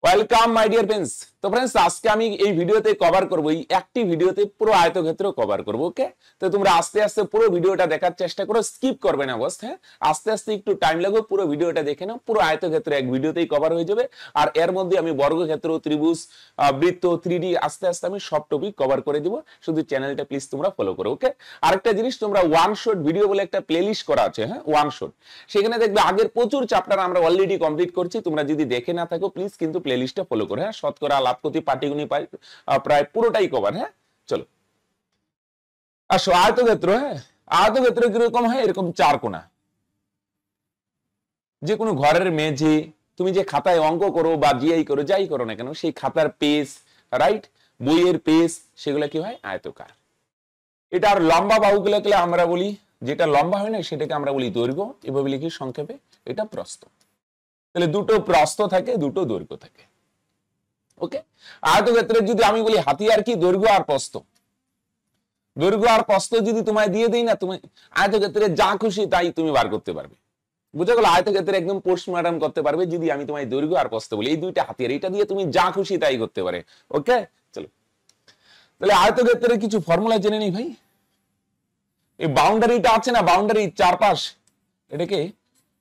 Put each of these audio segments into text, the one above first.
Welcome my dear friends. তো friends আজকে আমি এই ভিডিওতে কভার করব, এই একটি ভিডিওতে পুরো আয়তক্ষেত্র কভার করব। ওকে, তো তোমরা আস্তে আস্তে পুরো ভিডিওটা দেখার চেষ্টা করো, স্কিপ করবে না বস। হ্যাঁ, আস্তে আস্তে একটু টাইম লাগবে, পুরো ভিডিওটা দেখে নাও। পুরো আয়তক্ষেত্র এক ভিডিওতেই কভার হয়ে যাবে। আর এর মধ্যে আমি বর্গক্ষেত্র, ত্রিভুজ, বৃত্ত, 3D আস্তে আস্তে আমি সব টপিক কভার করে দিব। শুধু চ্যানেলটা প্লিজ তোমরা ফলো করো। ওকে, আরেকটা জিনিস, তোমরা ওয়ান শট ভিডিও বলে একটা প্লেলিস্ট করা আছে, হ্যাঁ ওয়ান শট, সেখানে দেখবে আগের প্রচুর চ্যাপ্টার আমরা অলরেডি কমপ্লিট করছি। তোমরা যদি দেখে না থাকো প্লিজ কিন্তু প্লেলিস্টটা ফলো করো। হ্যাঁ, শতকরা, লাভপতি, পাটিগণিত প্রায় পুরোটাই কভার। হ্যাঁ চলো আসো আয়তক্ষেত্র। হ্যাঁ, আয়তক্ষেত্র কিরকম হয়? এরকম চার কোণা। যে কোনো ঘরের মেঝে, তুমি যে খাতায় অঙ্ক করো বা জিআই করো, যাই করো না কেন, সেই খাতার পেজ, রাইট, বইয়ের পেজ, সেগুলো কি হয়? আয়তকার। এটার লম্বা বাহুগুলোকে আমরা বলি, যেটা লম্বা হয় না সেটাকে আমরা বলি দৈর্ঘ্য। এভাবে লিখি সংক্ষেপে, এটা প্রস্থ। তাহলে দুটো প্রস্থ থাকে, দুটো দৈর্ঘ্য থাকে। ওকে, আয়তক্ষেত্রে যদি আমি বলি হাতিয়ার কি? দৈর্ঘ্য আর প্রস্থ। দৈর্ঘ্য আর প্রস্থ যদি তোমায় দিয়ে দেই না, তুমি আয়তক্ষেত্রে যা খুশি তাই তুমি বার করতে পারবে। বুঝে গেল? আয়তক্ষেত্রে একদম পোস্টমর্টম করতে পারবে যদি আমি তোমায় দৈর্ঘ্য আর প্রস্থ বলি। এই দুইটা হাতিয়ার, এটা দিয়ে তুমি যা খুশি তাই করতে পারে। ওকে চলো, তাহলে আয়তক্ষেত্রের কিছু ফর্মুলা জেনে নিই ভাই। এই বাউন্ডারিটা আছে না, বাউন্ডারি চারপাশ, এটাকে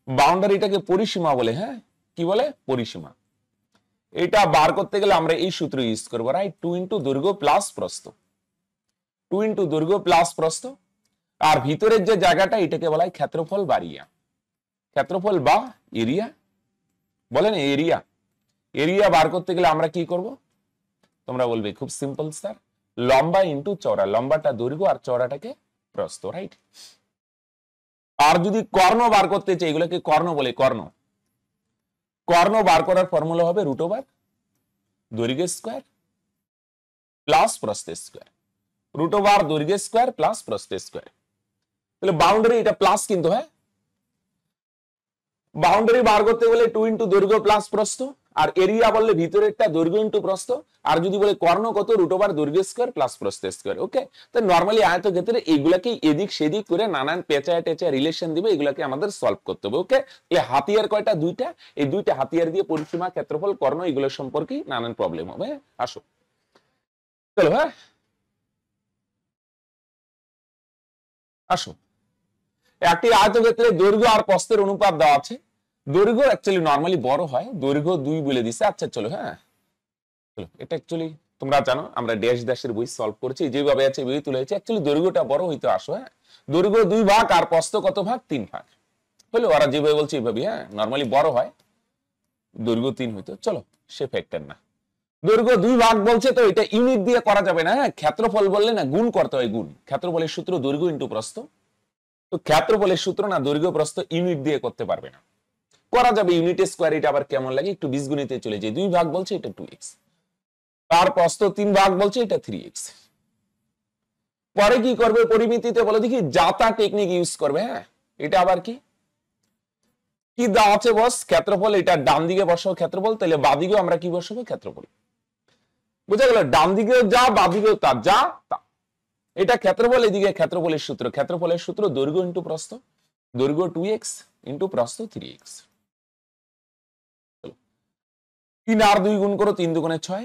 বাউন্ডারিটাকে পরিসীমা বলে। হ্যাঁ, কি বলে? পরিসীমা। এটা বার করতে গেলে আমরা এই সূত্র ইউজ করবো, রাইট? 2 ইন্টু দৈর্ঘ্য প্লাস প্রস্থ, 2 ইন্টু দৈর্ঘ্য প্লাস প্রস্থ। আর ভিতরের যে জায়গাটা, এটাকে বলা হয় ক্ষেত্রফল বা এরিয়া। ক্ষেত্রফল বা এরিয়া বলে না, এরিয়া। এরিয়া বার করতে গেলে আমরা কি করব? তোমরা বলবে খুব সিম্পল স্যার, লম্বা ইন্টু চওড়া। লম্বাটা দৈর্ঘ্য আর চওড়াটাকে প্রস্থ, রাইট? আর যদি কর্ণ বার করতে চাই, এগুলোকে কর্ণ বলে। কর্ণ, কর্ণ বার করার ফর্মুলা হবে রুট ওভার দৈর্ঘ্য স্কয়ার প্লাস প্রস্থ স্কয়ার। রুট ওভার দৈর্ঘ্য স্কয়ার প্লাস প্রস্থ স্কয়ার। তাহলে বাউন্ডারি এটা প্লাস কিন্তু। হ্যাঁ, বাউন্ডারি বার করতে গেলে 2 ইন্টু দৈর্ঘ্য প্লাস প্রস্থ। আর এরিয়া বললে ভিতরেরটা দৈর্ঘ্য ইন্টু প্রস্থ। আর যদি বলে কর্ণ কত? রুট ওভার দৈর্ঘ্য স্কয়ার প্লাস প্রস্থ স্কয়ার। ওকে, তো নরমালি আয়তক্ষেত্রে এইগুলাকে এদিক সেদিক করে নানান পেঁচা টেচা রিলেশন দিবে, এগুলাকে আমাদের সলভ করতে হবে। ওকে, এই হাতিয়ার কয়টা? দুইটা। এই দুইটা হাতিয়ার দিয়ে পরিসীমা, ক্ষেত্রফল, কর্ণ, এগুলো সম্পর্কে নানান প্রবলেম হবে। আসো চলো, হ্যাঁ আসো। একটি আয়তক্ষেত্রে দৈর্ঘ্য আর প্রস্থের অনুপাত দেওয়া আছে। দৈর্ঘ্য অ্যাকচুয়ালি নরমালি বড় হয়, দৈর্ঘ্য 2 বলে দিছে। আচ্ছা চলো, হ্যাঁ চলো, এটা অ্যাকচুয়ালি তোমরা জানো আমরা ড্যাশ ড্যাশের বই সলভ করেছি, যেভাবে আছে বই তুলে হয়েছে। অ্যাকচুয়ালি দৈর্ঘ্যটা বড় হইতো। আসো, হ্যাঁ, দৈর্ঘ্য 2 ভাগ আর প্রস্থ কত ভাগ? 3 ভাগ। হলো, ওরা যেভাবে বলছে এইভাবে। হ্যাঁ, নরমালি বড় হয়, দৈর্ঘ্য 3 হইতো। চলো, সে ফ্যাক্টর না। দৈর্ঘ্য 2 ভাগ বলছে, তো এটা ইউনিট দিয়ে করা যাবে না। হ্যাঁ, ক্ষেত্রফল বললে না গুণ করতে হয়, গুণ। ক্ষেত্রফলের সূত্র দৈর্ঘ্য ইন্টু প্রস্থ। তো ক্ষেত্রফলের সূত্র না দৈর্ঘ্য প্রস্থ ইউনিট দিয়ে করতে পারবে না। করা যাবে ইউনিটের স্কয়ার, এটা আবার কেমন লাগে? একটু বীজগণিতে চলে যায়। 2 ভাগ বলছে, এটা 2x। তার প্রস্থ 3 ভাগ বলছে, এটা 3x। পরে কি করবে? পরিমিতিতে বলো দেখি, যাতা টেকনিক ইউজ করবে। হ্যাঁ, এটা আবার কি কি দেওয়া আছে বস? ক্ষেত্রফল। এটা ডান দিকে বসাও ক্ষেত্রফল, তাহলে বাঁ দিকেও আমরা কি বসাবো? ক্ষেত্রফল। বুঝা গেল? ডান দিকেও যা, বাঁ দিকেও তা, যা তা। এটা ক্ষেত্রফল, এদিকে ক্ষেত্রফলের সূত্র। ক্ষেত্রফলের সূত্র দৈর্ঘ্য ইন্টু প্রস্থ। দৈর্ঘ্য 2x ইন্টু প্রস্থ 3x। 3 আর 2 গুণ করো, 3 দুগুণে 6।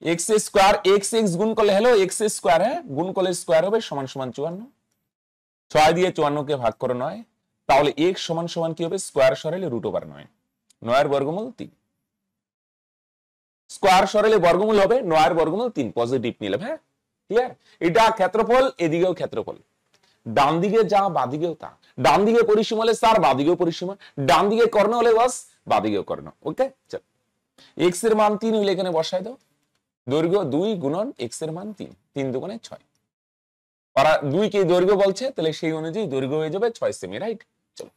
x স্কয়ার, x x গুণ করলে হলো x স্কয়ার। হ্যাঁ, গুণ করলে স্কয়ার হবে সমান সমান 54। 6 দিয়ে 54 কে ভাগ করো 9, তাহলে x সমান সমান কি হবে? Square সরালে root over 9। 9 এর বর্গমূল 3। স্কয়ার সরালে বর্গমূল হবে 9 এর বর্গমূল 3, পজিটিভ নিলে। হ্যাঁ ক্লিয়ার? এটা ক্ষেত্রফল, এদিকেও ক্ষেত্রফল। ডান দিকে যা, বাঁ দিকেও তা। ডান দিকে পরিসীমা হলে স্যার, বাঁ দিকেও পরিসীমা। ডান দিকে কর্ণ হলে বাস, বাঁ দিকেও কর্ণ। ওকে চল, x এর মান 3 হইলে এখানে বসাই দাও। দৈর্ঘ্য 2 গুণন x এর মান 3, 3 দুগুণে 6। ওরা 2 কে দৈর্ঘ্য বলছে, তাহলে সেই অনুযায়ী দৈর্ঘ্য হয়ে যাবে 6 সেমি, রাইট? চলো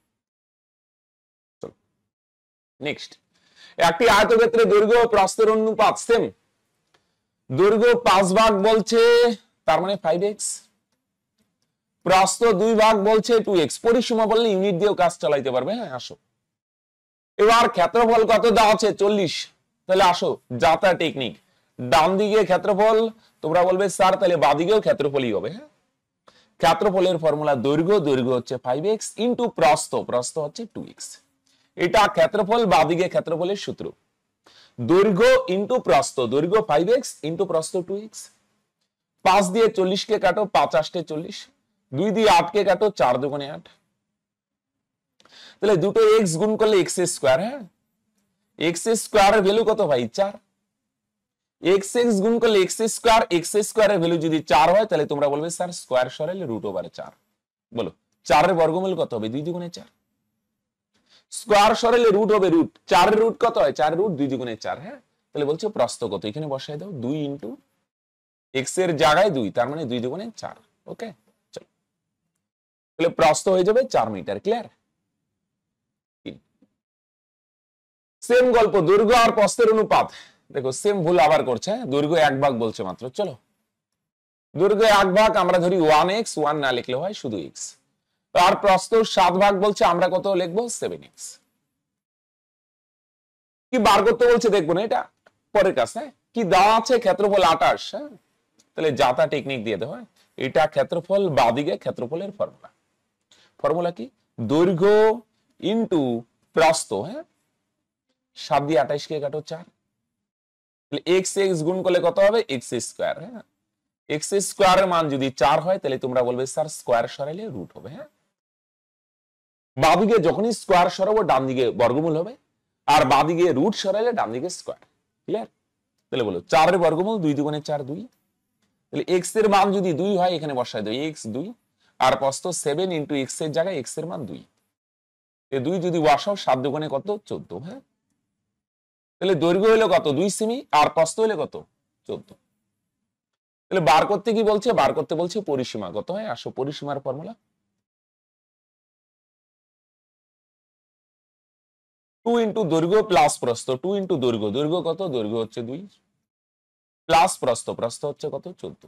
চলো নেক্সট। একটি আয়তক্ষেত্রে দৈর্ঘ্য ও প্রস্থের অনুপাত সেম। দৈর্ঘ্য 5 ভাগ বলছে, তার মানে 5x। প্রস্থ 2 ভাগ বলছে 2x। পরিসীমা বললে ইউনিট দিয়েও কাজ চালাইতে পারবে। হ্যাঁ আসো, এবার ক্ষেত্রফল কত দেওয়া আছে? 40। তাহলে আসো, যাতা টেকনিক। ডান দিকে ক্ষেত্রফল, তোমরা বলবে স্যার তাহলে বাঁ দিকেও ক্ষেত্রফলই হবে। হ্যাঁ, ক্ষেত্রফলের ফর্মুলা দৈর্ঘ্য, দৈর্ঘ্য হচ্ছে 5x ইন্টু প্রস্থ, প্রস্থ হচ্ছে 2x। এটা ক্ষেত্রফল, বাঁ দিকে ক্ষেত্রফলের সূত্র। দৈর্ঘ্য ইন্টু প্রস্থ, দৈর্ঘ্য 5x ইন্টু প্রস্থ 2x। 5 দিয়ে 40 কে কাটো, 5 8 40, 2 দিয়ে 8 কে কাটো, 4 2 8। তাহলে দুটো x গুণ করলে x স্কয়ার। হ্যাঁ, x স্কয়ারের ভ্যালু কত ভাই? 4। x গুণ করলে x স্কয়ারের ভ্যালু যদি 4 হয় তাহলে তোমরা বলবে স্যার স্কয়ার সরালে √4। বলো 4 এর বর্গমূল কত হবে? 2 2 4। স্কয়ার সরালে রুট হবে রুট, 4 এর রুট কত হয়? 4 রুট 2 2 4। হ্যাঁ, তাহলে বলছে প্রস্থ কত, এখানে বসায় দাও 2 ইনটু x এর জায়গায় 2, তার মানে 2 2 4। ওকে, চলো তাহলে প্রস্থ হয়ে যাবে 4 মিটার। ক্লিয়ার? সেম গল্প, দৈর্ঘ্য আর প্রস্থের অনুপাত। দেখো সেম ভুল আবার করছে, দৈর্ঘ্য 1 ভাগ বলছে মাত্র। চলো দৈর্ঘ্য 1 ভাগ আমরা ধরি 1x, 1 না লিখলে হয় শুধু x। আর প্রস্থ 7 ভাগ বলছে, আমরা কত লিখবো? 7x। কি বার করতে বলছে দেখবো না, এটা পরের কাজ। হ্যাঁ, কি দেওয়া আছে? ক্ষেত্রফল 28। হ্যাঁ, তাহলে যাতা টেকনিক দিয়ে দেওয়া হয়। এটা ক্ষেত্রফল, বাদিকে ক্ষেত্রফলের ফর্মুলা। ফর্মুলা কি? দৈর্ঘ্য ইনটু প্রস্থ। হ্যাঁ, 7 দিয়ে 28 কে কাটো 4। তাহলে x গুণ করলে কত হবে? x square. হ্যাঁ, x স্কয়ারের মান যদি 4 হয় তাহলে তোমরা বলবে স্যার স্কয়ার সরাইলে রুট হবে। হ্যাঁ, বাদিকে যখনই স্কয়ার সরাবো ডান দিকে বর্গমূল হবে, আর বাদিকে রুট সরাইলে ডান দিকে স্কয়ার। ক্লিয়ার? তাহলে বলো 4 এর বর্গমূল 2 2 4 2। তাহলে x এর মান যদি 2 হয় এখানে বসায় দাও x 2, আর প্রস্থ 7 ইনটু x এর জায়গায় x এর মান 2। এই 2 যদি বসাও 7 2 কত? 14। হ্যাঁ, তাহলে দৈর্ঘ্য হলো কত? 2 সেমি, আর প্রস্থ হলো কত? 14। তাহলে বার করতে কি বলছে? বার করতে বলছে পরিসীমা কত হয়। আসো পরিসীমার ফর্মুলা। 2 ইনটু দৈর্ঘ্য প্লাস প্রস্থ, 2 ইনটু দৈর্ঘ্য, দৈর্ঘ্য কত? দৈর্ঘ্য হচ্ছে 2 প্লাস প্রস্থ, প্রস্থ হচ্ছে কত? 14।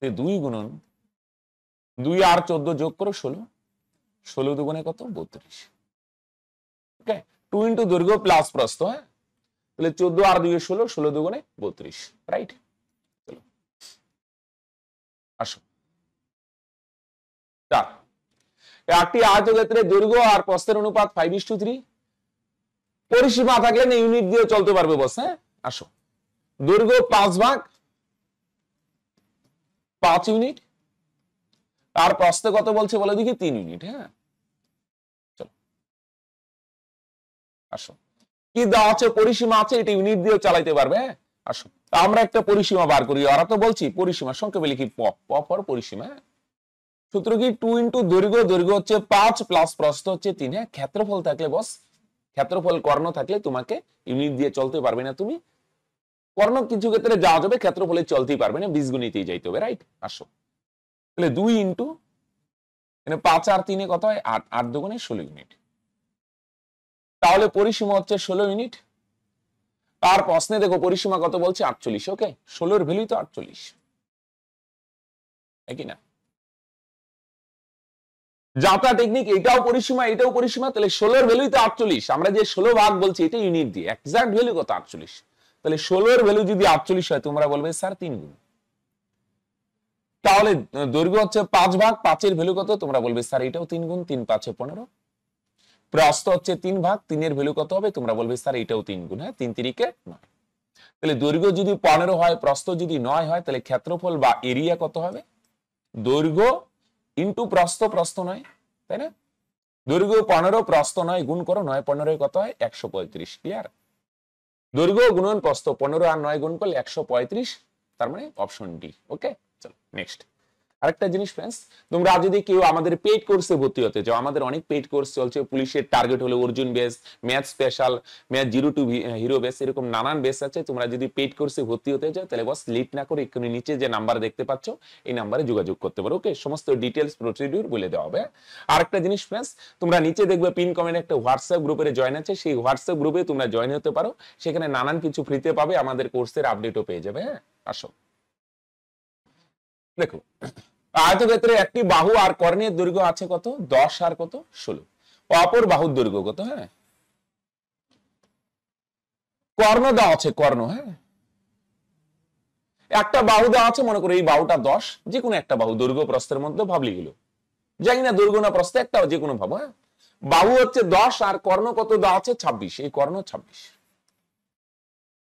2 গুণন 2 আর 14 যোগ করো 16, 16 দুগুণে কত? 32। ওকে, 2 ইনটু দৈর্ঘ্য প্লাস প্রস্থ। হ্যাঁ, তাহলে 14 আর 2 16, 16 দুগুণে 32। রাইট? চলো আসো। একটি আয়তক্ষেত্রের দৈর্ঘ্য আর প্রস্থের অনুপাত 5:3। পরিসীমা থাকলে না ইউনিট দিয়ে চলতে পারবে বস। হ্যাঁ, আসো দৈর্ঘ্য 5 ভাগ 5 ইউনিট, আর প্রস্থে কত বলছে বলে দেখি? 3 ইউনিট। হ্যাঁ, চলো আসো। কি দেওয়া আছে? পরিসীমা আছে, এটা ইউনিট দিয়ে চালাইতে পারবে। হ্যাঁ, আসো আমরা একটা পরিসীমা বার করি। ওরা তো বলছি পরিসীমা সংক্ষেপে লিখি প, প ফর পরিসীমা। সূত্র কি? 2 ইনটু দৈর্ঘ্য, দৈর্ঘ্য হচ্ছে 5 প্লাস প্রস্থ হচ্ছে 3। হ্যাঁ, ক্ষেত্রফল থাকলে বস, ক্ষেত্রফল কর্ণ থাকলে তোমাকে ইউনিট দিয়ে চলতে পারবে না তুমি। কর্ণ কিছু ক্ষেত্রে যাওয়া যাবে, ক্ষেত্রফলে চলতেই পারবে না, বীজগণিতেই যাইতে হবে। রাইট? আসো তাহলে 2 ইনটু 5 আর 3 কত হয়? 8, 8 দুগুণে 16 ইউনিট। তাহলে পরিসীমা হচ্ছে 16 ইউনিট। আর প্রশ্নে দেখো পরিসীমা কত বলছে? 48। ওকে, 16 এর ভ্যালু তো 48, একই না? যাতা টেকনিক, এটাও পরিসীমা এটাও পরিসীমা, তাহলে 16 এর ভ্যালু তো 48। আমরা যে 16 ভাগ বলছি এটা ইউনিট দিয়ে, এক্সাক্ট ভ্যালু কত? 48। তাহলে 16 এর ভ্যালু যদি 48 হয় তোমরা বলবে স্যার 3 গুণ। তাহলে দৈর্ঘ্য হচ্ছে 5 ভাগ 5 এর ভ্যালু কত? তোমরা বলবে স্যার এটাও 3 গুণ, 3 5 15। প্রস্থ হচ্ছে 3 ভাগ 3 এর ভ্যালু কত হবে? তোমরা বলবে স্যার এটাও 3 গুণ। হ্যাঁ, 3 3 9। তাহলে দৈর্ঘ্য যদি 15 হয়, প্রস্থ যদি 9 হয়, তাহলে ক্ষেত্রফল বা এরিয়া কত হবে? দৈর্ঘ্য ইনটু প্রস্থ, প্রস্থ 9, তাই না? দৈর্ঘ্য 15, প্রস্থ 9, গুণ করো 9 15 কত হয়? 135। ক্লিয়ার? দৈর্ঘ্য গুণন প্রস্থ 15 আর 9 গুণ করলে 135, তার মানে অপশন ডি। ওকে, চলো নেক্সট। আরেকটা জিনিস फ्रेंड्स, তোমরা যদি কেউ আমাদের পেইড কোর্সে ভর্তি হতে চাও, আমাদের অনেক পেইড কোর্স চলছে। পুলিশের টার্গেট হলো Arjun base, math special, math 0 two hero base, এরকম নানান বেস আছে। তোমরা যদি পেইড কোর্সে ভর্তি হতে চাও তাহলে বস লেট না করে এক্ষুনি নিচে যে নাম্বার দেখতে পাচ্ছ এই নাম্বারে যোগাযোগ করতে পারো। ওকে, সমস্ত ডিটেইলস প্রসিডিউর বলে দেওয়া হবে। আরেকটা জিনিস फ्रेंड्स, তোমরা নিচে দেখবে পিন কমেন্টে একটা হোয়াটসঅ্যাপ গ্রুপে জয়েন আছে, সেই হোয়াটসঅ্যাপ গ্রুপে তোমরা জয়েন হতে পারো। সেখানে নানান কিছু ফ্রিতে পাবে, আমাদের কোর্সের আপডেটও পেয়ে যাবে। হ্যাঁ, আসো দেখো। আয়তক্ষেত্রে একটি বাহু আর কর্ণের দৈর্ঘ্য আছে কত? 10 আর কত? 16। অপর বাহুর দৈর্ঘ্য কত? হ্যাঁ, কর্ণ দেওয়া আছে, কর্ণ। হ্যাঁ, একটা বাহু দেওয়া আছে, মনে করো এই বাহুটা 10, যে কোনো একটা বাহু দৈর্ঘ্য প্রস্থের মধ্যে ভাবলি গেল, জানি না দৈর্ঘ্য না প্রস্থ, একটা যে কোনো ভাবো। হ্যাঁ, বাহু হচ্ছে 10 আর কর্ণ কত দেওয়া আছে? 26। এই কর্ণ 26।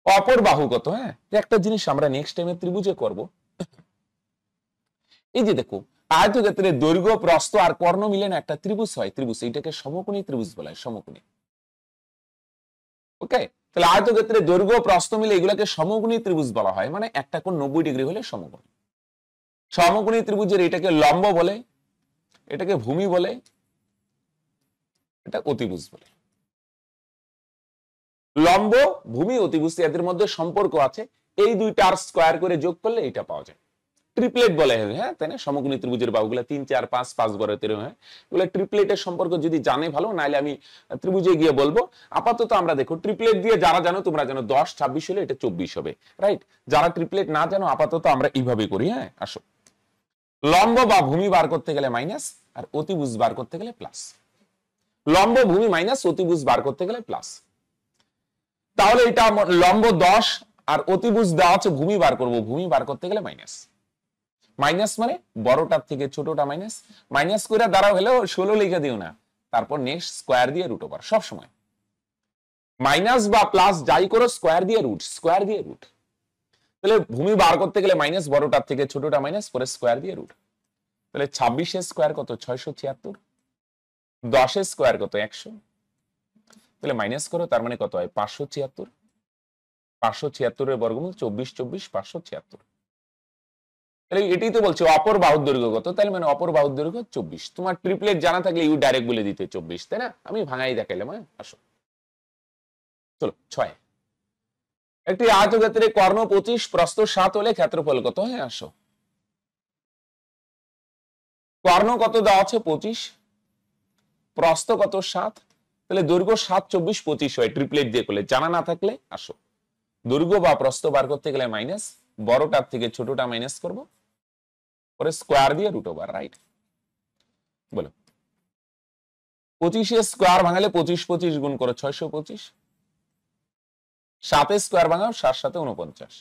অপর বাহু কত। হ্যাঁ, একটা জিনিস আমরা নেক্সট টাইমে ত্রিভুজে করব। এই যে দেখো, আয়তক্ষেত্রে দৈর্ঘ্য প্রস্থ আর কর্ণ মিলে না একটা ত্রিভুজ হয়, ত্রিভুজ, এটাকে সমকোণী ত্রিভুজ বলা হয়, সমকোণী। ওকে, তাহলে আয়তক্ষেত্রে দৈর্ঘ্য প্রস্থ মিলে এগুলোকে সমকোণী ত্রিভুজ বলা হয়, মানে একটা কোণ 90 ডিগ্রি হলে সমকোণী। সমকোণী ত্রিভুজের এটাকে লম্ব বলে, এটাকে ভূমি বলে, এটা অতিভুজ বলে। লম্ব, ভূমি, অতিভুজ এদের মধ্যে সম্পর্ক আছে, এই দুইটার স্কয়ার করে যোগ করলে এটা পাওয়া যায়। ট্রিপলেট বলে, হ্যাঁ তাই না, সমকোণী ত্রিভুজের বাহুগুলো 3 4 5 5 12 13, হ্যাঁ এগুলো ট্রিপলেটের সম্পর্ক যদি জানে ভালো, নাইলে আমি ত্রিভুজে গিয়ে বলবো। আপাতত আমরা দেখো ট্রিপলেট দিয়ে যারা জানো তোমরা জানো 10 26 হলে এটা 24 হবে, রাইট। যারা ট্রিপলেট না জানো আপাতত আমরা এইভাবে করি। হ্যাঁ, আসো, লম্ব বা ভূমি বার করতে গেলে মাইনাস, আর অতিভুজ বার করতে গেলে প্লাস। লম্ব, ভূমি মাইনাস, অতিভুজ বার করতে গেলে প্লাস। তাহলে এটা লম্ব 10 আর অতিভুজ দেওয়া আছে, ভূমি বার করব, ভূমি বার করতে গেলে মাইনাস। মাইনাস মানে বড়টার থেকে ছোটটা মাইনাস, মাইনাস করে দ্বারা হলেও 16 লিখে দিও না, তারপর নেক্সট স্কয়ার দিয়ে রুট ওভার, সব সময় মাইনাস বা প্লাস যাই করো স্কয়ার দিয়ে রুট, স্কয়ার দিয়ে রুট। তাহলে ভূমি বার করতে গেলে মাইনাস, বড়টার থেকে ছোটটা মাইনাস, পরে স্কয়ার দিয়ে রুট। তাহলে 26 এর স্কয়ার কত 676, 10 এর স্কয়ার কত 100, তাহলে মাইনাস করো, তার মানে কত হয় 576, 576 এর বর্গমূল 24 24 576। তাহলে এটাই তো বলছে অপর বাহুর দৈর্ঘ্য কত, তাহলে মানে অপর বাহুর দৈর্ঘ্য 24। তোমার ট্রিপলেট জানা থাকলে ইউ ডাইরেক্ট বলে দিতে 24, তাই না, আমি ভাঙাই দেখাইলাম। হ্যাঁ, আসো চলো 6। একটি আয়তক্ষেত্রে কর্ণ 25 প্রস্থ 7 হলে ক্ষেত্রফল কত। হ্যাঁ, আসো, কর্ণ কত দেওয়া আছে 25, প্রস্থ কত 7, তাহলে দৈর্ঘ্য 7 24 25 হয় ট্রিপলেট দিয়ে করলে। জানা না থাকলে আসো, দৈর্ঘ্য বা প্রস্থ বার করতে গেলে মাইনাস, বড়টার থেকে ছোটটা মাইনাস করব, পরে স্কয়ার দিয়ে রুট ওভার, রাইট। বলো 25 এর স্কয়ার ভাঙালে 25 25 গুণ করো 625, 7 এর স্কয়ার ভাঙাও 7 7 49।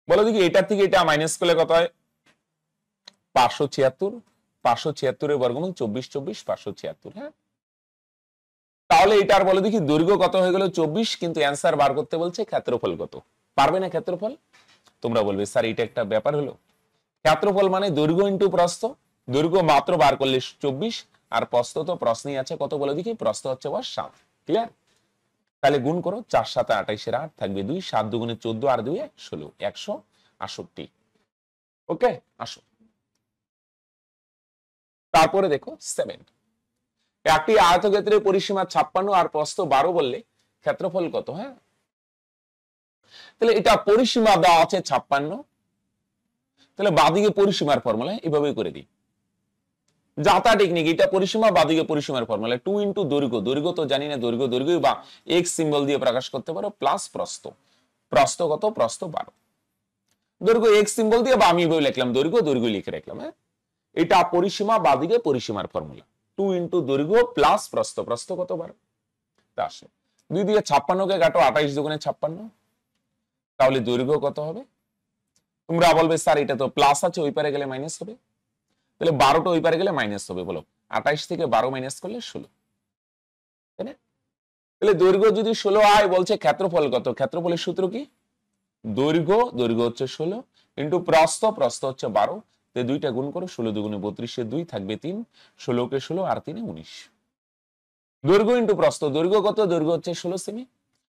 বলো দেখি এটার থেকে এটা মাইনাস করলে কত হয় 576, 576 এর বর্গমূল 24 24 576। হ্যাঁ, তাহলে এটার বলো দেখি দৈর্ঘ্য কত হয়ে গেল 24, কিন্তু অ্যান্সার বার করতে বলছে ক্ষেত্রফল কত। পারবে না ক্ষেত্রফল? তোমরা বলবে স্যার এটা একটা ব্যাপার হলো, ক্ষেত্রফল মানে দৈর্ঘ্য ইন্টু প্রস্থ, দৈর্ঘ্য মাত্র বার করলে 24, আর প্রস্থ তো প্রশ্নই আছে কত বলে দেখি, প্রস্থ হচ্ছে 7। ক্লিয়ার? তাহলে গুণ করো, 4 7 28 এর 8 থাকবে 2, 7 2 14 আর 2 16, 168। ওকে, আসো তারপরে দেখো 7। একটি আয়তক্ষেত্রের পরিসীমা 56 আর প্রস্থ 12 বললে ক্ষেত্রফল কত। হ্যাঁ, তাহলে এটা পরিসীমা দেওয়া আছে 56, তাহলে বাদিকে পরিসীমার ফর্মুলা এভাবে করে দিই, যাতা টেকনিক, এটা পরিসীমা বাদিকে পরিসীমার ফর্মুলা 2 ইন্টু দৈর্ঘ্য, দৈর্ঘ্য তো জানি না, দৈর্ঘ্য দৈর্ঘ্য বা এক্স সিম্বল দিয়ে প্রকাশ করতে পারো, প্লাস প্রস্থ, প্রস্থ কত প্রস্থ 12, দৈর্ঘ্য এক্স সিম্বল দিয়ে বা আমি এভাবে লিখলাম দৈর্ঘ্য দৈর্ঘ্য লিখে রাখলাম। হ্যাঁ, এটা পরিসীমা বাদিকে পরিসীমার ফর্মুলা 2 ইন্টু দৈর্ঘ্য প্লাস প্রস্থ, প্রস্থ কত 12। তা আসে 2 দিয়ে 56 কে কাটো, 28 দুগুণে 56, তাহলে দৈর্ঘ্য কত হবে। তোমরা বলবে স্যার এটা তো প্লাস আছে, ওই পারে গেলে মাইনাস হবে, তাহলে 12টা ওই পারে গেলে মাইনাস হবে। বলো 28 থেকে 12 মাইনাস করলে 16, তাই না? তাহলে দৈর্ঘ্য যদি 16 হয়, বলছে ক্ষেত্রফল কত, ক্ষেত্রফলের সূত্র কি, দৈর্ঘ্য দৈর্ঘ্য হচ্ছে 16 ইন্টু প্রস্থ, প্রস্থ হচ্ছে 12, তো দুইটা গুণ করো, 16 দুগুণে 32 এর 2 থাকবে 3, 16 কে 16 আর 3 19। দৈর্ঘ্য ইন্টু প্রস্থ, দৈর্ঘ্য কত, দৈর্ঘ্য হচ্ছে 16 সেমি,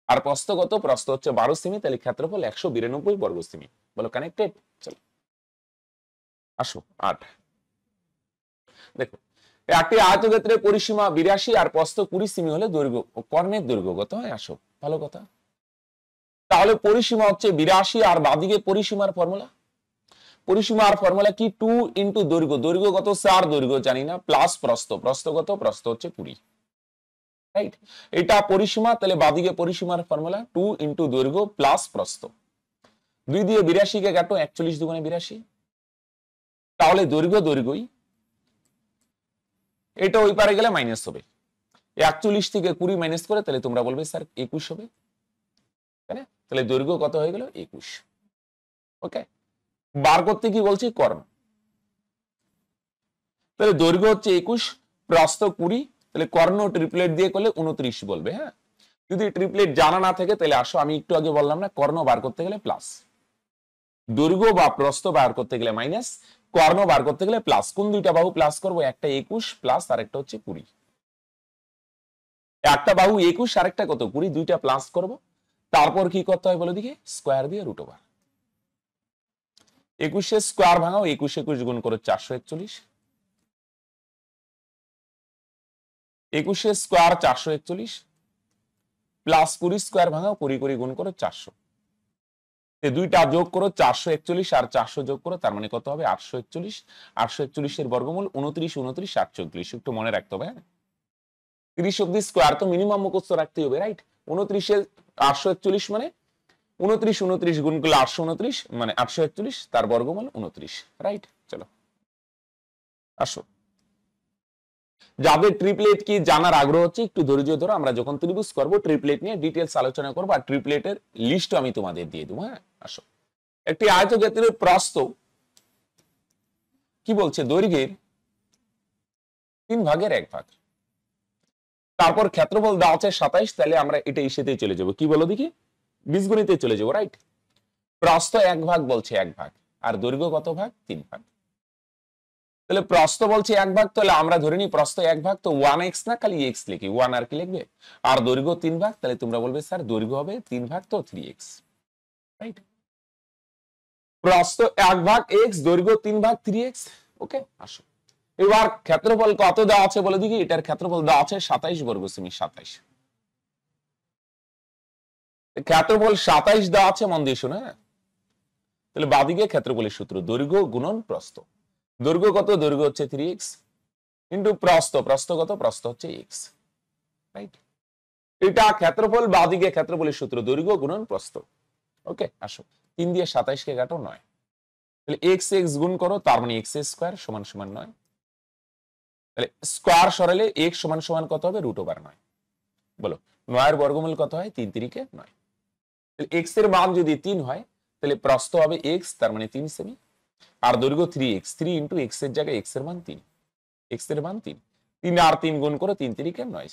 আর প্রস্থ কত, প্রস্থ হচ্ছে 12 সেমি, তাহলে ক্ষেত্রফল 192 বর্গ সেমি। বলো কানেক্টেড? চলো আসো 8। দেখো একটি আয়তক্ষেত্রের পরিসীমা 82 আর প্রস্থ 20 সেমি হলে দৈর্ঘ্য ও কর্ণের দৈর্ঘ্য কত হয়। আসো, ভালো কথা, তাহলে পরিসীমা হচ্ছে 82 আর বাদিকে পরিসীমার ফর্মুলা, পরিসীমার ফর্মুলা কি 2 ইন্টু দৈর্ঘ্য, দৈর্ঘ্য কত 4, দৈর্ঘ্য জানি না, প্লাস প্রস্থ, প্রস্থ কত, প্রস্থ হচ্ছে 20, রাইট। এটা পরিসীমা, তাহলে বাদিকে পরিসীমার ফর্মুলা 2 ইন্টু দৈর্ঘ্য প্লাস প্রস্থ, 2 দিয়ে 82 কে কাটো, 41 দুগুণে 82, তাহলে দৈর্ঘ্য দৈর্ঘ্যই, এটা ওই পারে গেলে মাইনাস হবে, 41 থেকে 20 মাইনাস করে তাহলে তোমরা বলবে স্যার 21 হবে, তাই না? তাহলে দৈর্ঘ্য কত হয়ে গেল 21। ওকে, বার করতে কি বলছি, কর্ণ, তাহলে দৈর্ঘ্য হচ্ছে 21, প্রস্থ 20, তাহলে কর্ণ ট্রিপলেট দিয়ে করলে 29 বলবে। হ্যাঁ, যদি ট্রিপলেট জানা না থাকে তাহলে আসো, আমি একটু আগে বললাম না, কর্ণ বার করতে গেলে প্লাস, দৈর্ঘ্য বা প্রস্থ বার করতে গেলে মাইনাস, কর্ণ বার করতে গেলে প্লাস। কোন দুইটা বাহু প্লাস করবো? একটা 21 প্লাস আর একটা হচ্ছে 20। একটা বাহু 21 আর একটা কত 20, দুইটা প্লাস করব। তারপর কি করতে হয় বলে দিকে? স্কোয়ার দিয়ে রুট ওভার। 21 স্কোয়ার ভাঙাও, 21 21 গুণ করো 441, 21 স্কোয়ার 441 প্লাস 20 স্কোয়ার ভাঙাও, 20 20 গুণ করো 400। দুইটা যোগ করো 441 আর 400 যোগ করো, তার মানে কত হবে? 841। 841 এর বর্গমূল 29 29 8 একটু মনে রাখতে হবে। 30 অব্দি স্কোয়ার তো মিনিমাম মুখস্থ রাখতে হবে, রাইট? 29 এর 841 মানে 29 29 গুণ করলে 829 মানে 841, তার বর্গমূল 29, রাইট? চলো আসো, যাদের ট্রিপলেট কি জানার আগ্রহ হচ্ছে একটু ধৈর্য ধরো, আমরা যখন ত্রিভুজ করব ট্রিপলেট নিয়ে ডিটেইলস আলোচনা করব, আর ট্রিপলেটের লিস্টও আমি তোমাদের দিয়ে দেবো। হ্যাঁ আসো, একটি আয়তক্ষেত্রের প্রস্থ কি বলছে? দৈর্ঘ্যের 3 ভাগের 1 ভাগ। তারপর ক্ষেত্রফল দেওয়া আছে 27, তাহলে আমরা এটা ইসেতে চলে যাব, কি বলো দেখি? বীজগণিতে চলে যাব, রাইট? প্রস্থ 1 ভাগ বলছে 1 ভাগ, আর দৈর্ঘ্য কত ভাগ? 3 ভাগ। তাহলে প্রস্থ বলছে 1 ভাগ, তাহলে আমরা ধরে নিই প্রস্থ 1 ভাগ, তো 1x না খালি x লিখি, 1 আর কি লিখবে? আর দৈর্ঘ্য 3 ভাগ, তাহলে তোমরা বলবে স্যার দৈর্ঘ্য হবে 3 ভাগ তো 3x, রাইট? প্রস্থ 1 ভাগ x, দৈর্ঘ্য 3 ভাগ 3x। ওকে আসো, এবার ক্ষেত্রফল কত দেওয়া আছে বলে দেখি? এটার ক্ষেত্রফল দেওয়া আছে 27 বর্গ সেমি, 27। ক্ষেত্রফল 27 দেওয়া আছে, মন দিয়ে শোনো। হ্যাঁ, তাহলে বাদিকে ক্ষেত্রফলের সূত্র দৈর্ঘ্য গুণন প্রস্থ। দৈর্ঘ্য কত? দৈর্ঘ্য হচ্ছে 3x ইন্টু প্রস্থ, প্রস্থ কত? প্রস্থ হচ্ছে x, রাইট? এটা ক্ষেত্রফল, বাদিকে ক্ষেত্রফলের সূত্র দৈর্ঘ্য গুণন প্রস্থ। ওকে আসো, 3 দিয়ে 27 কে কাটো 9, তাহলে x x গুণ করো, তার মানে x স্কয়ার সমান সমান 9। তাহলে স্কয়ার সরালে x সমান সমান কত হবে? Root over 9। বলো 9 এর বর্গমূল কত হয়? 3 3 কে 9। তাহলে x এর মান যদি 3 হয় তাহলে প্রস্থ হবে x, তার মানে 3 সেমি, আর দৈর্ঘ্য 3x, 3 ইনটু x এর জায়গায় x এর মান 3, x এর মান 3, 3 আর 3 গুণ করো, 3 3 কে 9।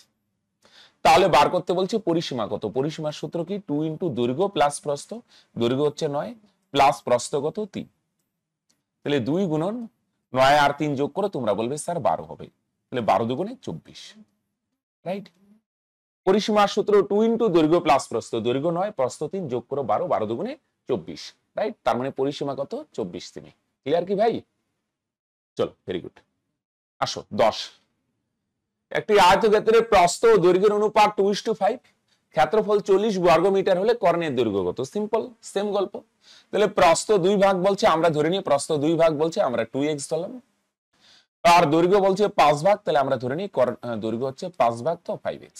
তাহলে বার করতে বলছি পরিসীমা কত? পরিসীমার সূত্র কি? 2 ইনটু দৈর্ঘ্য প্লাস প্রস্থ, দৈর্ঘ্য হচ্ছে 9 প্লাস প্রস্থ কত? 3, তাহলে 2 গুণন 9 আর 3 যোগ করো, তোমরা বলবে স্যার 12 হবে, তাহলে 12 দুগুণে 24, রাইট? পরিসীমার সূত্র 2 ইনটু দৈর্ঘ্য প্লাস প্রস্থ, দৈর্ঘ্য 9 প্রস্থ 3 যোগ করো 12, 12 দুগুণে 24, রাইট? তার মানে পরিসীমা কত? 24 সেমি। ক্লিয়ার কি ভাই? চলো ভেরি গুড। আসো 10, একটি আয়তক্ষেত্রের প্রস্থ ও দৈর্ঘ্যের অনুপাত 2:5, ক্ষেত্রফল 40 বর্গ মিটার হলে কর্ণের দৈর্ঘ্য কত? সিম্পল, সেম গল্প। তাহলে প্রস্থ 2 ভাগ বলছে, আমরা ধরে নিই প্রস্থ 2 ভাগ বলছে, আমরা 2x ধরলাম, আর দৈর্ঘ্য বলছে 5 ভাগ, তাহলে আমরা ধরে নিই দৈর্ঘ্য হচ্ছে 5 ভাগ তো 5x।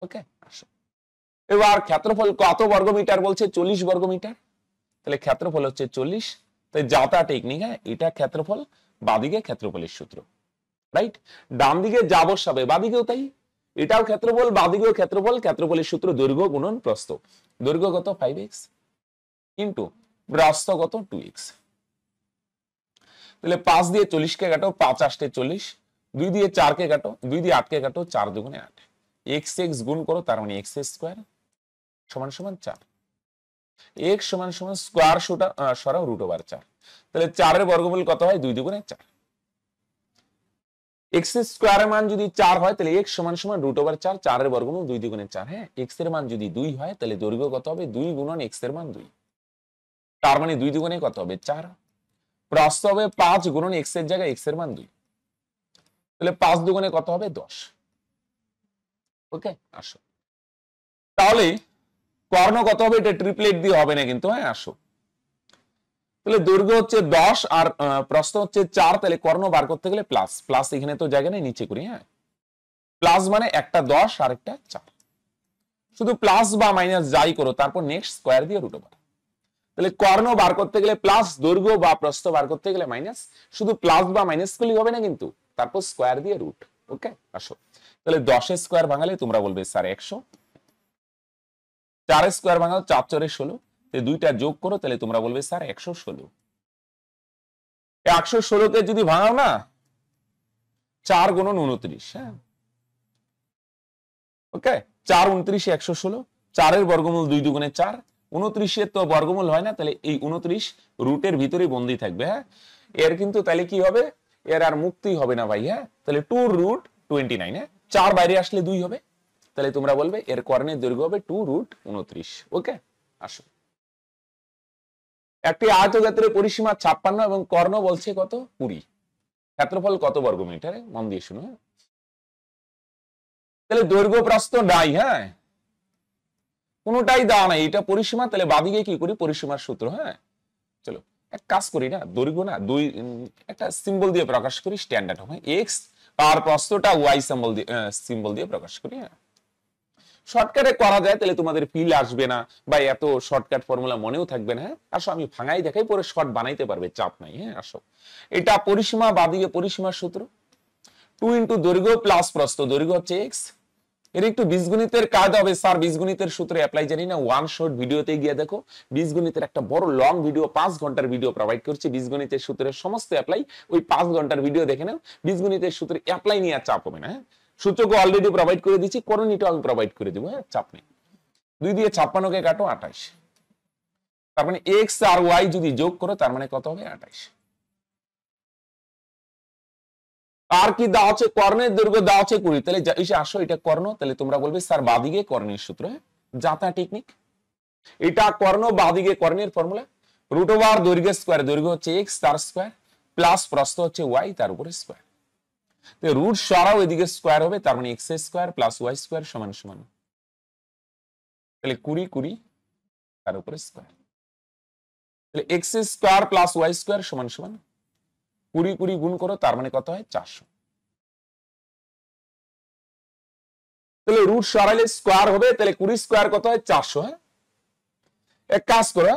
ওকে আসো, এবার ক্ষেত্রফল কত বর্গ মিটার বলছে? 40 বর্গ মিটার, তাহলে ক্ষেত্রফল হচ্ছে 40, তাই যাতা টেকনিক। হ্যাঁ, এটা ক্ষেত্রফল, বাদিকে ক্ষেত্রফলের সূত্র, রাইট? ডান দিকে যা বসাবে বাদিকেও তাই, এটাও ক্ষেত্রফল, বাদিকেও ক্ষেত্রফল, ক্ষেত্রফলের সূত্র দৈর্ঘ্য গুণন প্রস্থ। দৈর্ঘ্য কত? 5x ইন্টু প্রস্থ কত? 2x। তাহলে 5 দিয়ে 40 কে কাটো, 5 8 40, 2 দিয়ে 4 কে কাটো, 2 দিয়ে 8 কে কাটো, 4 দুগুণে 8, x x গুণ করো, তার মানে x স্কয়ার সমান সমান 4, x সমান সমান স্কয়ার সরাও রুট ওভার 4, তাহলে 4 এর বর্গমূল কত হয়? 2 দুগুণে 4। x স্কয়ারের মান যদি 4 হয় তাহলে x সমান সমান রুট ওভার 4, 4 এর বর্গমূল 2 দুগুণে 4। হ্যাঁ, x এর মান যদি 2 হয় তাহলে দৈর্ঘ্য কত হবে? 2 গুণন x এর মান 2, তার মানে 2 দুগুণে কত হবে? 4। প্রস্থ হবে 5 গুণন x এর জায়গায় x এর মান 2, তাহলে 5 দুগুণে কত হবে? 10। ওকে আসো, তাহলে কর্ণ কত হবে? এটা ট্রিপলেট দিয়ে হবে না কিন্তু। হ্যাঁ আসো, তাহলে দৈর্ঘ্য হচ্ছে 10 আর প্রস্থ হচ্ছে 4, তাহলে কর্ণ বার করতে গেলে প্লাস, প্লাস এখানে তো জায়গা নেই, নিচে করি। হ্যাঁ, প্লাস মানে একটা 10 আর একটা 4, শুধু প্লাস বা মাইনাস যাই করো, তারপর নেক্সট স্কয়ার দিয়ে রুট ওভার। তাহলে কর্ণ বার করতে গেলে প্লাস, দৈর্ঘ্য বা প্রস্থ বার করতে গেলে মাইনাস, শুধু প্লাস বা মাইনাস করলেই হবে না কিন্তু, তারপর স্কয়ার দিয়ে রুট। ওকে আসো, তাহলে 10 এর স্কয়ার ভাঙালে তোমরা বলবে স্যার 100, 4 এর স্কয়ার ভাঙাও 4 4 16, দুইটা যোগ করো, তাহলে তোমরা বলবে স্যার 116। 116 কে যদি ভাঙাও না, 4 গুণন 29। হ্যাঁ ওকে 4 29 116, 4 এর বর্গমূল 2 দুগুণে 4, 29 এর তো বর্গমূল হয় না, তাহলে এই 29 রুটের ভিতরে বন্দী থাকবে। হ্যাঁ, এর কিন্তু তাহলে কি হবে, এর আর মুক্তি হবে না ভাই। হ্যাঁ, তাহলে 2 রুট 29, হ্যাঁ 4 বাইরে আসলে 2 হবে, তাহলে তোমরা বলবে এর কর্ণের দৈর্ঘ্য হবে 2 রুট 29। ওকে, আসো একটি আয়তক্ষেত্রের পরিসীমা 56 এবং কর্ণ বলছে কত 20, ক্ষেত্রফল কত বর্গমিটার, মন দিয়ে শুনো। তাহলে দৈর্ঘ্য প্রস্থ নাই, হ্যাঁ কোনটাই দেওয়া নাই, এটা পরিসীমা, তাহলে বাদিকে কি করি পরিসীমার সূত্র। হ্যাঁ চলো এক কাজ করি না, দৈর্ঘ্য না দুই একটা সিম্বল দিয়ে প্রকাশ করি, স্ট্যান্ডার্ড হবে এক্স, আর প্রস্থটা ওয়াই সিম্বল দিয়ে প্রকাশ করি। হ্যাঁ শর্টকাটে করা যায়, তাহলে তোমাদের ফিল আসবে না বা এত শর্টকাট ফর্মুলা মনেও থাকবে না। হ্যাঁ আসো আমি ভাঙাই দেখাই, পরে শর্ট বানাইতে পারবে, চাপ নাই। হ্যাঁ আসো, এটা পরিসীমা, বাদিকে পরিসীমার সূত্র 2 ইন্টু দৈর্ঘ্য প্লাস প্রস্থ, দৈর্ঘ্য হচ্ছে এক্স। এর একটু বীজগণিতের কাজ হবে স্যার, বীজগণিতের সূত্রে অ্যাপ্লাই জানি না, ওয়ান শর্ট ভিডিওতে গিয়ে দেখো, বীজগণিতের একটা বড় লং ভিডিও 5 ঘন্টার ভিডিও প্রোভাইড করছে, বীজগণিতের সূত্রের সমস্ত অ্যাপ্লাই, ওই 5 ঘন্টার ভিডিও দেখে নাও, বীজগণিতের সূত্রে অ্যাপ্লাই নিয়ে আর চাপ হবে না। হ্যাঁ সূত্রকে অলরেডি প্রোভাইড করে দিচ্ছি, করণীটাও আমি প্রোভাইড করে দেবো। হ্যাঁ চাপ নেই। 2 দিয়ে 56 কে কাটো 28, তার মানে এক্স আর ওয়াই যদি যোগ করো তার মানে কত হবে 28। আর কি দেওয়া আছে, কর্ণের দৈর্ঘ্য দেওয়া আছে 20, তাহলে আসো এটা কর্ণ, তাহলে তোমরা বলবে স্যার বাদিকে কর্ণের সূত্র। যাতা টেকনিক, এটা কর্ণ, বাদিকে কর্ণের ফর্মুলা রুট ওভার দৈর্ঘ্য স্কয়ার, দৈর্ঘ্য হচ্ছে এক্স তার স্কয়ার প্লাস প্রস্থ হচ্ছে ওয়াই তার উপরে স্কয়ার, তো রুট সরাও এদিকে স্কয়ার হবে, তার মানে x square plus y square সমান সমান, তাহলে 20 20 তার উপরে স্কয়ার, তাহলে x square plus y square সমান সমান 20 20 গুণ করো, তার মানে কত হয় 400। তাহলে রুট সরাইলে স্কয়ার হবে, তাহলে 20 স্কয়ার কত হয় 400। হ্যাঁ এক কাজ করো,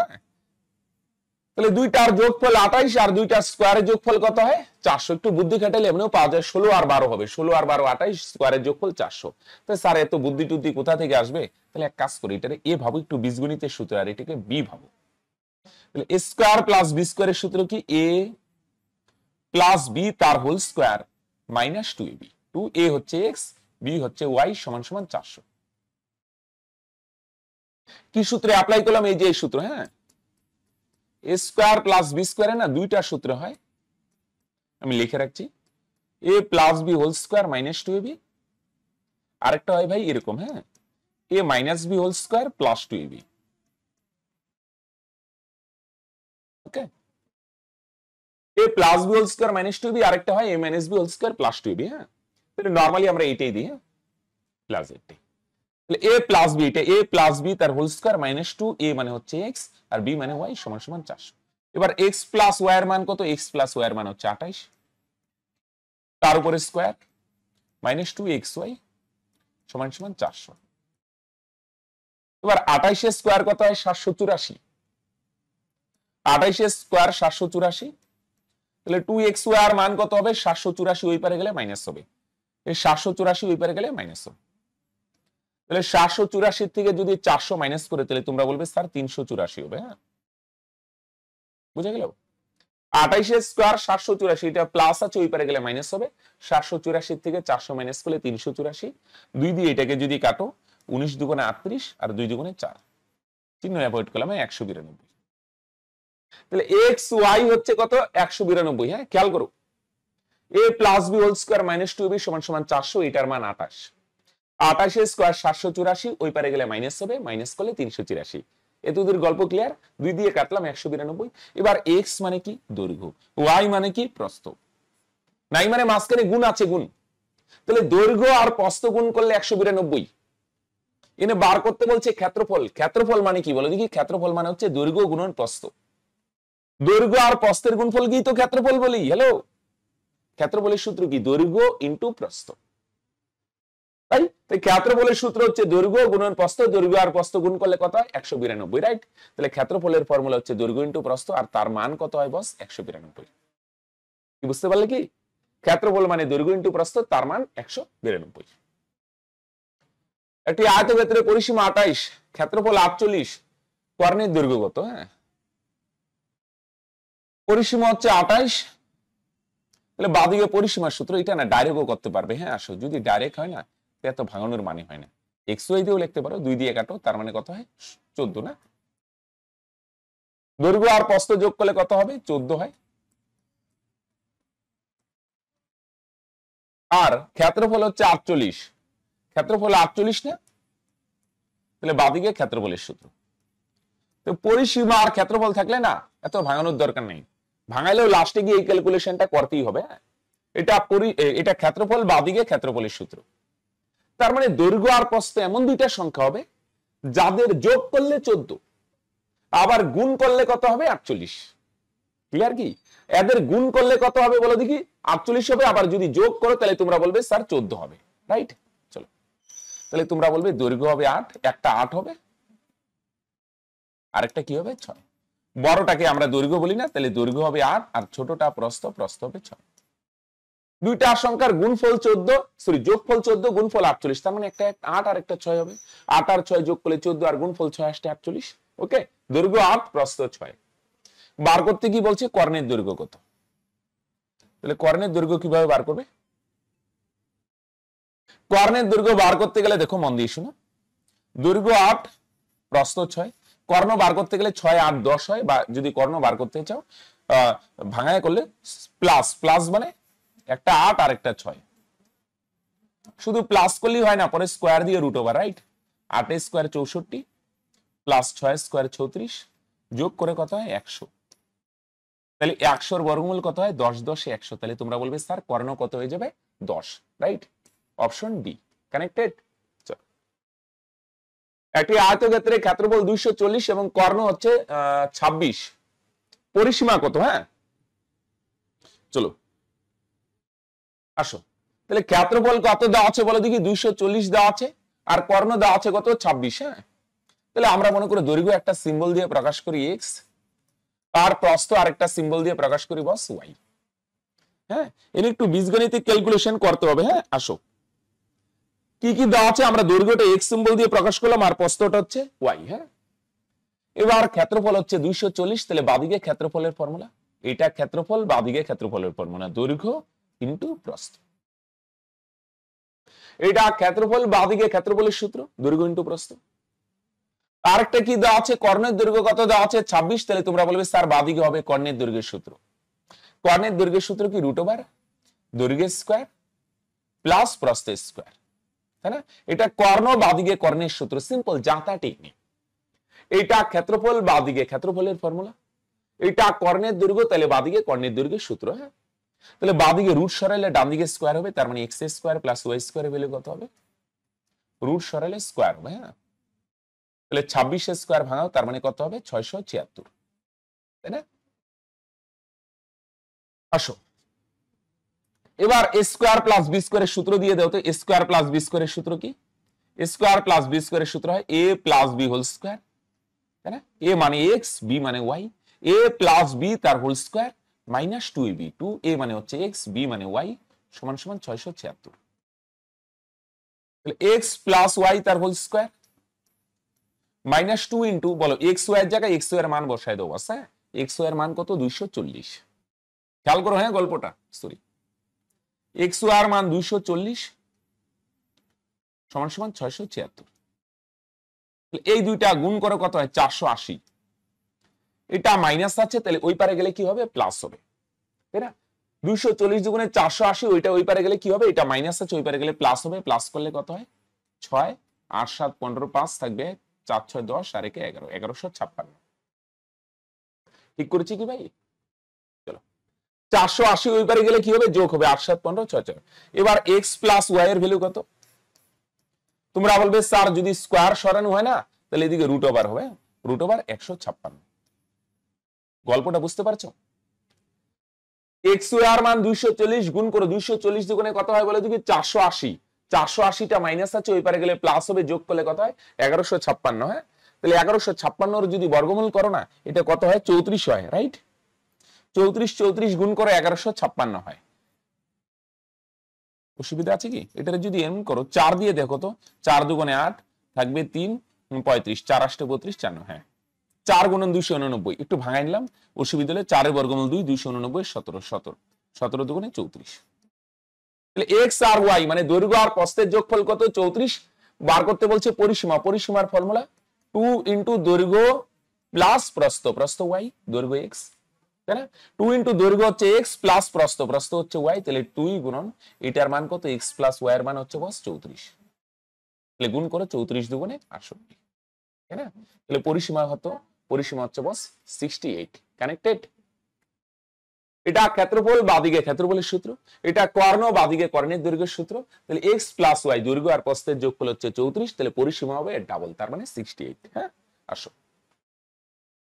তাহলে দুইটার যোগফল 28 আর দুইটার স্কয়ারের যোগফল কত হয় 400, একটু বুদ্ধি খাটাইলে এমনিও পাওয়া যায়, 16 আর 12 হবে, 16 আর 12 28, স্কয়ারের যোগফল 400। তাহলে স্যার এত বুদ্ধি টুদ্ধি কোথা থেকে আসবে, তাহলে এক কাজ করি, এটারে এ ভাবো, একটু বীজগণিতের সূত্র, আর এটাকে বি ভাবো। তাহলে এ স্কয়ার প্লাস বি স্কয়ারের সূত্র কি, এ প্লাস বি তার whole square minus 2ab, 2a হচ্ছে এক্স, বি হচ্ছে ওয়াই সমান সমান 400। কি সূত্রে অ্যাপ্লাই করলাম, এই যে এই সূত্র। হ্যাঁ এ স্কয়ার প্লাস বি স্কয়ারে না দুইটা সূত্র হয়, আমি লিখে রাখছি, a plus B whole square minus 2ab, আরেকটা হয় ভাই এরকম, হ্যাঁ a minus b whole square plus 2ab। Okay, a plus B whole square minus 2ab, আরেকটা হয় a minus b whole square plus 2ab। হ্যাঁ তাহলে নরমালি আমরা এটাই দিই, হ্যাঁ প্লাস এটাই, তাহলে এ প্লাস বি, এটা এ প্লাস বি তার হোল স্কয়ার মাইনাস 2, এ মানে হচ্ছে এক্স আর বি মানে ওয়াই সমান সমান 400। এবার এক্স প্লাস ওয়াই এর মান কত, এক্স প্লাস ওয়াই এর মান হচ্ছে 28, তার উপরে স্কয়ার মাইনাস 2 এক্স ওয়াই সমান সমান 400। এবার 28 এর স্কয়ার কত হয় 784, 28 এর স্কয়ার 784, তাহলে 2x ওয়াই এর মান কত হবে 784, ওই পারে গেলে মাইনাস হবে, এই 784 ওই পারে গেলে মাইনাস হবে, তাহলে 784 থেকে যদি 400 মাইনাস করে, তাহলে তোমরা বলবে স্যার 384 হবে। হ্যাঁ বুঝে গেল, 28 এর স্কয়ার 784, এটা প্লাস আছে ওই পারে গেলে মাইনাস হবে, 784 থেকে 400 মাইনাস করলে 384, 2 দিয়ে এটাকে যদি কাটো 19 দুগুণে 38 আর 2 দুগুণে 4, চিহ্ন অ্যাভয়েড করলাম 192, তাহলে এক্স ওয়াই হচ্ছে কত 192। হ্যাঁ খেয়াল করো, a plus B whole square minus 2b সমান সমান 400, এটার মান 28, 28 এর স্কয়ার 784, ওই পারে গেলে মাইনাস হবে, মাইনাস করলে 384, এতদূর গল্প ক্লিয়ার, 2 দিয়ে কাটলাম 192। এবার এক্স মানে কি দৈর্ঘ্য, ওয়াই মানে কি প্রস্থ, নাই মানে মাঝখানে গুণ আছে গুণ, তাহলে দৈর্ঘ্য আর প্রস্থ গুণ করলে 192, এনে বার করতে বলছে ক্ষেত্রফল, ক্ষেত্রফল মানে কি বলো দেখি, ক্ষেত্রফল মানে হচ্ছে দৈর্ঘ্য গুণন প্রস্থ, দৈর্ঘ্য আর প্রস্থের গুণফল কি তো ক্ষেত্রফল বলি। হ্যালো, ক্ষেত্রফলের সূত্র কি, দৈর্ঘ্য ইনটু প্রস্থ, তাই ক্ষেত্রফলের সূত্র হচ্ছে দৈর্ঘ্য গুণন প্রস্থ, দৈর্ঘ্য আর প্রস্থ গুণ করলে কত হয় 192, রাইট। তাহলে ক্ষেত্রফলের ফর্মুলা হচ্ছে দৈর্ঘ্য ইনটু প্রস্থ, আর তার মান কত হয় বস 192, কি বুঝতে পারলে কি, ক্ষেত্রফল মানে দৈর্ঘ্য ইনটু প্রস্থ, তার মান 192। একটি আয়তক্ষেত্রের পরিসীমা 28, ক্ষেত্রফল 48, কর্ণের দৈর্ঘ্য কত। হ্যাঁ পরিসীমা হচ্ছে 28, তাহলে বাদিকে পরিসীমার সূত্র, এটা না ডাইরেক্টও করতে পারবে। হ্যাঁ আসো, যদি ডাইরেক্ট হয় না এত ভাঙানোর মানে হয় না, এক্স ওয়াই দিয়েও লিখতে পারো, 2 দিয়ে কাটো, তার মানে কত হয় 14 না? দৈর্ঘ্য আর প্রস্থ যোগ করলে কত হবে 14 হয়। আর ক্ষেত্রফল হচ্ছে 48, ক্ষেত্রফল 48 না? তাহলে বাদিকে ক্ষেত্রফলের সূত্র। তো পরিসীমা আর ক্ষেত্রফল থাকলে না এত ভাঙানোর দরকার নেই, ভাঙাইলেও লাস্টে গিয়ে এই ক্যালকুলেশনটা করতেই হবে। এটা ক্ষেত্রফল, বাদিকে ক্ষেত্রফলের সূত্র। তার মানে দৈর্ঘ্য আর প্রস্থ এমন দুইটা সংখ্যা হবে যাদের যোগ করলে 14, আবার গুণ করলে কত হবে 48। ক্লিয়ার কি? এদের গুণ করলে কত হবে বলো দেখি? 48 হবে, আবার যদি যোগ করো তাহলে তোমরা বলবে স্যার 14 হবে, রাইট? চলো, তাহলে তোমরা বলবে দৈর্ঘ্য হবে 8, একটা 8 হবে, আরেকটা কি হবে 6। বড়টাকে আমরা দৈর্ঘ্য বলি না, তাহলে দৈর্ঘ্য হবে 8, আর ছোটটা প্রস্থ, প্রস্থ হবে 6। দুইটা সংখ্যার গুণফল 14, সরি যোগফল 14, গুণফল 48, তার মানে একটা 8 আর একটা 6 হবে। 8 আর 6 যোগ করলে 14, আর গুণফল 6 আসছে 48। ওকে, দৈর্ঘ্য 8, প্রস্থ 6। বার করতে কি বলছে? কর্ণের দৈর্ঘ্য কত। তাহলে কর্ণের দৈর্ঘ্য কিভাবে বার করবে? কর্ণের দৈর্ঘ্য বার করতে গেলে দেখো মন দিয়ে শোনো, দৈর্ঘ্য 8, প্রস্থ 6, কর্ণ বার করতে গেলে 6, 8, 10 হয়, বা যদি কর্ণ বার করতে চাও ভাঙায় করলে প্লাস, প্লাস মানে একটা 8 আর একটা 6, শুধু প্লাস করলেই হয় না, পরে স্কোয়ার দিয়ে root over, right? 8 square 64 plus 6 square 36, যোগ করে কত হয় 100। তাহলে 100 বর্গমূল কত হয়? 10, 10 100। তাহলে তোমরা বলবে স্যার কর্ণ কত হয়ে যাবে? 10, রাইট? Option D connected. একটি আয়তক্ষেত্রের ক্ষেত্রফল 240 এবং কর্ণ হচ্ছে 26, পরিসীমা কত? হ্যাঁ, চলো আসো, তাহলে ক্ষেত্রফল কত দেওয়া আছে বলো দেখি? 240 দেওয়া আছে, আর কর্ণ দেওয়া আছে কত? 26। হ্যাঁ, তাহলে আমরা মনে করি দৈর্ঘ্য একটা সিম্বল দিয়ে প্রকাশ করি এক্স, আর প্রস্থ আরেকটা সিম্বল দিয়ে প্রকাশ করি বস ওয়াই। হ্যাঁ, এর একটু বীজগণিতিক ক্যালকুলেশন করতে হবে। হ্যাঁ, আসো, কি কি দেওয়া আছে? আমরা দৈর্ঘ্যটা এক্স সিম্বল দিয়ে প্রকাশ করলাম, আর প্রস্থটা হচ্ছে ওয়াই। হ্যাঁ, এবার ক্ষেত্রফল হচ্ছে 240, তাহলে বাদিকে ক্ষেত্রফলের ফর্মুলা, এটা ক্ষেত্রফল, বাদিকে ক্ষেত্রফলের ফর্মুলা দৈর্ঘ্য ইনটু প্রস্থ। এটা ক্ষেত্রফল, বাদিকে ক্ষেত্রফলের সূত্র দৈর্ঘ্য ইনটু প্রস্থ। আরেকটা কি দেওয়া আছে? কর্ণের দৈর্ঘ্য কত দেওয়া আছে? 26, তাহলে তোমরা বলবে স্যার বাদিকে হবে কর্ণের দৈর্ঘ্যের সূত্র। কর্ণের দৈর্ঘ্যের সূত্র কি? রুট ওভার দৈর্ঘ্যের স্কয়ার প্লাস প্রস্থের স্কয়ার, তাই না? এটা কর্ণ, বাদিকে কর্ণের সূত্র, সিম্পল, জাতা টেকনিক। এটা ক্ষেত্রফল, বাদিকে ক্ষেত্রফলের ফর্মুলা। এটা কর্ণের দৈর্ঘ্য, তাহলে বাদিকে কর্ণের দৈর্ঘ্যের সূত্র। হ্যাঁ, তাহলে বাদিকে রুট সরাইলে ডান দিকে স্কয়ার হবে, তার মানে এক্স স্কয়ার প্লাস ওয়াই স্কয়ারের ভ্যালু কত হবে? রুট সরাইলে স্কয়ার হবে। হ্যাঁ, তাহলে 26 স্কয়ার ভাঙাও, তার মানে কত হবে? 676, তাই না? আসো, এবার এ স্কয়ার প্লাস বি স্কয়ারের সূত্র দিয়ে দাও তো। এ স্কয়ার প্লাস বি স্কয়ারের সূত্র কি? এ স্কয়ার প্লাস বি স্কয়ারের সূত্র হয় A plus B whole square, তাই না? এ মানে এক্স, বি মানে ওয়াই, এ প্লাস বি তার whole square minus 2ab, 2a মানে হচ্ছে এক্স, বি মানে ওয়াই, সমান সমান 676। তাহলে এক্স প্লাস ওয়াই তার হোল স্কয়ার মাইনাস 2 ইন্টু, বলো এক্স ওয়াই এর জায়গায় এক্স ওয়াই এর মান বসায় দেবো। হ্যাঁ, এক্স ওয়াই এর মান কত? 240। খেয়াল করো, হ্যাঁ গল্পটা, সরি, এক্স ওয়াই এর মান 240 সমান সমান 676। এই দুইটা গুণ করে কত হয়? 480। এটা মাইনাস আছে, তাহলে ওই পারে গেলে কি হবে? প্লাস হবে, তাই না? 240 দুগুণে 480, ওইটা ওই পারে গেলে কি হবে? এটা মাইনাস আছে, ওই পারে গেলে প্লাস হবে। প্লাস করলে কত হয়? 6, 8, 7, 15, 5 থাকবে, 4, 6, 10 আর 1, 11, 1156। ঠিক করেছি কি ভাই? চলো, 480 ওই পারে গেলে কি হবে? যোগ হবে, 8, 7, 15, 6, 4। এবার এক্স প্লাস ওয়াই এর ভ্যালু কত? তোমরা বলবে স্যার যদি স্কয়ার সরানো হয় না, তাহলে এদিকে রুট ওভার হবে, রুট ওভার 156। গল্পটা বুঝতে পারছো? এক্স ওয়াই মান 240 গুণ করো, 240 দুগুণে কত হয় বলে দেখি? 480। 480টা মাইনাস আছে, ওই পারে গেলে প্লাস হবে, যোগ করলে কত হয়? 1156। হ্যাঁ, তাহলে 1156 যদি বর্গমূল করো না, এটা কত হয়? 34 হয়, রাইট? 34 গুণ করে 1156 হয়। অসুবিধা আছে কি? এটা যদি এমন করো, 4 দিয়ে দেখো তো, 4 দুগুণে 8 থাকবে 3, 35, 4 8 32, 4। হ্যাঁ, 4 গুণন 289, একটু ভাঙাই নিলাম, অসুবিধা হলে 4 এর বর্গমূল 2, 289, 17, 17 দুগুণে 34। তাহলে এক্স আর ওয়াই মানে দৈর্ঘ্য আর প্রস্থের যোগফল কত? 34, বার করতে বলছে পরিসীমা, পরিসীমার ফর্মুলা 2 ইন্টু দৈর্ঘ্য প্লাস প্রস্থ, প্রস্থ ওয়াই, দৈর্ঘ্য এক্স, তাই না? 2 ইন্টু দৈর্ঘ্য হচ্ছে এক্স প্লাস প্রস্থ, প্রস্থ হচ্ছে ওয়াই, তাহলে 2 গুণন এটার মান কত, এক্স প্লাস ওয়াই এর মান হচ্ছে বস 34, তাহলে গুণ করে 34 দুগুণে 68, তাই না? তাহলে পরিসীমা হতো, পরিসীমা হচ্ছে বস 68। কানেক্টেড? এটা ক্ষেত্রফল, বাদিকে ক্ষেত্রফলের সূত্র, এটা কর্ণ, বাদিকে কর্ণের দৈর্ঘ্যের সূত্র, তাহলে এক্স প্লাস ওয়াই দৈর্ঘ্য আর প্রস্থের যোগফল হচ্ছে 34, তাহলে পরিসীমা হবে ডাবল, তার মানে 68। হ্যাঁ, আসো,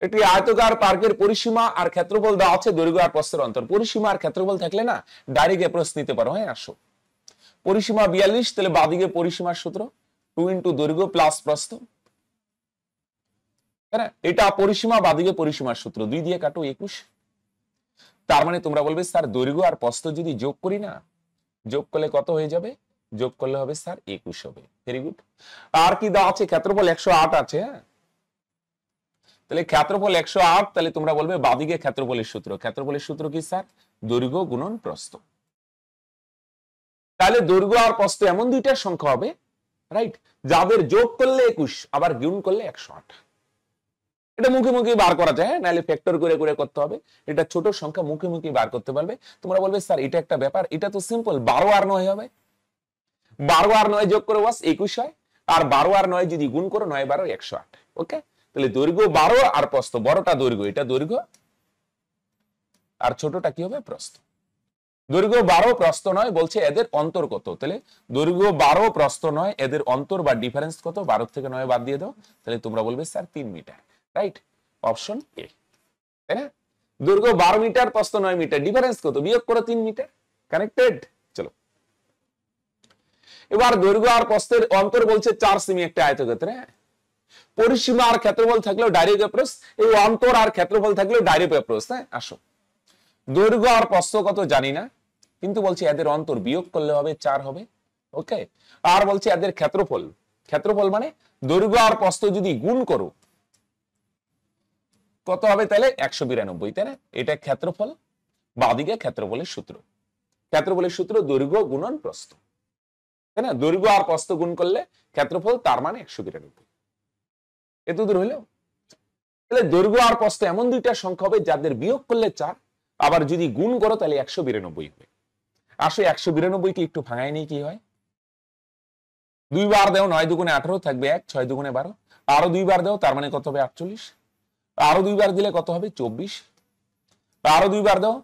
এটি আয়তকার পার্কের পরিসীমা আর ক্ষেত্রফল দেওয়া আছে দৈর্ঘ্য আর প্রস্থের অন্তর। পরিসীমা আর ক্ষেত্রফল থাকলে না ডাইরেক্ট অ্যাপ্রোচ নিতে পারো। হ্যাঁ, আসো, পরিসীমা 42, তাহলে বাদিকে পরিসীমার সূত্র 2 ইন্টু দৈর্ঘ্য প্লাস প্রস্থ, তাই না? এটা পরিসীমা, বাদিকে পরিসীমার সূত্র, 2 দিয়ে কাটো 21, তার মানে তোমরা বলবে স্যার দৈর্ঘ্য আর প্রস্থ যদি যোগ করি না, যোগ করলে কত হয়ে যাবে, যোগ করলে হবে স্যার 21 হবে। Very good. আর কি দেওয়া আছে, ক্ষেত্রফল 108 আছে। হ্যাঁ, তাহলে ক্ষেত্রফল 108, তাহলে তোমরা বলবে বাদিকে ক্ষেত্রফলের সূত্র, ক্ষেত্রফলের সূত্র কি স্যার, দৈর্ঘ্য গুণন প্রস্থ। তাহলে দৈর্ঘ্য আর প্রস্থ এমন দুইটা সংখ্যা হবে, রাইট, যাদের যোগ করলে 21 আবার গুণ করলে 108। এটা মুখে মুখে বার করা যায়, নাহলে ফ্যাক্টর করে করে করতে হবে। এটা ছোট সংখ্যা, মুখে মুখে বার করতে পারবে। তোমরা বলবে স্যার এটা একটা ব্যাপার, এটা তো সিম্পল, 12 আর 9 হবে, 12 আর 9 যোগ করে বাস 21 হয়, আর 12 আর 9 যদি গুণ করো 9 12 108। ওকে, তাহলে দৈর্ঘ্য 12 আর প্রস্থ, বড়টা দৈর্ঘ্য, এটা দৈর্ঘ্য, আর ছোটটা কি হবে, প্রস্থ। দৈর্ঘ্য 12 প্রস্থ 9, বলছে এদের অন্তর কত, তাহলে দৈর্ঘ্য 12 প্রস্থ 9, এদের অন্তর বা ডিফারেন্স কত, 12 থেকে 9 বাদ দিয়ে দাও, তাহলে তোমরা বলবে sir 3 metre. Right, option A, তাই না? দৈর্ঘ্য 12 মিটার, প্রস্থ 9 মিটার, ডিফারেন্স কত, বিয়োগ করো 3 মিটার। কানেক্টেড? চলো, এবার দৈর্ঘ্য আর প্রস্থের অন্তর বলছে 4 সেমি একটা আয়তক্ষেত্রে। পরিসীমা আর ক্ষেত্রফল থাকলেও ডাইরেক্ট অ্যাপ্রোচ, এই অন্তর আর ক্ষেত্রফল থাকলেও ডাইরেক্ট অ্যাপ্রোচ। হ্যাঁ, আসো, দৈর্ঘ্য আর প্রস্থ কত জানি না, কিন্তু বলছে এদের অন্তর বিয়োগ করলে হবে 4 হবে। ওকে, আর বলছে এদের ক্ষেত্রফল, ক্ষেত্রফল মানে দৈর্ঘ্য আর প্রস্থ যদি গুণ করো কত হবে, তাহলে 192, তাই না? এটা ক্ষেত্রফল, বাদিকে ক্ষেত্রফলের সূত্র, ক্ষেত্রফলের সূত্র দৈর্ঘ্য গুণন প্রস্থ, তাই না? দৈর্ঘ্য আর প্রস্থ গুণ করলে ক্ষেত্রফল, তার মানে 192। এত দূর হইলো? তাহলে দৈর্ঘ্য আর প্রস্থ এমন দুইটা সংখ্যা হবে যাদের বিয়োগ করলে 4, আবার যদি গুণ করো তাহলে 192 হবে। আসলে 192 কে একটু ভাঙাই নেই, কি হয়, 2 বার দাও, 9 দুগুণে 18 থাকবে 1, 6 দুগুণে 12, আরো 2 বার দাও, তার মানে কত হবে 48, আরো 2 বার দিলে কত হবে 24, আরো 2 বার দাও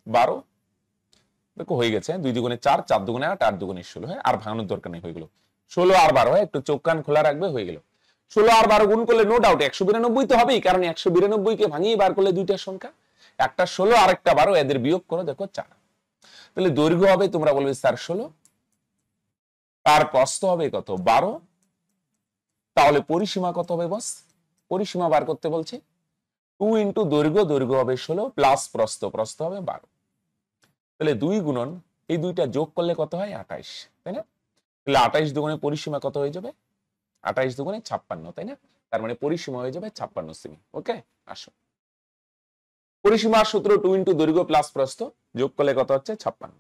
12, দেখো হয়ে গেছে, 2 দুগুণে 4, 4 দুগুণে 8, 8 দুগুণে 16। হ্যাঁ, আর ভাঙানোর দরকার নেই, হয়ে গেল 16 আর 12। হয়, একটু চোখ কান খোলা রাখবে, হয়ে গেল 16 আর 12 গুণ করলে নো ডাউট 192 তো হবেই, কারণ 192 কে ভাঙিয়ে বার করলে দুইটা সংখ্যা, একটা 16 আর একটা 12, এদের বিয়োগ করো, দেখো 4। তাহলে দৈর্ঘ্য হবে, তোমরা বলবে স্যার 16, আর প্রস্থ হবে কত, 12, তাহলে পরিসীমা কত হবে বস, পরিসীমা বার করতে বলছে 2 ইন্টু দৈর্ঘ্য, দৈর্ঘ্য হবে 16 প্লাস প্রস্থ, প্রস্থ হবে 12, তাহলে 2 গুণন এই দুইটা যোগ করলে কত হয় 28, তাই না? তাহলে 28 দুগুণে পরিসীমা কত হয়ে যাবে, 28 দুগুণে 56, তাই না? তার মানে পরিসীমা হয়ে যাবে 56 সেমি। ওকে, আসো, পরিসীমার সূত্র 2 ইন্টু দৈর্ঘ্য প্লাস প্রস্থ, যোগ করলে কত হচ্ছে 56।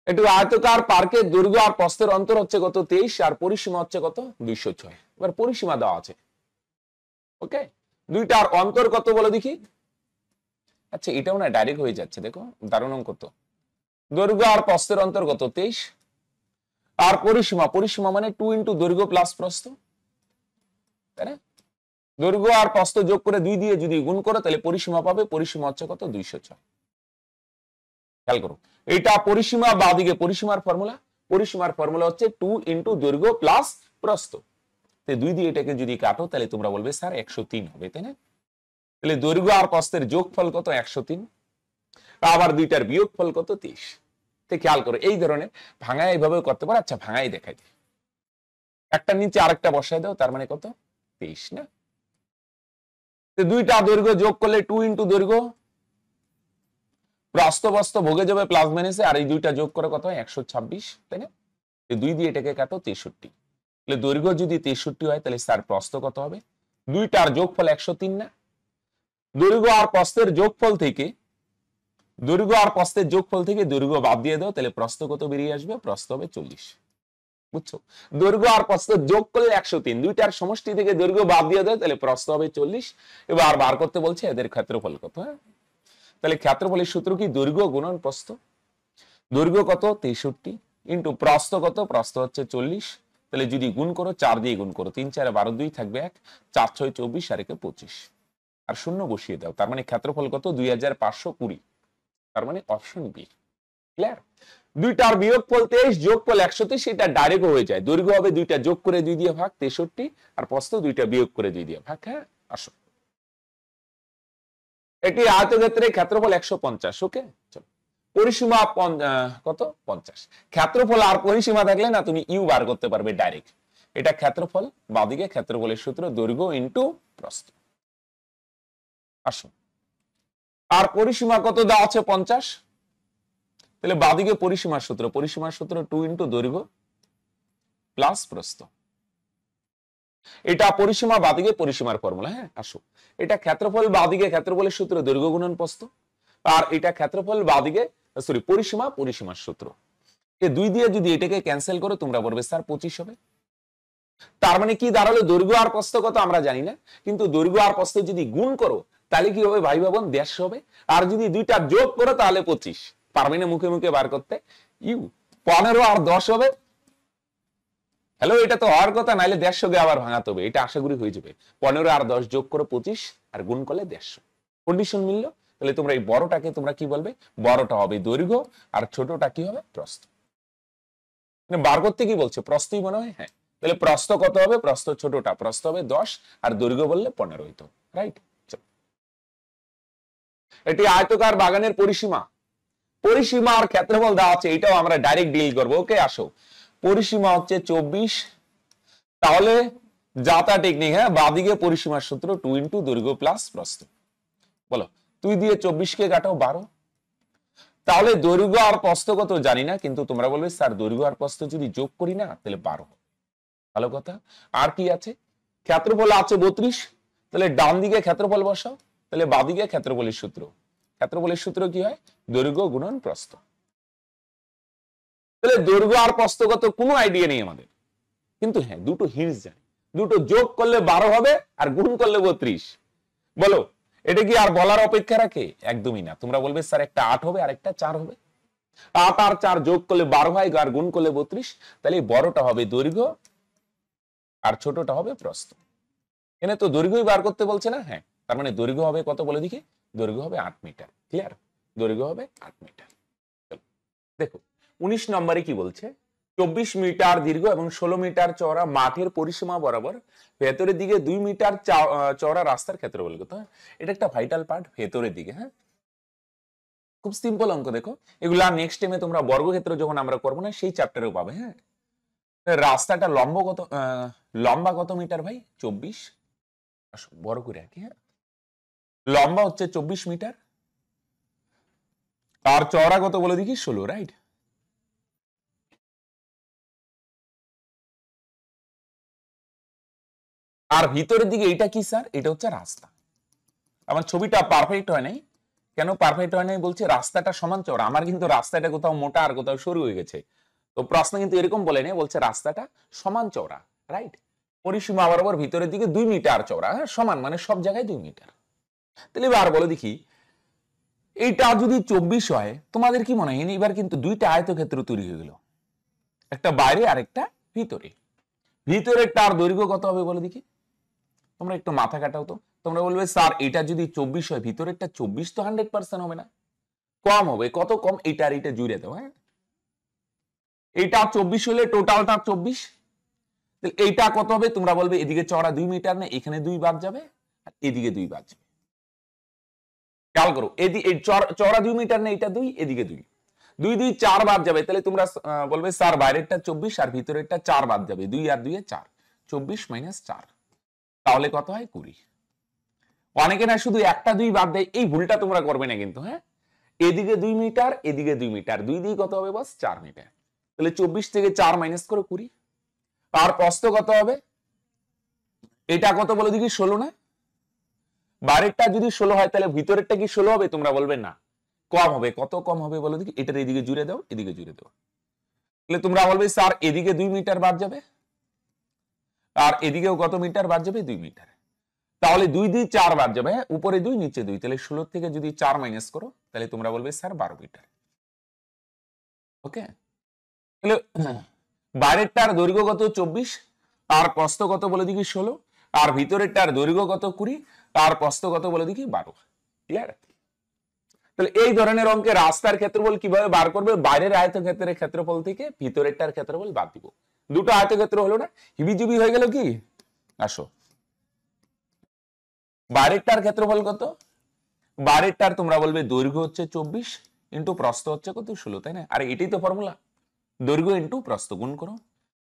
একটু আয়তকার পার্কের দৈর্ঘ্য আর প্রস্থের অন্তর হচ্ছে কত 23, আর পরিসীমা হচ্ছে কত 206। এবার পরিসীমা দেওয়া আছে। ওকে, দুইটার অন্তর কত বলো দেখি। আচ্ছা, এটাও না ডাইরেক্ট হয়ে যাচ্ছে, দেখো দারুণ অঙ্ক তো। দৈর্ঘ্য আর প্রস্থের অন্তর কত 23, আর পরিসীমা, পরিসীমা মানে 2 ইন্টু দৈর্ঘ্য প্লাস প্রস্থ, তাই না? দৈর্ঘ্য আর প্রস্থ যোগ করে 2 দিয়ে যদি গুণ করো তাহলে পরিসীমা পাবে, পরিসীমা হচ্ছে কত 206। খেয়াল করো, এটা পরিসীমা, বাদিকে পরিসীমার ফর্মুলা, পরিসীমার ফর্মুলা হচ্ছে 2 ইন্টু দৈর্ঘ্য প্লাস প্রস্থ, 2 দিয়ে এটাকে যদি কাটো তাহলে তোমরা বলবে স্যার 103 হবে, তাই না? তাহলে দৈর্ঘ্য আর প্রস্থের যোগফল কত 103, আবার দুইটার বিয়োগফল কত 23। খেয়াল করো, এই ধরনের ভাঙায় এইভাবে করতে পারো। আচ্ছা, ভাঙাই দেখাই, একটা নিচে আরেকটা বসায় দাও, তার মানে কত 23 না? দুইটা দৈর্ঘ্য যোগ করলে 2 ইন্টু দৈর্ঘ্য, প্রস্থ প্রস্থ ভোগে যাবে প্লাস মাইনাসে, আর এই দুইটা যোগ করে কত হয় 126, তাই না? 2 দিয়ে এটাকে কাটো 63, তাহলে দৈর্ঘ্য যদি 63 হয় তাহলে স্যার প্রস্থ কত হবে, দুইটার যোগফল 103 না? দৈর্ঘ্য আর প্রস্থের যোগফল থেকে, দৈর্ঘ্য আর প্রস্থের যোগফল থেকে দৈর্ঘ্য বাদ দিয়ে দাও, তাহলে প্রস্থ কত বেরিয়ে আসবে, প্রস্থ হবে 40। বুঝছো? দৈর্ঘ্য আর প্রস্থ যোগ করলে 103, দুইটার সমষ্টি থেকে দৈর্ঘ্য বাদ দিয়ে দেয়, তাহলে প্রস্থ হবে 40। এবার বার করতে বলছে এদের ক্ষেত্রফল কত। হ্যাঁ, তাহলে ক্ষেত্রফলের সূত্র কি? দৈর্ঘ্য গুণন প্রস্থ। দৈর্ঘ্য কত? 63 ইন্টু প্রস্থ কত? প্রস্থ হচ্ছে 40। তাহলে যদি গুণ করো, 4 দিয়ে গুণ করো, 3 4 12, 2 থাকবে 1, 4 6 24 আর 1 25, আর শূন্য বসিয়ে দাও। তার মানে ক্ষেত্রফল কত? 2520। তার মানে অপশন বি। ক্লিয়ার? দুইটার বিয়োগফল 23, যোগফল 123, এটা ডাইরেক্ট হয়ে যায়। দৈর্ঘ্য হবে দুইটা যোগ করে 2 দিয়ে ভাগ 63, আর প্রস্থ দুইটা বিয়োগ করে 2 দিয়ে ভাগ। হ্যাঁ, আসো। এটি আয়তক্ষেত্রের ক্ষেত্রফল 150। ওকে, চলো। পরিসীমা কত? 50। ক্ষেত্রফল আর পরিসীমা থাকলে না তুমি ইউ বার করতে পারবে ডাইরেক্ট। এটা ক্ষেত্রফল, বাঁদিকে ক্ষেত্রফলের সূত্র দৈর্ঘ্য ইন্টু প্রস্থ। আসো, আর পরিসীমা কত দেওয়া আছে? 50। তাহলে বাঁদিকে পরিসীমার সূত্র, পরিসীমার সূত্র 2 ইন্টু দৈর্ঘ্য প্লাস প্রস্থ। এটা পরিসীমা, বাঁদিকে পরিসীমার ফর্মুলা। হ্যাঁ, আসো। এটা ক্ষেত্রফল, বাঁদিকে ক্ষেত্রফলের সূত্র দৈর্ঘ্য গুণন প্রস্থ, আর এটা ক্ষেত্রফল, বাঁদিকে পরিসীমা, পরিসীমার সূত্র। এই 2 দিয়ে যদি এটাকে ক্যান্সেল করো, তোমরা বলবে স্যার 25 হবে। তার মানে কি দাঁড়ালো? দৈর্ঘ্য আর প্রস্থ কত আমরা জানি না, কিন্তু দৈর্ঘ্য আর প্রস্থ যদি গুণ করো তাহলে কি হবে ভাই বোন? 150 হবে। আর যদি দুইটা যোগ করো তাহলে 25। পারবে না মুখে মুখে বার করতে? ইউ 15 আর 10 হবে। হ্যালো, এটা তো হওয়ার কথা, নাইলে 150 কে আবার ভাঙাতে হবে। এটা আশা করি হয়ে যাবে। 15 আর 10 যোগ করো 25, আর গুণ করলে 150। কন্ডিশন মিললো। তাহলে তোমরা এই বড়টাকে তোমরা কি বলবে? বড়টা হবে দৈর্ঘ্য, আর ছোটটা কি হবে? প্রস্থ। বার করতে কি বলছে? প্রস্থই মনে হয়। হ্যাঁ, তাহলে প্রস্থ কত হবে? প্রস্থ ছোটটা, প্রস্থ হবে 10, আর দৈর্ঘ্য বললে 15 হইতো। রাইট? এটি আয়তকার বাগানের পরিসীমা। পরিসীমা আর ক্ষেত্রফল দেওয়া আছে, এটাও আমরা ডাইরেক্ট ডিল করবো। ওকে, আসো। পরিসীমা হচ্ছে 24। তাহলে যাতা টেকনিক। হ্যাঁ, বাঁদিকে পরিসীমার সূত্র 2 ইন্টু দৈর্ঘ্য প্লাস প্রস্থ। বলো, 2 দিয়ে 24 কে কাটাও 12। তাহলে দৈর্ঘ্য আর প্রস্থ কত জানি না, কিন্তু তোমরা বলবে স্যার দৈর্ঘ্য আর প্রস্থ যদি যোগ করি না তাহলে 12। ভালো কথা। আর কি আছে? ক্ষেত্রফল আছে 32। তাহলে ডান দিকে ক্ষেত্রফল বসাও, তাহলে বাঁদিকে ক্ষেত্রফলের সূত্র। ক্ষেত্রফলের সূত্র কি হয়? দৈর্ঘ্য গুণন প্রস্থ। তাহলে দৈর্ঘ্য আর প্রস্থ কত কোনো আইডিয়া নেই আমাদের, কিন্তু হ্যাঁ দুটো হিন্টস জানি। দুটো যোগ করলে 12 হবে, আর গুণ করলে 32। বলো, এটা কি আর বলার অপেক্ষা রাখে? একদমই না। তোমরা বলবে স্যার একটা 8 হবে আর একটা 4 হবে। 8 আর 4 যোগ করলে 12 হয়, আর গুণ করলে 32। তাহলে বড়টা হবে দৈর্ঘ্য, আর ছোটটা হবে প্রস্থ। এখানে তো দৈর্ঘ্যই বার করতে বলছে না। হ্যাঁ, তার মানে দৈর্ঘ্য হবে কত বলে দেখি? দৈর্ঘ্য হবে 8 মিটার। ক্লিয়ার? দৈর্ঘ্য হবে 8 মিটার। দেখো 19 নম্বরে কি বলছে? 24 মিটার দীর্ঘ এবং 16 মিটার চওড়া মাঠের পরিসীমা বরাবর ভেতরের দিকে 2 মিটার চওড়া রাস্তার ক্ষেত্রফল কত? এটা একটা ভাইটাল পার্ট, ভেতরের দিকে। হ্যাঁ, খুব সিম্পল অঙ্ক। দেখো, এগুলা নেক্সট টাইমে তোমরা বর্গক্ষেত্র যখন আমরা করবো না, সেই চ্যাপ্টারেও পাবে। হ্যাঁ, রাস্তাটা লম্বা কত মিটার ভাই? 24। বড় করে রাখি। হ্যাঁ, লম্বা হচ্ছে 24 মিটার, আর চওড়া কত বলে দেখি? 16। রাইট? আর ভিতরের দিকে এটা কি স্যার? এটা হচ্ছে রাস্তা। আমার ছবিটা পারফেক্ট হয় নাই। কেন পারফেক্ট হয় নাই বলছে? রাস্তাটা সমান চওড়া। আমার কিন্তু রাস্তাটা কোথাও মোটা আর কোথাও সরু হয়ে গেছে। তো প্রশ্ন কিন্তু এরকম বলে নেই, বলছে রাস্তাটা সমান চওড়া। রাইট? পরিসীমা বরাবর ভিতরের দিকে 2 মিটার চওড়া। হ্যাঁ, সমান মানে সব জায়গায় 2 মিটার। তাহলে এবার বলো দেখি, এইটা যদি 24 হয়, তোমাদের কি মনে হয়? এবার কিন্তু দুইটা আয়তক্ষেত্র তৈরি হয়ে গেল, একটা বাইরে আর একটা ভিতরে। ভিতরেরটার দৈর্ঘ্য কত হবে বলো দেখি? তোমরা একটু মাথা কাটাও তো। তোমরা বলবে স্যার এটা যদি 24 হয়, ভিতরেরটা 24 তো 100% হবে না, কম হবে। কত কম? এটা আর এটা জুড়ে দাও। হ্যাঁ, এইটা 24 হলে টোটালটা 24। এইটা কত হবে? তোমরা বলবে এদিকে চওড়া 2 মিটার না, এখানে 2 বাদ যাবে, আর এদিকে 2 বাদ যাবে। খেয়াল করো, চওড়া 2 মিটার না, এটা 2, এদিকে 2, 2 2 4 বাদ যাবে। তাহলে তোমরা বলবে স্যার বাইরেরটা 24 আর ভিতরেরটা 4 বাদ যাবে। 2 আর 2 এ 4, 24 মাইনাস 4, তাহলে কত হয়? 20। অনেকে না শুধু একটা 2 বাদ দেয়, এই ভুলটা তোমরা করবে না কিন্তু। হ্যাঁ, এদিকে 2 মিটার, এদিকে 2 মিটার, 2 দিয়ে কত হবে বস? 4 মিটার। তাহলে 24 থেকে 4 মাইনাস করে 20। আর প্রস্থ কত হবে? এটা কত বলে দেখি? 16 না? বাইরেরটা যদি 16 হয়, তাহলে ভিতরেরটা কি 16 হবে? তোমরা বলবে না, কম হবে। কত কম হবে বলো দেখি? এটার এদিকে জুড়ে দাও, এদিকে জুড়ে দাও। তাহলে তোমরা বলবে স্যার এদিকে 2 মিটার বাদ যাবে আর এদিকেও কত মিটার বাদ যাবে 2 মিটার, তাহলে 2 2 4 বাদ যাবে, হ্যাঁ উপরে 2 নিচে 2, তাহলে 16 থেকে যদি 4 মাইনাস করো তাহলে তোমরা বলবে স্যার 12 মিটার। ওকে, তাহলে বাইরেরটার দৈর্ঘ্য কত 24 আর প্রস্থ কত বলে দেখি 16, আর ভিতরেরটার দৈর্ঘ্য কত 20 আর প্রস্থ কত বলে দেখি 12। ক্লিয়ার? তাহলে এই ধরনের অঙ্কে রাস্তার ক্ষেত্রফল কিভাবে বার করবে? বাইরের আয়তক্ষেত্রের ক্ষেত্রফল থেকে ভিতরেরটার ক্ষেত্রফল বাদ দিব। দুটো আয়তক্ষেত্র হলো না, হিবিজিবি হয়ে গেল কি? আসো, বাইরেরটার ক্ষেত্রফল কত? বাইরেরটার তোমরা বলবে দৈর্ঘ্য হচ্ছে 24 ইন্টু প্রস্থ হচ্ছে কত 16, তাই না? আর এটাই তো ফর্মুলা, দৈর্ঘ্য ইন্টু প্রস্থ গুণ করো,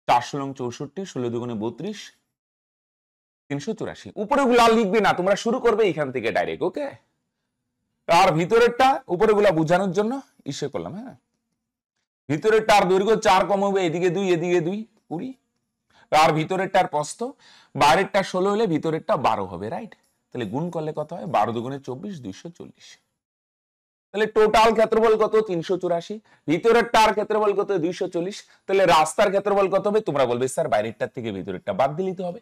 4 × 64, 16 × 32, 384। উপরে গুলা লিখবে না, তোমরা শুরু করবে এখান থেকে ডাইরেক্ট। ওকে, আর ভিতরেরটা উপরে গুলা বোঝানোর জন্য ইসে করলাম। হ্যাঁ, ভিতরেরটার দৈর্ঘ্য 4 কম হবে, এদিকে 2 এদিকে 2 20, আর ভিতরেরটার প্রস্থ বাইরেরটা 16 হলে ভিতরেরটা 12 হবে, রাইট? তাহলে গুণ করলে কত হয়? 12 × 2 = 24, 240। তাহলে টোটাল ক্ষেত্রফল কত? 384। ভিতরেরটার ক্ষেত্রফল কত? 240। তাহলে রাস্তার ক্ষেত্রফল কত হবে? তোমরা বলবে স্যার বাইরেরটার থেকে ভিতরেরটা বাদ দিতে হবে।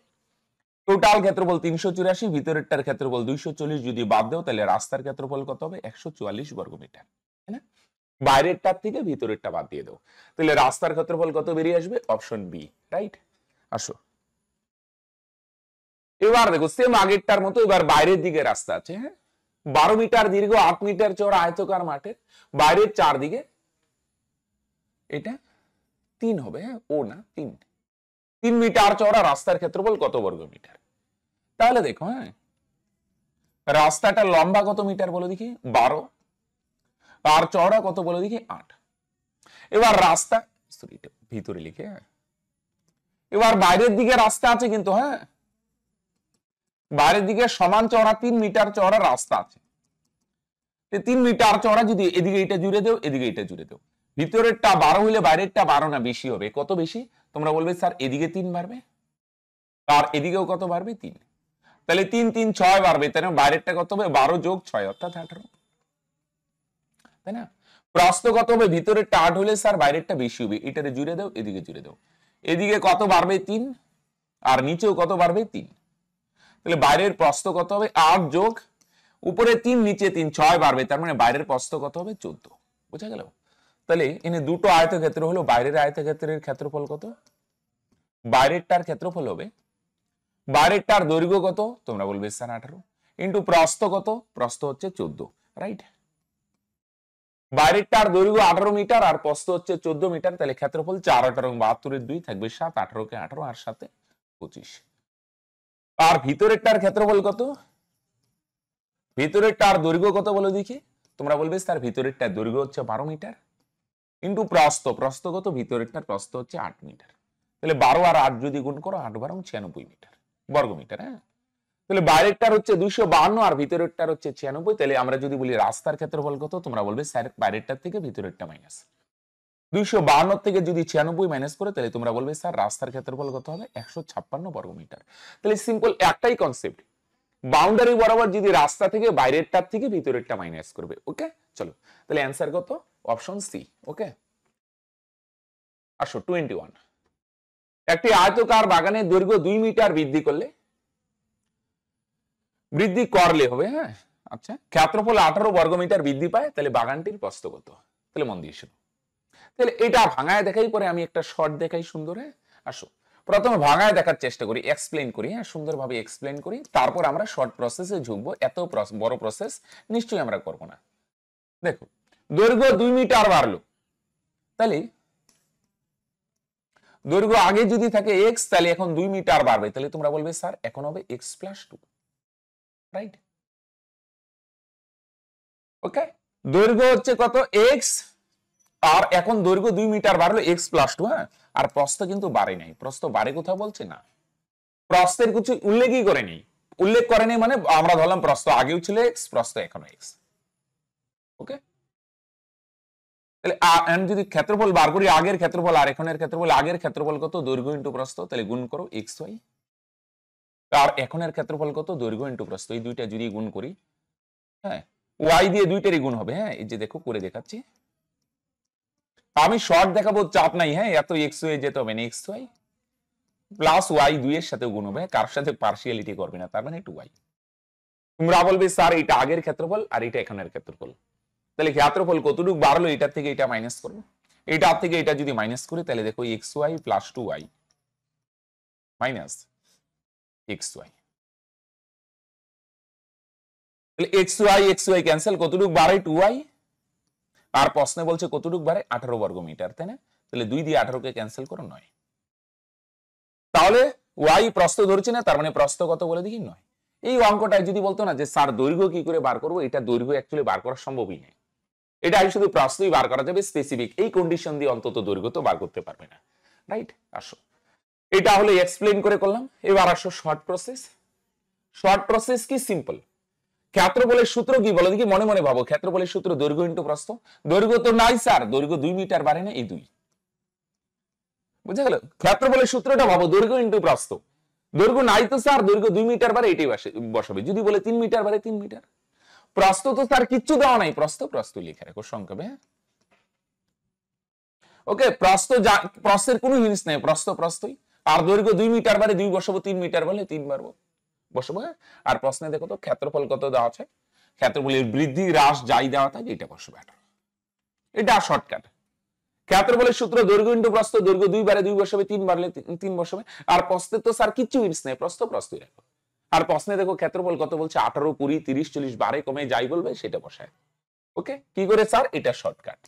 টোটাল ক্ষেত্রফল 384, ভিতরেরটার ক্ষেত্রফল 240, যদি বাদ দাও তাহলে রাস্তার ক্ষেত্রফল কত হবে? 144 বর্গমিটার, তাই না? বাইরেরটার থেকে ভিতরেরটা বাদ দিয়ে দাও, তাহলে রাস্তার ক্ষেত্রফল কত বেরিয়ে আসবে? Option B, right? আসো, এবার দেখো সেম আগেরটার মতো এবার বাইরের দিকে রাস্তা আছে। হ্যাঁ, 12 মিটার দীর্ঘ 8 মিটার চওড়া আয়তকার মাঠের বাইরের চারদিকে এটা 3 হবে। হ্যাঁ, ও না 3 মিটার চওড়া রাস্তার ক্ষেত্রফল কত বর্গ মিটার? তাহলে দেখো, হ্যাঁ রাস্তাটা লম্বা কত মিটার বলে দেখি? 12, আর চওড়া কত বলে দেখি? 8। এবার রাস্তা ভিতরে লিখে, এবার বাইরের দিকে রাস্তা আছে কিন্তু, হ্যাঁ বাইরের দিকে সমান চওড়া 3 মিটার চওড়া রাস্তা আছে। 3 মিটার চওড়া যদি এদিকে এটা জুড়ে দেও এদিকে এটা জুড়ে দেও, ভিতরেরটা 12 হলে বাইরেরটা 12 না বেশি হবে? কত বেশি? তোমরা বলবে স্যার এদিকে 3 বাড়বে আর এদিকেও কত বাড়বে? 3। তাহলে 3 3 6 বাড়বে, তাই না? বাইরেরটা কত হবে? 12 যোগ 6 অর্থাৎ 18, তাই না? প্রস্থ কত হবে? ভিতরেরটা 8 হলে স্যার বাইরেরটা বেশি হবে, এটারে জুড়ে দাও এদিকে জুড়ে দাও, এদিকে কত বাড়বে? 3, আর নিচেও কত বাড়বে? 3। তাহলে বাইরের প্রস্থ কত হবে? 8 যোগ উপরে 3 নিচে 3, 6 বাড়বে, তার মানে বাইরের প্রস্থ কত হবে? 14। বুঝা গেল? তাহলে এনে দুটো আয়তক্ষেত্র হলো, বাইরের আয়তক্ষেত্রের ক্ষেত্রফল কত? বাইরেরটার ক্ষেত্রফল হবে, বাইরেরটার দৈর্ঘ্য কত? তোমরা বলবে স্যার 18 ইন্টু প্রস্থ কত? প্রস্থ হচ্ছে 14, রাইট? বাইরেরটার দৈর্ঘ্য 18 মিটার আর প্রস্থ হচ্ছে 14 মিটার, তাহলে ক্ষেত্রফল 4 18 72 2 থাকবে 7, 18 কে 18 আর 7 25। আর ভিতরেরটার ক্ষেত্রফল কত? ভিতরেরটার দৈর্ঘ্য কত বলে দেখি? তোমরা বলবে স্যার ভিতরেরটার দৈর্ঘ্য হচ্ছে 12 মিটার ইন্টু প্রস্থ, প্রস্থ কত? ভিতরেরটার প্রস্থ হচ্ছে 8 মিটার, তাহলে 12 আর 8 যদি গুণ করো 8 12 96 মিটার বর্গমিটার। হ্যাঁ, তাহলে বাইরেরটার হচ্ছে 252 আর ভিতরেরটার হচ্ছে 96, তাহলে আমরা যদি বলি রাস্তার ক্ষেত্রফল কত? তোমরা বলবে স্যার বাইরেরটার থেকে ভিতরেরটা মাইনাস, 252 থেকে যদি 96 মাইনাস করে তাহলে তোমরা বলবে স্যার রাস্তার ক্ষেত্রফল কত হবে? 156 বর্গমিটার। তাহলে সিম্পল একটাই কনসেপ্ট, বাউন্ডারি বরাবর যদি রাস্তা থেকে বাইরেরটার থেকে ভিতরেরটা মাইনাস করবে। ওকে, চলো তাহলে অ্যান্সার কত? Option C. ওকে, আসো 21। একটি আয়তকার বাগানের দৈর্ঘ্য 2 মিটার বৃদ্ধি করলে হবে, হ্যাঁ আচ্ছা, ক্ষেত্রফল 18 বর্গমিটার বৃদ্ধি পায়, তাহলে বাগানটির প্রস্থ কত? তাহলে মন দিয়ে শোনো, তাহলে এটা ভাঙায় দেখাই পরে আমি একটা শর্ট দেখাই সুন্দর। হ্যাঁ, আসো প্রথমে ভাঙায় দেখার চেষ্টা করি, এক্সপ্লেইন করি, হ্যাঁ সুন্দরভাবে এক্সপ্লেইন করি, তারপর আমরা শর্ট প্রসেসে ঝুঁকবো। এত বড় প্রসেস নিশ্চয়ই আমরা করব না। দেখো দৈর্ঘ্য 2 মিটার বাড়লো, তাহলে দৈর্ঘ্য আগে যদি থাকে x, তাহলে এখন 2 মিটার বাড়বে, তাহলে তোমরা বলবে স্যার এখন হবে x + 2, রাইট? ওকে, দৈর্ঘ্য হচ্ছে কত? x, আর এখন দৈর্ঘ্য 2 মিটার বাড়লো x + 2। হ্যাঁ, আর প্রস্থ কিন্তু বাড়ে নাই, প্রস্থ বাড়ে কোথাও বলছে না, প্রস্থের কিছু উল্লেখই করে নেই, উল্লেখ করে নেই মানে আমরা ধরলাম প্রস্থ আগেও ছিল x, প্রস্থ এখনো x। ওকে, তাহলে যদি ক্ষেত্রফল বার করি, আগের ক্ষেত্রফল আর এখনের ক্ষেত্রফল, আগের ক্ষেত্রফল কত? দৈর্ঘ্য ইন্টু প্রস্থ, তাহলে গুণ করো xy, আর এখনের ক্ষেত্রফল কত? দৈর্ঘ্য ইন্টু প্রস্থ, এই দুইটা যদি গুণ করি, হ্যাঁ y দিয়ে দুইটারই গুণ হবে। হ্যাঁ, এই যে দেখো করে দেখাচ্ছি, আমি শর্ট দেখাবো, চাপ নাই, হ্যাঁ এত এক্স ওয়াই যেতে হবে না, এক্স ওয়াই প্লাস ওয়াই 2 এর সাথে গুণ হবে, কার সাথে পার্সিয়ালিটি করবে না, তার মানে 2y। তোমরা বলবে স্যার এটা আগের ক্ষেত্রফল আর এটা এখানের ক্ষেত্রফল, তাহলে ক্ষেত্রফল কতটুকু বাড়লো, এটা থেকে এটা মাইনাস করবো, এটা থেকে এটা যদি মাইনাস করি তাহলে দেখো x y plus 2y minus x y, তাহলে এক্স ওয়াই ক্যান্সেল, কতটুকু বাড়ে 2y, আর প্রশ্নে বলছে কতটুকু বাড়ে 18 বর্গ মিটার, তাই না? তাহলে 2 দিয়ে 18 কে ক্যান্সেল করো 9। তাহলে y প্রস্থ ধরছি না, তার মানে প্রস্থ কত বলে দেখি 9। এই অঙ্কটায় যদি বলতো না যে স্যার দৈর্ঘ্য কি করে বার করবো, এটা দৈর্ঘ্য অ্যাকচুয়ালি বার করা সম্ভবই নেই, এটা শুধু প্রস্থই বার করা যাবে স্পেসিফিক, এই কন্ডিশন দিয়ে অন্তত দৈর্ঘ্য তো বার করতে পারবে না, রাইট? আসো এটা হলো এক্সপ্লেইন করে করলাম। এবার আসো শর্ট প্রসেস। শর্ট প্রসেস কি সিম্পল, ক্ষেত্রফলের সূত্র কি বলো দেখি, মনে মনে ভাবো, ক্ষেত্রফলের সূত্র দৈর্ঘ্য ইনটু প্রস্থ। দৈর্ঘ্য তো নাই স্যার, দৈর্ঘ্য 2 মিটার বাড়ে না, এই 2, বুঝা গেল? ক্ষেত্রফলের সূত্রটা ভাবো, দৈর্ঘ্য ইনটু প্রস্থ। দৈর্ঘ্য নাই তো স্যার, দৈর্ঘ্য 2 মিটার বাড়ে, এটাই বসাবে। যদি বলে 3 মিটার বাড়ে 3 মিটার। প্রস্থ তো স্যার কিচ্ছু দেওয়া নাই, প্রস্থ লিখে রাখো সংক্ষেপে, হ্যাঁ ওকে। প্রস্থের কোনো হিন্স নেই, প্রস্থই। আর দৈর্ঘ্য 2 মিটার বাড়ে 2 বসাবো, 3 মিটার বলে 3 বাড়বো বসাবো, হ্যাঁ। আর প্রশ্নে দেখো তো ক্ষেত্রফল কত দেওয়া আছে, ক্ষেত্রফলের বৃদ্ধি হ্রাস যাই দেওয়া থাকে এটা বসাবো, এটা শর্টকাট। ক্ষেত্রফলের সূত্র দৈর্ঘ্য ইনটু প্রস্থ, দৈর্ঘ্য 2 বাড়ে 2 বসাবে, 3 বাড়লে 3 বসাবে। আর প্রস্থের তো স্যার কিচ্ছু হিন্স নেই, প্রস্থই রাখো। আর প্রশ্নে দেখো ক্ষেত্রফল কত বলছে, 18, 20, 30, 40 বাড়ে কমে যাই বলবে সেটা বসায়। ওকে, কি করে স্যার, এটা শর্টকাট।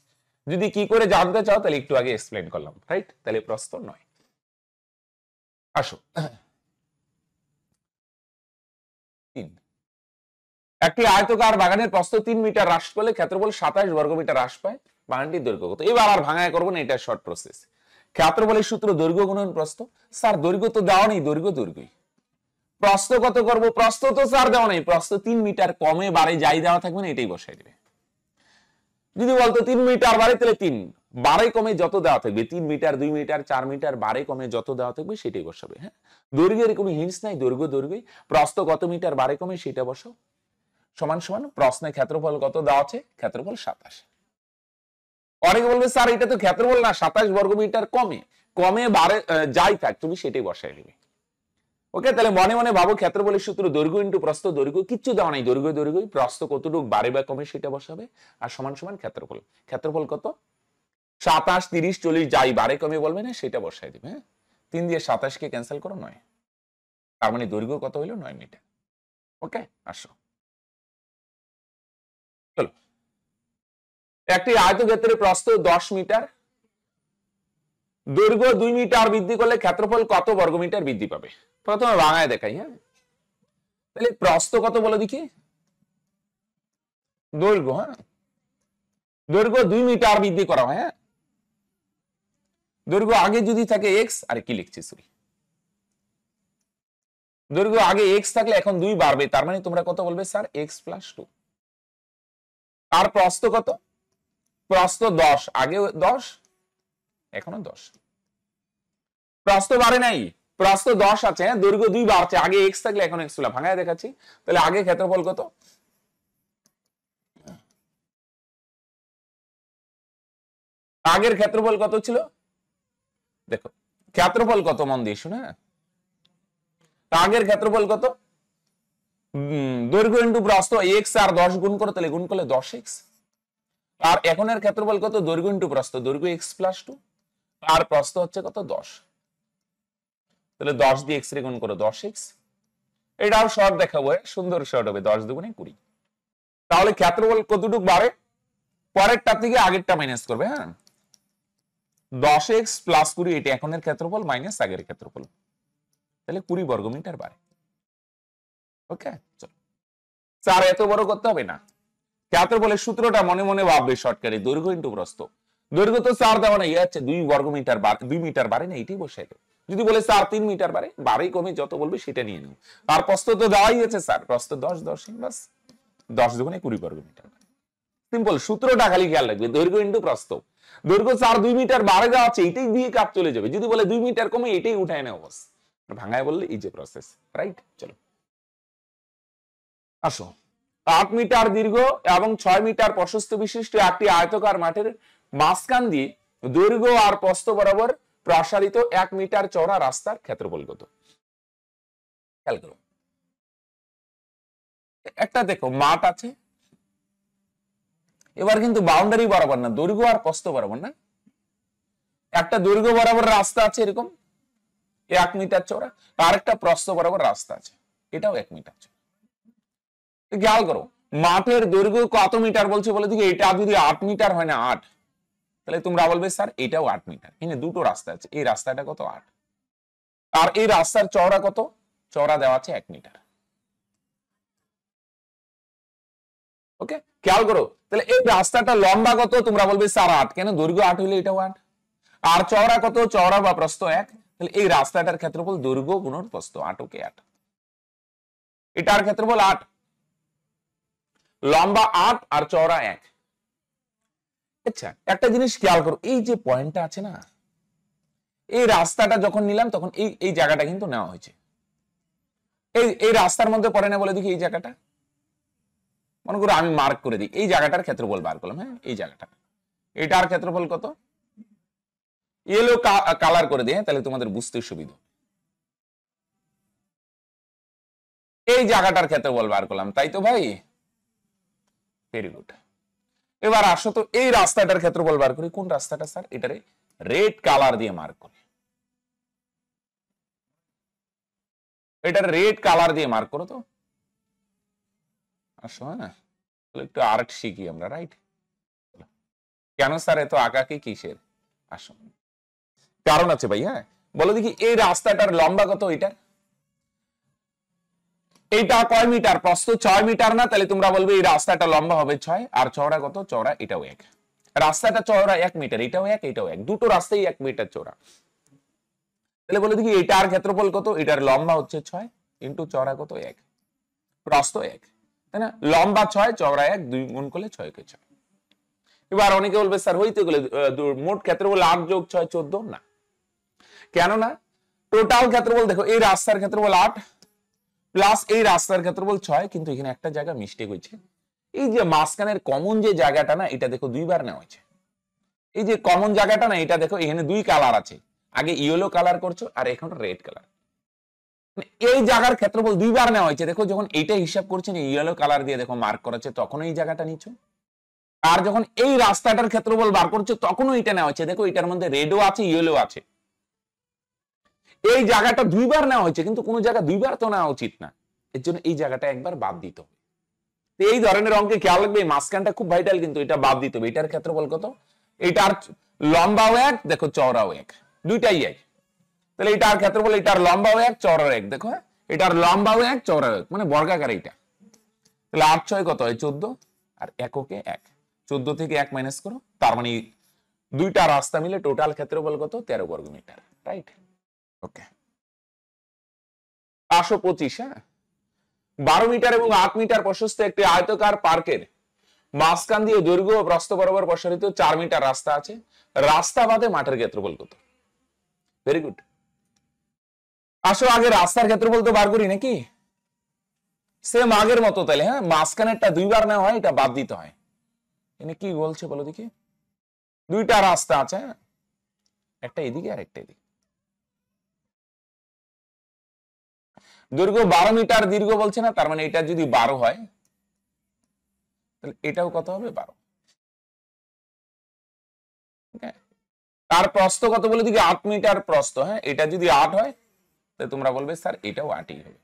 যদি কি করে জানতে চাও তাহলে একটু আগে এক্সপ্লেন করলাম, রাইট? তাহলে প্রস্থ 9। আসো 3, একটি আয়তকার বাগানের প্রস্থ 3 মিটার হ্রাস করলে ক্ষেত্রফল 27 বর্গ মিটার হ্রাস পায়, বাগানটির দৈর্ঘ্য কত? এবার আর ভাঙায় করবো না, এটা শর্ট প্রসেস। ক্ষেত্রফলের সূত্র দৈর্ঘ্য গুণন প্রস্থ। স্যার দৈর্ঘ্য তো দেওয়া নেই, দৈর্ঘ্যই। প্রস্থ কত করব, প্রস্থ তো স্যার দেওয়া নেই, প্রস্থ 3 মিটার, কমে বাড়ে যাই দেওয়া থাকবে না এটাই বসাই দেবে। যদি বলতো 3 মিটার বাড়ে, তাহলে 3 বাড়ে কমে যত দেওয়া থাকবে, 3 মিটার 2 মিটার 4 মিটার বাড়ে কমে যত দেওয়া থাকবে সেটাই বসাবে, হ্যাঁ। দৈর্ঘ্যের কোনো হিন্স নাই, দৈর্ঘ্যই। প্রস্থ কত মিটার বাড়ে কমে সেটা বসাও, সমান সমান প্রশ্নে ক্ষেত্রফল কত দেওয়া আছে, ক্ষেত্রফল 27। অনেকে বলবে স্যার এটা তো ক্ষেত্রফল না, 27 বর্গ মিটার, কমে বাড়ে যাই থাক তুমি সেটাই বসাই দিবে। ওকে, তাহলে মনে মনে ভাবো, ক্ষেত্রফলের সূত্র দৈর্ঘ্য ইনটু প্রস্থ, দৈর্ঘ্য কিচ্ছু দেওয়া নাই, দৈর্ঘ্যই। প্রস্থ কতটুকু বাড়ে বা কমে সেটা বসাবে, আর সমান সমান ক্ষেত্রফল কত, 27, 30, 40 যাই বাড়ে কমে বলবে না সেটা বসাই দিবে, হ্যাঁ। 3 দিয়ে 27 কে ক্যান্সেল করো 9, তার মানে দৈর্ঘ্য কত হইলো 9 মিটার। ওকে, আসো চলো। একটি আয়তক্ষেত্রের প্রস্থ 10 মিটার, দৈর্ঘ্য 2 মিটার বৃদ্ধি করলে ক্ষেত্রফল কত বর্গ মিটার বৃদ্ধি পাবে? প্রথমে ভাঙায় দেখাই, হ্যাঁ। তাহলে প্রস্থ কত বলো দেখি, দৈর্ঘ্য, হ্যাঁ, দৈর্ঘ্য 2 মিটার বৃদ্ধি করা হয়, হ্যাঁ। দৈর্ঘ্য আগে যদি থাকে x, আরে কি লিখছি সরি, দৈর্ঘ্য আগে x থাকলে এখন 2 বাড়বে, তার মানে তোমরা কত বলবে স্যার, x প্লাস 2। আর প্রস্থ কত, প্রস্থ 10, আগে 10 এখনো 10, প্রস্থ বাড়ে নাই, প্রস্থ 10 আছে, হ্যাঁ। দৈর্ঘ্য 2 বাড়ছে, আগে x থাকলে এখন x ছিল, ভাঙায় দেখাচ্ছি। তাহলে আগে ক্ষেত্রফল কত, আগের ক্ষেত্রফল কত ছিল, দেখো ক্ষেত্রফল কত, মন দিয়ে শুনে, আগের ক্ষেত্রফল কত, দৈর্ঘ্য ইনটু প্রস্থ, x আর 10 গুণ করো, তাহলে গুণ করলে 10x। আর এখনের ক্ষেত্রফল কত, দৈর্ঘ্য ইনটু প্রস্থ, দৈর্ঘ্য x প্লাস 2, আর প্রস্থ হচ্ছে কত 10, তাহলে 10 দিয়ে x রে গুণ করো 10x। এটাও শর্ট দেখাবো, সুন্দর শর্ট হবে, 10 দুগুণে 20। তাহলে ক্ষেত্রফল কতটুকু বাড়ে, পরেরটা থেকে আগেরটা মাইনাস করবে, হ্যাঁ। 10x প্লাস 20, এটা এখনের ক্ষেত্রফল মাইনাস আগের ক্ষেত্রফল, তাহলে 20 বর্গ মিটার বাড়ে। ওকে, চলো স্যার এত বড় করতে হবে না, ক্ষেত্রফলের সূত্রটা মনে মনে ভাববে শর্টকাটে, দৈর্ঘ্য ইনটু প্রস্থ। দৈর্ঘ্য তো 4 দেওয়া না, হচ্ছে 2 বর্গ মিটার, 2 মিটার বাড়ে না, এটাই বসাই দেবে। যদি বলে স্যার 3 মিটার বাড়ে, বাড়েই কমে যত বলবে সেটা নিয়ে নেব। আর প্রস্থ তো দেওয়াই আছে স্যার, প্রস্থ 10, 10 বাস, 10 দুগুণে 20 বর্গ মিটার। সিম্পল, সূত্রটা খালি খেয়াল রাখবে, দৈর্ঘ্য ইনটু প্রস্থ। দৈর্ঘ্য 4, 2 মিটার বাড়ে দেওয়া আছে, এটাই দিয়ে কাজ চলে যাবে। যদি বলে 2 মিটার কমে, এটাই উঠায় নেওয়া বস, ভাঙায় বললে এই যে প্রসেস, রাইট? চলো আসো। 8 মিটার দীর্ঘ এবং 6 মিটার প্রশস্ত বিশিষ্ট একটি আয়তকার মাঠের মাঝখান দিয়ে দৈর্ঘ্য আর প্রস্থ বরাবর প্রসারিত 1 মিটার চওড়া রাস্তার ক্ষেত্রফল কত? খেয়াল করো, একটা দেখো মাঠ আছে, এবার কিন্তু বাউন্ডারি বরাবর না, দৈর্ঘ্য আর প্রস্থ বরাবর না, একটা দৈর্ঘ্য বরাবর রাস্তা আছে এরকম 1 মিটার চওড়া, আর একটা প্রস্থ বরাবর রাস্তা আছে এটাও 1 মিটার চওড়া। খেয়াল করো মাঠের দৈর্ঘ্য কত মিটার বলছে বলে দিকে, এটা যদি 8 মিটার হয় না 8, তাহলে তোমরা বলবে স্যার এটাও 8 মিটার। এখানে দুটো রাস্তা আছে, এই রাস্তাটা কত 8, আর এই রাস্তার চওড়া কত, চওড়া দেওয়া আছে 1 মিটার। ওকে, খেয়াল করো তাহলে এই রাস্তাটা লম্বা কত, তোমরা বলবে স্যার 8, কেন দৈর্ঘ্য 8 হইলে এটাও 8, আর চওড়া কত, চওড়া বা প্রস্থ 1, তাহলে এই রাস্তাটার ক্ষেত্রফল দৈর্ঘ্য গুণন প্রস্থ 8, ওকে 8, এটার ক্ষেত্রফল 8, লম্বা 8 আর চওড়া 1। আচ্ছা একটা জিনিস খেয়াল করো, এই যে পয়েন্টটা আছে না, এই রাস্তাটা যখন নিলাম তখন এই জায়গাটা কিন্তু নেওয়া হয়েছে, এই রাস্তার মধ্যে পড়ে না বলে দেখি এই জায়গাটা, মনে করো আমি মার্ক করে দিই, এই জায়গাটার ক্ষেত্রফল বার করলাম, হ্যাঁ এই জায়গাটা, এটার ক্ষেত্রফল কত, ইয়েলো কালার করে দিই, তাহলে তোমাদের বুঝতে সুবিধা। এই জায়গাটার ক্ষেত্রফল বার করলাম, তাই তো ভাই, ভেরি গুড। এবার আসো তো এই রাস্তাটার ক্ষেত্রফল বার করি, কোন রাস্তাটা স্যার, এটারে রেড কালার দিয়ে মার্ক করি, এটা রেড কালার দিয়ে মার্ক করো তো, আসো হ্যাঁ একটু আর্ট শিখি আমরা, রাইট? কেন স্যার এত আঁকাকি কিসের, আসো কারণ আছে ভাই, হ্যাঁ বলো দেখি এই রাস্তাটার লম্বা কত, এটার এইটা কয় মিটার, প্রস্থ 6 মিটার না, তাহলে তোমরা বলবে এই রাস্তাটা লম্বা হবে 6, আর চওড়া কত, চওড়া এটাও 1, রাস্তাটা চওড়া 1 মিটার, এটাও 1 এটাও 1, দুটো রাস্তাই 1 মিটার চওড়া, তাহলে বলে দেখি এটার ক্ষেত্রফল কত, এটার লম্বা হচ্ছে 6 ইন্টু চওড়া কত 1, প্রস্থ 1, তাই না, লম্বা 6 চওড়া 1, 2 গুণ করলে 6 কে 6। এবার অনেকে বলবে স্যার হইতে গেলে মোট ক্ষেত্রফল 8 যোগ 6 14, না, কেন না, টোটাল ক্ষেত্রফল দেখো এই রাস্তার ক্ষেত্রফল 8 প্লাস এই রাস্তার ক্ষেত্রফল 6, কিন্তু এখানে একটা জায়গা মিস্টেক হয়েছে, এই যে মাঝখানের কমন যে জায়গাটা না, এটা দেখো দুইবার নেওয়া হয়েছে, এই যে কমন জায়গাটা না, এটা দেখো এখানে দুই কালার আছে, আগে ইয়েলো কালার করছো আর এখন রেড কালার, এই জায়গার ক্ষেত্রফল দুইবার নেওয়া হয়েছে, দেখো যখন এইটা হিসাব করছেন ইয়েলো কালার দিয়ে দেখো মার্ক করেছে, তখন এই জায়গাটা নিচ্ছ, আর যখন এই রাস্তাটার ক্ষেত্রফল বার করছো তখনও এটা নেওয়া হয়েছে, দেখো এটার মধ্যে রেডও আছে ইয়েলো আছে, এই জায়গাটা দুইবার নেওয়া হয়েছে, কিন্তু কোন জায়গা দুইবার তো নেওয়া উচিত না, এর জন্য এই জায়গাটা একবার বাদ দিতে হবে। এই ধরনের অঙ্কে খেয়াল রাখবে মাঝখানটা খুব ভাইটাল, কিন্তু এটা বাদ দিতে হবে। এটার ক্ষেত্রফল কত, এটার লম্বাও 1, দেখো চওড়াও 1, দুইটাই 1, তাহলে এটার ক্ষেত্রফল, এটার লম্বাও 1 চওড়াও 1, দেখো এটার লম্বাও 1 চওড়াও 1, মানে বর্গাকার এইটা, তাহলে 8 6 কত হয় 14, আর এককে 1, 14 থেকে 1 মাইনাস করো, তার মানে দুইটা রাস্তা মিলে টোটাল ক্ষেত্রফল কত 13 বর্গ মিটার, রাইট? ওকে 525, হ্যাঁ 12 মিটার এবং 8 মিটার প্রশস্ত একটি আয়তাকার পার্কের মাঝখান দিয়ে দৈর্ঘ্য ও প্রস্থ বরাবর প্রসারিত 4 মিটার রাস্তা আছে, রাস্তা বাদে মাঠের ক্ষেত্রফল কত? ভেরি গুড, আসো আগে রাস্তার ক্ষেত্রফল তো বার করি নাকি, সেম আগের মতো, তাহলে হ্যাঁ মাঝখানেরটা দুইবার নেওয়া হয়, এটা বাদ দিতে হয়। এনে কি বলছে বলো দেখি, দুইটা রাস্তা আছে, একটা এদিকে আর একটা এদিকে, দৈর্ঘ্য 12 মিটার, দীর্ঘ বলছে না, তার মানে এটা যদি 12 হয় তাহলে এটাও কত হবে 12, তার প্রস্থ কত বলে দিকে 8 মিটার প্রস্থ, হ্যাঁ এটা যদি 8 হয় তাহলে তোমরা বলবে স্যার এটাও 8ই হবে।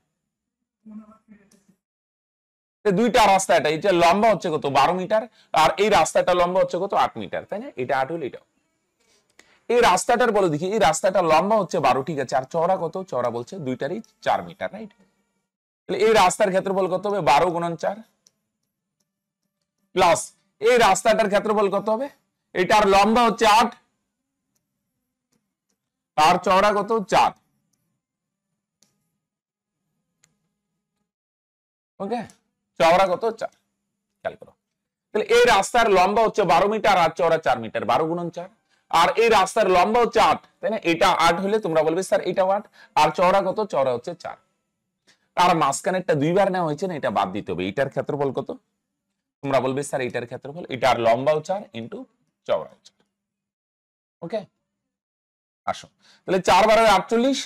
দুইটা রাস্তা, এটা লম্বা হচ্ছে কত 12 মিটার, আর এই রাস্তাটা লম্বা হচ্ছে কত 8 মিটার, তাই না, এটা 8 হলে এটাও, এই রাস্তাটার বলে দেখি এই রাস্তাটা লম্বা হচ্ছে 12, ঠিক আছে, আর চওড়া কত, চওড়া বলছে দুইটারই 4 মিটার, রাইট? তাহলে এই রাস্তার ক্ষেত্রফল কত হবে 12 গুণন 4 প্লাস এই রাস্তাটার ক্ষেত্রফল কত হবে, এটার লম্বা হচ্ছে 8 আর চওড়া কত 4, ওকে চওড়া কত 4, খেয়াল করো তাহলে এই রাস্তার লম্বা হচ্ছে 12 মিটার আর চওড়া 4 মিটার, 12 গুণন 4, আর এই রাস্তার লম্বা হচ্ছে 8, তাই না, এটা 8 হলে তোমরা বলবে স্যার এটাও 8, আর চওড়া কত, চওড়া হচ্ছে 4, আর মাঝখানেরটা দুইবার নেওয়া হয়েছে না, এটা বাদ দিতে হবে। এটার ক্ষেত্রফল কত, তোমরা বলবে স্যার এটার ক্ষেত্রফল, এটার লম্বাও 4 ইন্টু চওড়াও 4, ওকে, আসো তাহলে 4 × 12 = 48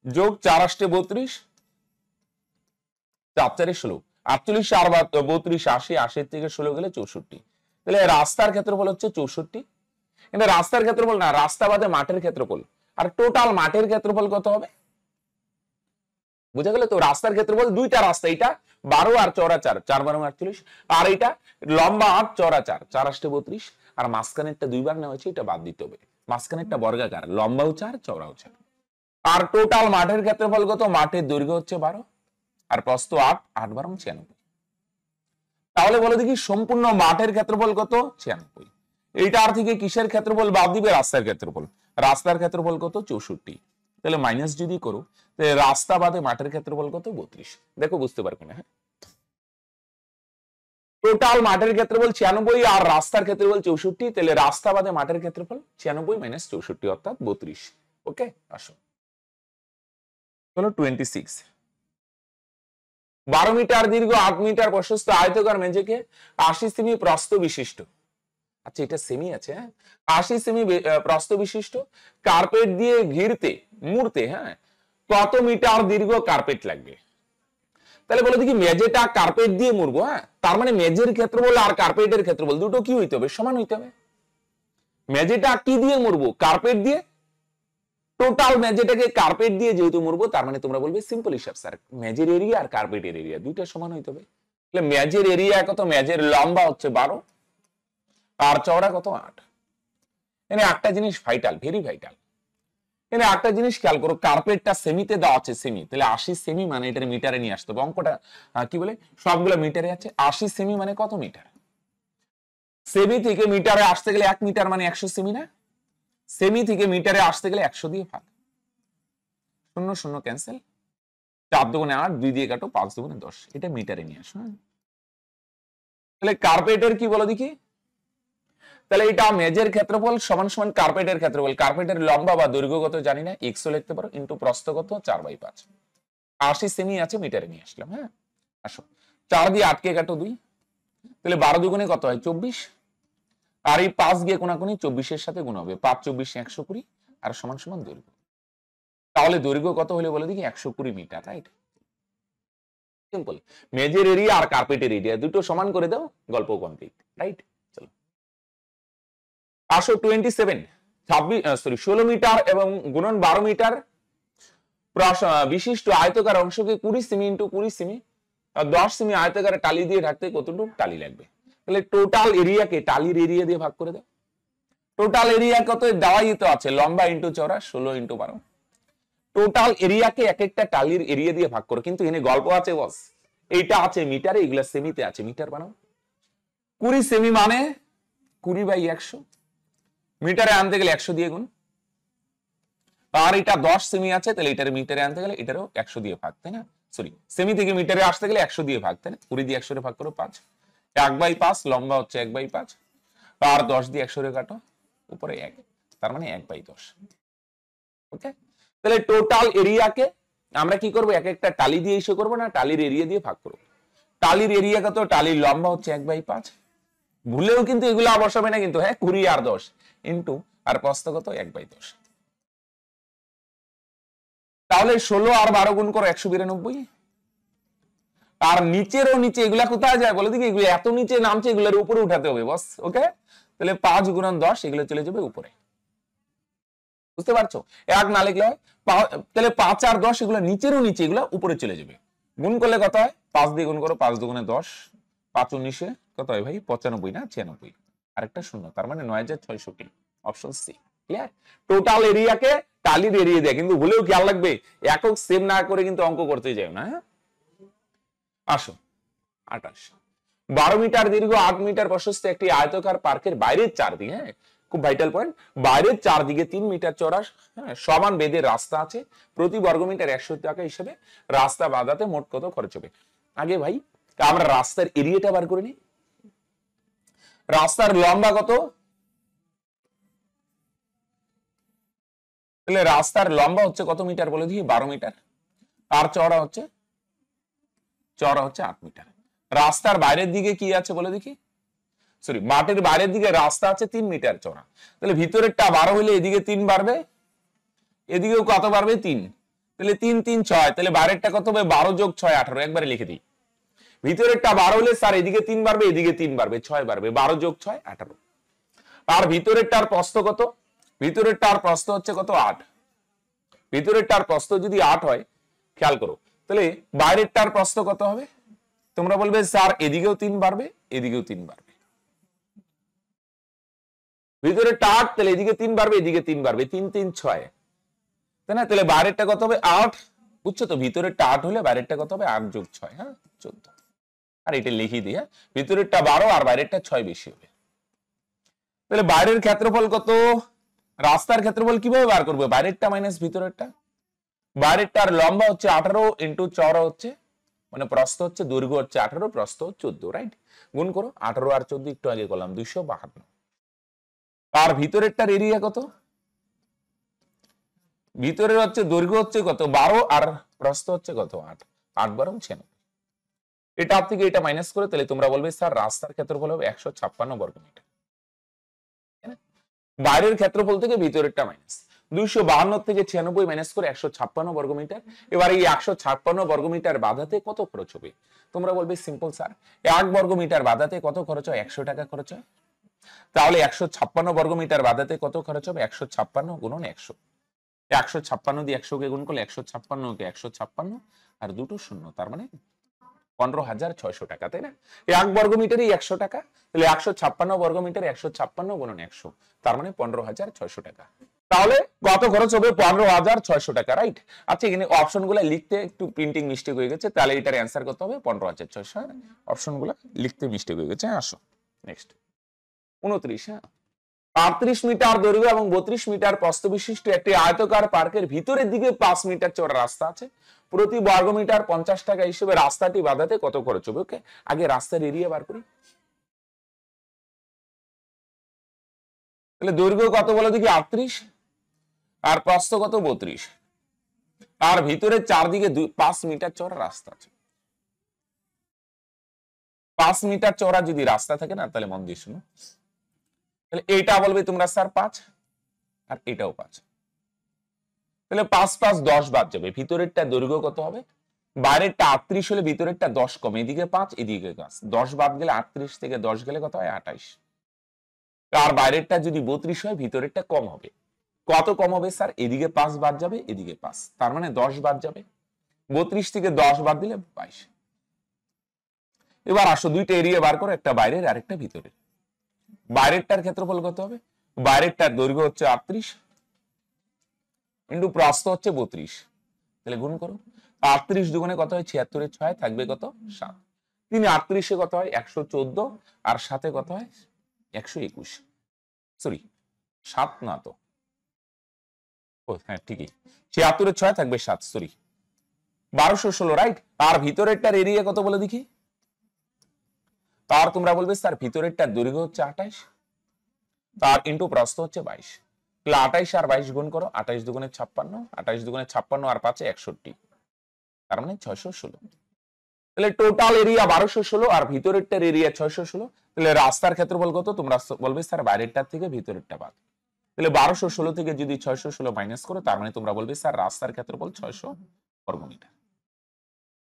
যোগ 4 × 8 = 32, 4 × 4 = 16, 48 আর 32 80, 80 থেকে 16 গেলে 64। তাহলে রাস্তার ক্ষেত্রফল হচ্ছে 64, কিন্তু রাস্তার ক্ষেত্রফল না, রাস্তা বাদে মাঠের ক্ষেত্রফল। আর টোটাল মাঠের ক্ষেত্রফল কত হবে? বুঝা গেল তো? রাস্তার ক্ষেত্রফল দুইটা রাস্তা, এটা 12 আর চওড়া 4, 4 × 12 = 48, আর এটা লম্বা 8 চওড়া 4, 4 × 8 = 32, আর মাঝখানেরটা দুইবার নেওয়া হয়েছে, এটা বাদ দিতে হবে। মাঝখানেরটা বর্গাকার, লম্বাও 4 চওড়াও 4। আর টোটাল মাঠের ক্ষেত্রফল কত? মাঠের দৈর্ঘ্য হচ্ছে 12 আর প্রস্থ 8, 8 × 12 = 96। তাহলে বলো দেখি সম্পূর্ণ মাঠের ক্ষেত্রফল কত? 96। এইটার থেকে কিসের ক্ষেত্রফল বাদ দিবে? রাস্তার ক্ষেত্রফল। রাস্তার ক্ষেত্রফল কত? 64। তাহলে মাইনাস যদি করো, তাহলে রাস্তা বাদে মাঠের ক্ষেত্রফল কত? 32। দেখো বুঝতে পারবে না? হ্যাঁ, টোটাল মাঠের ক্ষেত্রফল 96 আর রাস্তার ক্ষেত্রফল 64, তাহলে রাস্তা বাদে মাঠের ক্ষেত্রফল 96 - 64 অর্থাৎ 32। ওকে, আসো চলো 26। 12 মিটার দীর্ঘ, 8 মিটার প্রশস্ত আয়তকার মেঝেকে 80 সেমি প্রস্থ বিশিষ্ট, আচ্ছা এটা সেমি আছে, হ্যাঁ, 80 সেমি প্রস্থ বিশিষ্ট কার্পেট দিয়ে ঘিরতে মুড়তে, হ্যাঁ, কত মিটার দীর্ঘ কার্পেট লাগবে? তাহলে বলো দেখি মেঝেটা কার্পেট দিয়ে মুড়বো, হ্যাঁ, তার মানে মেঝের ক্ষেত্রফল আর কার্পেটের ক্ষেত্রফল দুটো কি হইতে হবে? সমান হইতে হবে। মেঝেটা কি দিয়ে মুড়বো? কার্পেট দিয়ে। টোটাল মেঝেটাকে কার্পেট দিয়ে যেহেতু মুড়বো, তার মানে তোমরা বলবে সিম্পল হিসাব স্যার, মেঝের এরিয়া আর কার্পেটের এরিয়া দুইটা সমান হইতে হবে। তাহলে মেঝের এরিয়া কত? মেঝের লম্বা হচ্ছে 12 আর চওড়া কত? 8। এখানে একটা জিনিস ভাইটাল, ভেরি ভাইটাল। এখানে একটা জিনিস খেয়াল করো, কার্পেটটা সেমিতে দেওয়া আছে, সেমি, তাহলে 80 সেমি মানে এটা মিটারে নিয়ে আসতে হবে। অঙ্কটা কি বলে? সবগুলো মিটারে আছে। 80 সেমি মানে কত মিটার? সেমি থেকে মিটারে আসতে গেলে 1 মিটার মানে 100 সেমি না? সেমি থেকে মিটারে আসতে গেলে 100 দিয়ে ভাগ, 0 0 ক্যান্সেল, 4 × 8, 2 দিয়ে কাটো, 5 × 10, এটা মিটারে নিয়ে আসো। তাহলে কার্পেটের কি বলো দেখি? তাহলে এটা মেঝের ক্ষেত্রফল সমান সমান কার্পেটের ক্ষেত্রফল। কার্পেটের লম্বা বা দৈর্ঘ্য কত জানি না, x লিখতে পারো, ইনটু প্রস্থ কত? 4/5। 80 সেমি আছে, মিটারে নিয়ে আসলাম। হ্যাঁ, আসো 4 দিয়ে 8 কে কাটো 2, তাহলে 12 দুগুণে কত হয়? 24, আর এই 5 গিয়ে কোনাকুনি 24 এর সাথে গুণ হবে, 5 × 24 = 120, আর সমান সমান দৈর্ঘ্য। তাহলে দৈর্ঘ্য কত হলে বলে দেখি? 120 মিটার, রাইট? সিম্পল। মেঝের এরিয়া আর কার্পেটের এরিয়া দুটো সমান করে দাও, গল্প কমপ্লিট, রাইট? চলো আসো 27। 16 মিটার এবং গুণন 12 মিটার বিশিষ্ট আয়তকার অংশকে 20 সেমি ইন্টু 20 সেমি 10 সেমি আয়তকারে টালি দিয়ে ঢাকতে কতটুকু টালি লাগবে? তাহলে টোটাল এরিয়াকে টালির এরিয়া দিয়ে ভাগ করে দাও। টোটাল এরিয়া কত দেওয়াই তো আছে, লম্বা ইন্টু চওড়া, 16 × 12। টোটাল এরিয়াকে এক একটা টালির এরিয়া দিয়ে ভাগ করো, কিন্তু এখানে গল্প আছে বস, এইটা আছে মিটারে, এগুলা সেমিতে আছে, মিটার বানাও। 20 সেমি মানে 20/100, মিটারে আনতে গেলে 100 দিয়ে গুণ, আর এটা 10 সেমি আছে, তাহলে এটার মিটারে আনতে গেলে এটারও 100 দিয়ে ভাগ, তাই না? সরি, সেমি থেকে মিটারে আসতে গেলে 100 দিয়ে ভাগ, তাই না? 20 দিয়ে 100 ভাগ করো 5, 1/5, লম্বা হচ্ছে 1/5, আর 10 দিয়ে 100 কাটো, উপরে 1, তার মানে 1/10। ওকে, তাহলে টোটাল এরিয়াকে আমরা কি করব? এক একটা টালি দিয়ে ইস্যু করবো না, টালির এরিয়া দিয়ে ভাগ করবো। টালির এরিয়া কত? টালির লম্বা হচ্ছে 1/5, ভুলেও কিন্তু এগুলো বসাবে না কিন্তু, হ্যাঁ, 20 আর 10 ইন্টু, আর প্রস্থ কত? 1/10। তাহলে 16 আর 12 গুণ করো, 192। আর নিচেরও নিচে এগুলা কোথায় যায় বলে দেখি? এগুলো এত নিচে নামছে, এগুলোর উপরে উঠাতে হবে বস। ওকে, তাহলে 5 × 10 এগুলো চলে যাবে উপরে, বুঝতে পারছো? 1 না লিখলে হয়, তাহলে 5 আর 10 এগুলো নিচেরও নিচে, এগুলো উপরে চলে যাবে। গুণ করলে কত হয়? 5 দিয়ে গুণ করো, 5 দুগুণে 10, 5 19 কত হয় ভাই? 95 না 96, আরেকটা শূন্য, তার মানে 9660, অপশন সি। ক্লিয়ার? টোটাল এরিয়াকে টালির এরিয়া দেয়, কিন্তু ভুলেও খেয়াল রাখবে একক সেভ না করে কিন্তু অঙ্ক করতে যাও না। হ্যাঁ, আসো 28। 12 মিটার দীর্ঘ, 8 মিটার প্রশস্ত একটি আয়তকার পার্কের বাইরের চারদিকে, হ্যাঁ, খুব ভাইটাল পয়েন্ট, বাইরের চারদিকে 3 মিটার চওড়া, হ্যাঁ, সমান বেধের রাস্তা আছে। প্রতি বর্গমিটার 100 টাকা হিসেবে রাস্তা বাঁধাতে মোট কত খরচ হবে? আগে ভাই আমরা রাস্তার এরিয়াটা বার করে নিই। রাস্তার লম্বা কত? তাহলে রাস্তার লম্বা হচ্ছে কত মিটার বলে দিই? 12 মিটার, আর চওড়া হচ্ছে 8 মিটার। রাস্তার বাইরের দিকে কি আছে বলে দেখি? সরি মাঠের বাইরের দিকে রাস্তা আছে 3 মিটার চওড়া, তাহলে ভিতরেরটা 12 হলে এদিকে 3 বাড়বে, এদিকেও কত বাড়বে 3, তাহলে 3 3 6, তাহলে বাইরেরটা কত হবে 12 যোগ 6 18, একবারে লিখে দিই। ভিতরেরটা 12 হলে স্যার এদিকে 3 বাড়বে, এদিকে 3 বাড়বে, 6 বাড়বে, 12 যোগ 6 18। আর ভিতরেরটার প্রস্থ কত? ভিতরেরটার প্রস্থ হচ্ছে কত 8, ভিতরেরটার প্রস্থ যদি 8 হয়, খেয়াল করো, তাহলে বাইরেরটার প্রস্থ কত হবে? তোমরা বলবে স্যার এদিকেও 3 বাড়বে, এদিকেও 3 বাড়বে, ভিতরেরটা 8, তাহলে এদিকে 3 বাড়বে, এদিকে 3 বাড়বে, 3 3 6, তাই না? তাহলে বাইরেরটা কত হবে 8, বুঝছো তো? ভিতরেরটা 8 হলে বাইরেরটা কত হবে 8 যোগ 6, হ্যাঁ 14। আর এটা লিখে দিই, হ্যাঁ ভিতরেরটা 12 আর বাইরেরটা 6 বেশি হবে। তাহলে বাইরের ক্ষেত্রফল কত? রাস্তার ক্ষেত্রফল কিভাবে বার করবে? বাইরেরটা মাইনাস ভিতরেরটা। বাইরেরটার লম্বা হচ্ছে 18 ইন্টু চওড়া হচ্ছে, মানে প্রস্থ হচ্ছে, দৈর্ঘ্য হচ্ছে 18, প্রস্থ 14, রাইট? গুণ করো 18 আর 14, একটু আগে করলাম 252। আর ভিতরেরটার এরিয়া কত? ভিতরের হচ্ছে দৈর্ঘ্য হচ্ছে কত 12 আর প্রস্থ হচ্ছে কত 8, 8 12 96। এটা থেকে এটা মাইনাস করে তাহলে তোমরা বলবে স্যার রাস্তার ক্ষেত্রফল হবে 156 বর্গমিটার। বাইরের ক্ষেত্রফল থেকে ভিতরেরটা মাইনাস 252 থেকে 96 মাইনাস করে 156 বর্গমিটার। এবার এই 156 বর্গমিটার বাঁধাতে কত খরচ হবে? তোমরা বলবে সিম্পল স্যার 1 বর্গমিটার বাঁধাতে কত খরচ হয়? 100 টাকা খরচ হয়। তাহলে 156 বর্গমিটার বাঁধাতে কত খরচ হবে? 156 গুণন 100, 156 দিয়ে 100 কে গুণ করলে 156 কে 156 আর দুটো শূন্য, তার মানে 15,600 টাকা, তাই না? 1 বর্গমিটারই 100 টাকা, তাহলে 156 বর্গমিটার 156 গুণন 100, তার মানে 15,600 টাকা। তাহলে কত খরচ হবে? 15,600 টাকা, রাইট? আচ্ছা এখানে অপশন গুলা লিখতে একটু প্রিন্টিং মিস্টেক হয়ে গেছে, তাহলে এটার অ্যান্সার কত হবে? 15,600। অপশন গুলা লিখতে মিস্টেক হয়ে গেছে। আসো নেক্সট 29। হ্যাঁ 38 মিটার দৈর্ঘ্য এবং 32 মিটার প্রস্থ বিশিষ্ট একটি আয়তকার পার্কের ভিতরের দিকে 5 মিটার চওড়া রাস্তা আছে। প্রতি বর্গমিটার 50 টাকা হিসেবে রাস্তাটি বাঁধাতে কত খরচ হবে? ওকে, আগে রাস্তার এরিয়া বার করি। তাহলে দৈর্ঘ্য কত বলো দেখি? 38 আর প্রস্থ কত? 32, আর ভিতরে চারদিকে 5 মিটার চওড়া রাস্তা আছে। 5 মিটার চওড়া যদি রাস্তা থাকে না, তাহলে মন দিয়ে শুনো, তাহলে এইটা বলবে তোমরা স্যার 5 আর এটাও 5, তাহলে 5 5 10 বাদ যাবে। ভিতরেরটা দৈর্ঘ্য কত হবে? বাইরেরটা 38 হলে ভিতরেরটা 10 কম, এদিকে 5 এদিকে 5, 10 বাদ গেলে 38 থেকে 10 গেলে কত হয়? 28। আর বাইরেরটা যদি 32 হয় ভিতরেরটা কম হবে। কত কম হবে স্যার? এদিকে 5 বাদ যাবে, এদিকে 5, তার মানে 10 বাদ যাবে। 32 থেকে 10 বাদ দিলে 22। এবার আসো দুইটা এরিয়া বার করো, একটা বাইরের আর একটা ভিতরের। বাইরেরটার ক্ষেত্রফল কত হবে? বাইরেরটার দৈর্ঘ্য হচ্ছে 38 ইন্টু প্রস্থ হচ্ছে 32, তাহলে গুণ করো। 38 দুগুণে কত হয়? 76 এর 6 থাকবে কত? 7। 3 38 কত হয়? 114, আর 7 কত হয়? 121। সরি 7 না তো, ও হ্যাঁ ঠিকই, 76 এর 6 থাকবে 7, সরি 1216, রাইট? আর ভিতরেরটার এরিয়া কত বলে দেখি? তার তোমরা বলবে স্যার ভিতরেরটার দৈর্ঘ্য হচ্ছে 28, তার ইন্টু প্রস্থ হচ্ছে 22, তাহলে 28 আর 22 গুণ করো। 28 দুগুণে 56, 28 দুগুণে 56 আর 5 61, তার মানে 616। তাহলে টোটাল এরিয়া 1216 আর ভিতরেরটার এরিয়া 616। তাহলে রাস্তার ক্ষেত্রফল কত? তোমরা বলবে স্যার বাইরেরটার থেকে ভিতরেরটা বাদ। তাহলে 1216 থেকে যদি 616 মাইনাস করো, তার মানে তোমরা বলবে স্যার রাস্তার ক্ষেত্রফল 600 বর্গমিটার।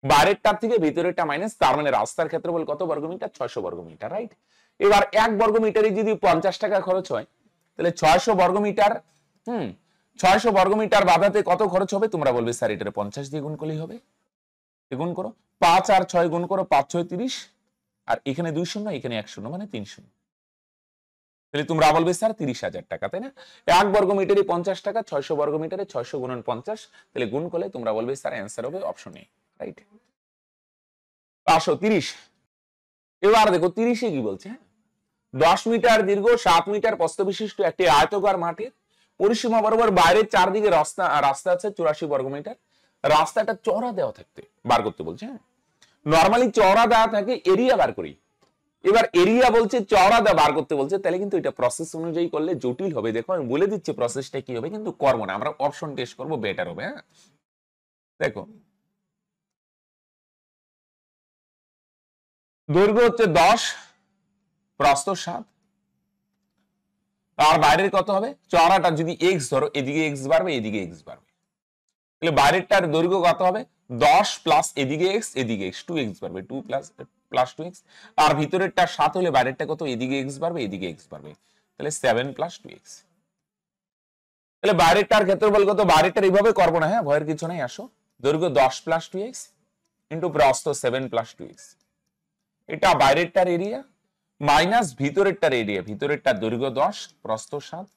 বাইরেরটার থেকে ভিতরেরটা মাইনাস, তার মানে রাস্তার ক্ষেত্রফল কত বর্গমিটার? 600 বর্গমিটার, রাইট? এবার 1 বর্গমিটারে যদি 50 টাকা খরচ হয়, তাহলে 600 বর্গমিটার 600 বর্গমিটার বাঁধাতে কত খরচ হবে? তোমরা বলবে স্যার এটারে 50 দিয়ে গুণ করলেই হবে। গুণ করো, 5 আর 6 গুণ করো, 5 6 30, আর এখানে 2 শূন্য, এখানে 1 শূন্য, মানে 3 শূন্য। তাহলে তোমরা বলবে স্যার 30,000 টাকা, তাই না? 1 বর্গমিটারে 50 টাকা, 600 বর্গমিটারে 600 গুণন 50, তাহলে গুণ করলে তোমরা বলবে স্যার অ্যান্সার হবে অপশন এ, রাইট? 530। এবার দেখো 30 এ কি বলছে? 10 মিটার দীর্ঘ 7 মিটার প্রস্থ বিশিষ্ট একটি আয়তকার মাঠের পরিসীমা বরাবর বাইরের চারদিকে রাস্তা আছে 84 বর্গমিটার। রাস্তাটা চওড়া দেওয়া থাকতে বার করতে বলছে। নরমালি চওড়া দেওয়া থাকে, এরিয়া বার করি। এবার এরিয়া বলছে, চওড়া দেওয়া বার করতে বলছে, তাহলে কিন্তু এটা প্রসেস অনুযায়ী করলে জটিল হবে। দেখো আমি বলে দিচ্ছি প্রসেসটা কি হবে, কিন্তু করবো না, আমরা অপশন টেস্ট করবো, বেটার হবে। হ্যাঁ দেখো দৈর্ঘ্য হচ্ছে 10, প্রস্থ 7, আর বাইরের কত হবে, চওড়াটা যদি এক্স ধরো, এদিকে এক্স বাড়বে, এদিকে এক্স বাড়বে, তাহলে বাইরেরটার দৈর্ঘ্য কত হবে 10 প্লাস এদিকে এক্স, এদিকে এক্স 2x বাড়বে, 2 প্লাস 2x, আর ভিতরেরটা 7 হলে বাইরেরটা কত, এদিকে এক্স বাড়বে, এদিকে এক্স বাড়বে, তাহলে 7 প্লাস 2x। তাহলে বাইরেরটার ক্ষেত্রফল কত, বাইরেরটার এইভাবে করবো না, হ্যাঁ ভয়ের কিছু নাই, আসো দৈর্ঘ্য 10 প্লাস 2x ইন্টু প্রস্থ 7 প্লাস 2x, এটা বাইরেরটার এরিয়া মাইনাস ভিতরেরটার এরিয়া, ভিতরেরটার দৈর্ঘ্য 10, প্রস্থ 7,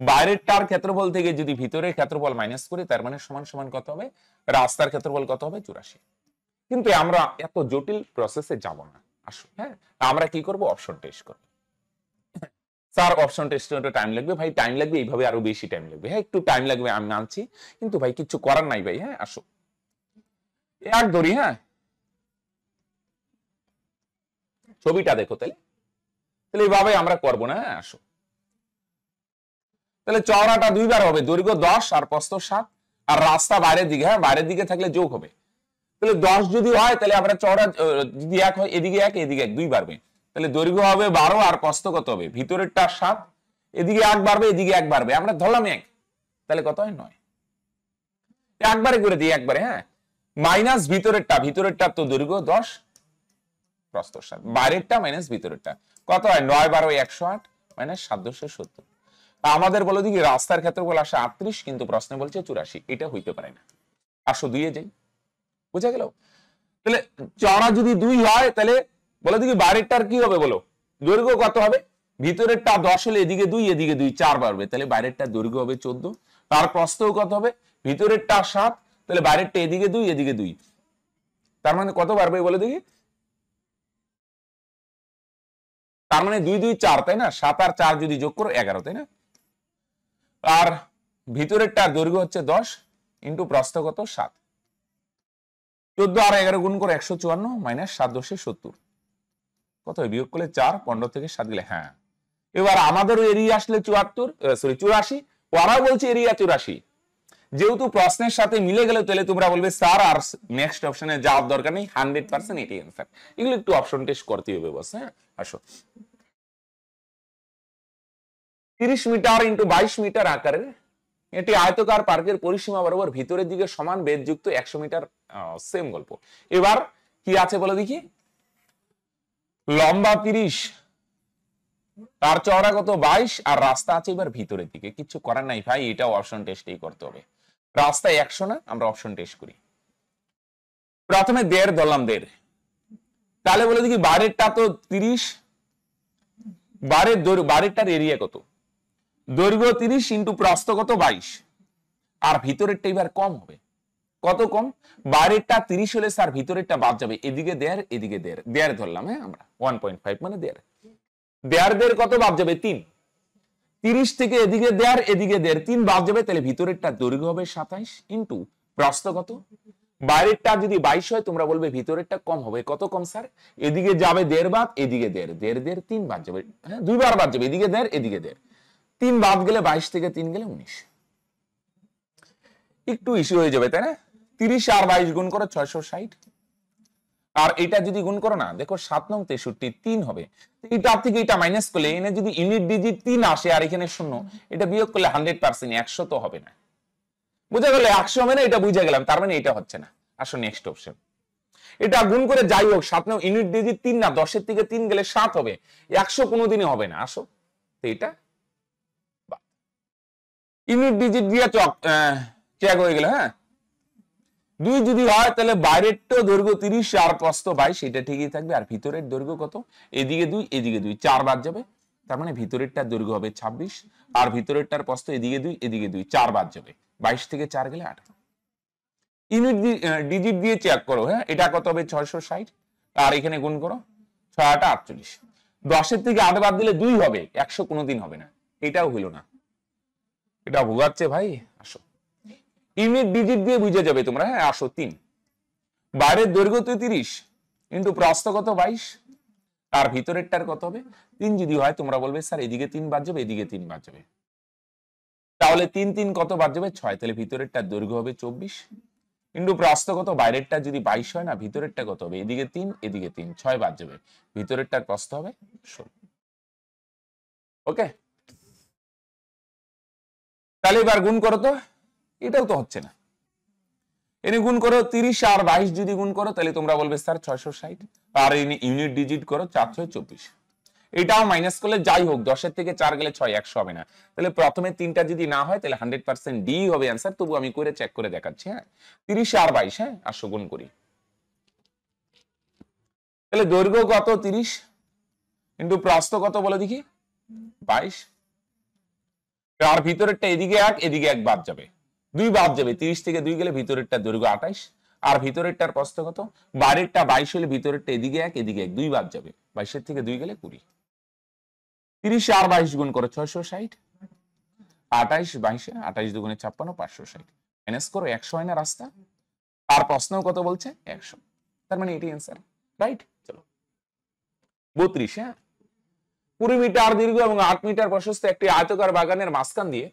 বাইরেরটার ক্ষেত্রফল থেকে যদি ভিতরের ক্ষেত্রফল মাইনাস করি, তার মানে সমান সমান কত হবে, রাস্তার ক্ষেত্রফল কত হবে 84। কিন্তু আমরা এত জটিল প্রসেসে যাব না, আসো হ্যাঁ আমরা কি করব, অপশন টেস্ট করব। স্যার অপশন টেস্টে একটু টাইম লাগবে, ভাই টাইম লাগবে, এইভাবে আরো বেশি টাইম লাগবে, হ্যাঁ একটু টাইম লাগবে আমি মানছি, কিন্তু ভাই কিছু করার নাই ভাই, হ্যাঁ আসো এক ধরি, হ্যাঁ ছবিটা দেখো, তাহলে তাহলে এইভাবে আমরা করবো না, হ্যাঁ আসো, তাহলে চওড়াটা দুইবার হবে, দৈর্ঘ্য 10 আর প্রস্থ 7, আর রাস্তা বাইরের দিকে, হ্যাঁ বাইরের দিকে থাকলে যোগ হবে, তাহলে 10 যদি হয় তাহলে আমরা চওড়া যদি 1 হয়, এদিকে 1 এদিকে 1 2 বাড়বে, তাহলে দৈর্ঘ্য হবে 12 আর প্রস্থ কত হবে, ভিতরেরটা 7, এদিকে 1 বাড়বে, এদিকে 1 বাড়বে, আমরা ধরলাম 1, তাহলে কত হয় 9, একবারে করে দিই একবারে, হ্যাঁ মাইনাস ভিতরেরটা, ভিতরেরটা তো দৈর্ঘ্য 10 প্রস্থ 7, বাইরেরটা মাইনাস ভিতরেরটা কত হয় 9 12 108 মাইনাস 7 10 70। আমাদের বলে দিই রাস্তার ক্ষেত্রফল আসে 38, কিন্তু প্রশ্নে বলছে 84, এটা হইতে পারে না, আসো দুইয়ে যাই, বুঝা গেল। তাহলে চওড়া যদি 2 হয় তাহলে বলে দিই বাইরেরটার কি হবে বলো, দৈর্ঘ্য কত হবে, ভিতরেরটা 10 হলে এদিকে 2 এদিকে 2 4 বাড়বে, তাহলে বাইরেরটার দৈর্ঘ্য হবে 14, তার প্রস্থও কত হবে, ভিতরেরটা 7, তাহলে বাইরেরটা এদিকে 2 এদিকে 2, তার মানে কত বাড়বে বলে দেখি, তার মানে 2 2 4, তাই না, 7 আর 4 যদি যোগ করো 11, তাই না, আর ভিতরেরটার দৈর্ঘ্য হচ্ছে 10 ইন্টু প্রস্থ কত 7, 14 আর 11 গুণ করে 154 মাইনাস 7 10 70, কত বিয়োগ করলে 4, 15 থেকে 7 গেলে, হ্যাঁ এবার আমাদেরও এরিয়া আসলে 84, ওরাও বলছে এরিয়া 84, যেহেতু প্রশ্নের সাথে মিলে গেলে তাহলে তোমরা বলবে স্যার আর নেক্সট অপশনে যাওয়ার দরকার নেই, 100% এটাই অ্যান্সার, এগুলো একটু অপশন টেস্ট করতে হবে বস, হ্যাঁ আসো 30 মিটার ইন্টু 22 মিটার আকারের এটি আয়তকার পার্কের পরিসীমা বরাবর ভিতরের দিকে সমান বেধযুক্ত 100 মিটার, সেম গল্প, এবার কি আছে বলে দেখি, লম্বা 30, তার চওড়া কত 22, আর রাস্তা আছে এবার ভিতরের দিকে, কিছু করার নাই ভাই, এটাও অপশন টেস্টেই করতে হবে, রাস্তা 100 না, আমরা অপশন টেস্ট করি, প্রথমে 1.5 ধরলাম 1.5, তাহলে বলে দেখি বাইরেরটা তো 30, বাইরেরটার এরিয়া কত, দৈর্ঘ্য 30 ইন্টু প্রস্থ কত 22, আর ভিতরেরটা এবার কম হবে, কত কম, বাইরেরটা 30 হলে স্যার ভিতরেরটা বাদ যাবে, এদিকে 1.5 এদিকে 1.5 ধরলাম, হ্যাঁ আমরা 1.5 মানে 1.5 কত বাদ যাবে 3, 30 থেকে এদিকে 1.5 এদিকে 1.5 3 বাদ যাবে, তাহলে ভিতরেরটা দৈর্ঘ্য হবে 27 ইন্টু প্রস্থ কত, বাইরেরটা যদি 22 হয় তোমরা বলবে ভিতরেরটা কম হবে, কত কম স্যার, এদিকে যাবে 1.5 বাদ, এদিকে 1.5 3 বাদ যাবে, হ্যাঁ 2 বার বাদ যাবে, এদিকে 1.5 এদিকে 1.5 3 বাদ গেলে 22 থেকে 3 গেলে 19, একটু ইস্যু হয়ে যাবে তাই না, 30 আর 22 গুণ করো 660, আর এটা যদি গুণ করো না দেখো 7 9 63 3 হবে, এটা থেকে এটা মাইনাস করলে এনে যদি ইউনিট ডিজিট 3 আসে আর এখানে 0, এটা বিয়োগ করলে 100% 100 তো হবে না, বুঝা গেল 100 হবে না, এটা বুঝে গেলাম, তার মানে এটা হচ্ছে না, আসো নেক্সট অপশন, এটা গুণ করে যাই হোক 7 9 ইউনিট ডিজিট 3 না, 10 এর থেকে 3 গেলে 7 হবে, 100 কোনোদিনই হবে না, আসো তো এটা ইউনিট ডিজিট দিয়ে চেক হয়ে গেল, হ্যাঁ 2 যদি হয় তাহলে বাইরেরটা দৈর্ঘ্য 30 আর প্রস্থ 22, এটা ঠিকই থাকবে, আর ভিতরের দৈর্ঘ্য কত, এদিকে 2 এদিকে 2 4 বাদ যাবে, তার মানে ভিতরেরটার দৈর্ঘ্য হবে 26, আর ভিতরেরটার প্রস্থ এদিকে 2 এদিকে 2 4 বাদ যাবে, 22 থেকে 4 গেলে 18, ইউনিট ডিজিট দিয়ে চেক করো, হ্যাঁ এটা কত হবে 660, আর এখানে গুণ করো 6 8 48, 10 এর থেকে 8 বাদ দিলে 2 হবে, 100 কোনোদিন হবে না, এটাও হলো না, এটা ভুগাচ্ছে ভাই, আসো ইউনিট ডিজিট দিয়ে বুঝে যাবে তোমরা, হ্যাঁ আসো 3, বাইরের দৈর্ঘ্য 30 ইন্টু প্রস্থ কত 22, আর ভিতরেরটার কত হবে 3 যদি হয় তোমরা বলবে স্যার এদিকে 3 বাদ যাবে, এদিকে 3 বাদ যাবে, তাহলে 3 3 কত বাদ যাবে 6, তাহলে ভিতরেরটার দৈর্ঘ্য হবে 24 ইন্টু প্রস্থ কত, বাইরেরটা যদি 22 হয় না, ভিতরেরটা কত হবে, এদিকে 3 এদিকে 3, 6 বাদ যাবে, ভিতরেরটার প্রস্থ হবে 16। ওকে, তাহলে এবার গুণ করো তো, এটাও তো হচ্ছে না, এনে গুণ করো 30 আর 22 যদি গুণ করো তাহলে তোমরা বলবে স্যার 660, আর এনে ইউনিট ডিজিট করো 4 6 24, এটাও মাইনাস করলে যাই হোক 10 থেকে 4 গেলে 6, 100 হবে না, তাহলে প্রথমে তিনটা যদি না হয় তাহলে 100% ডি হবে অ্যান্সার। তবু আমি করে চেক করে দেখাচ্ছি। হ্যাঁ, 30 আর 22, হ্যাঁ আসো গুণ করি। তাহলে দৈর্ঘ্য কত 30 ইন্টু প্রস্থ কত বলে দেখি 22, আর ভিতরেরটা এদিকে 1 এদিকে 1 বাদ যাবে, 2 বাদ যাবে, 30 থেকে 2 গেলে ভিতরেরটা দৈর্ঘ্য 28, আর ভিতরেরটার প্রস্থ কত, বাইরেরটা 22 হলে ভিতরেরটা এদিকে 1 এদিকে 1, 2 বাদ যাবে, 22 থেকে 2 গেলে 20। 30 আর 22 গুণ করো 660, 28 22, 28 দুগুণে 56, 560, মাইনাস করো 100 হয় না রাস্তা, আর প্রশ্ন কত বলছে 100, তার মানে এটাই অ্যান্সার, রাইট। চলো 32, হ্যাঁ 20 মিটার দীর্ঘ এবং 8 মিটার প্রশস্ত একটি আয়তাকার বাগানের মাঝখান দিয়ে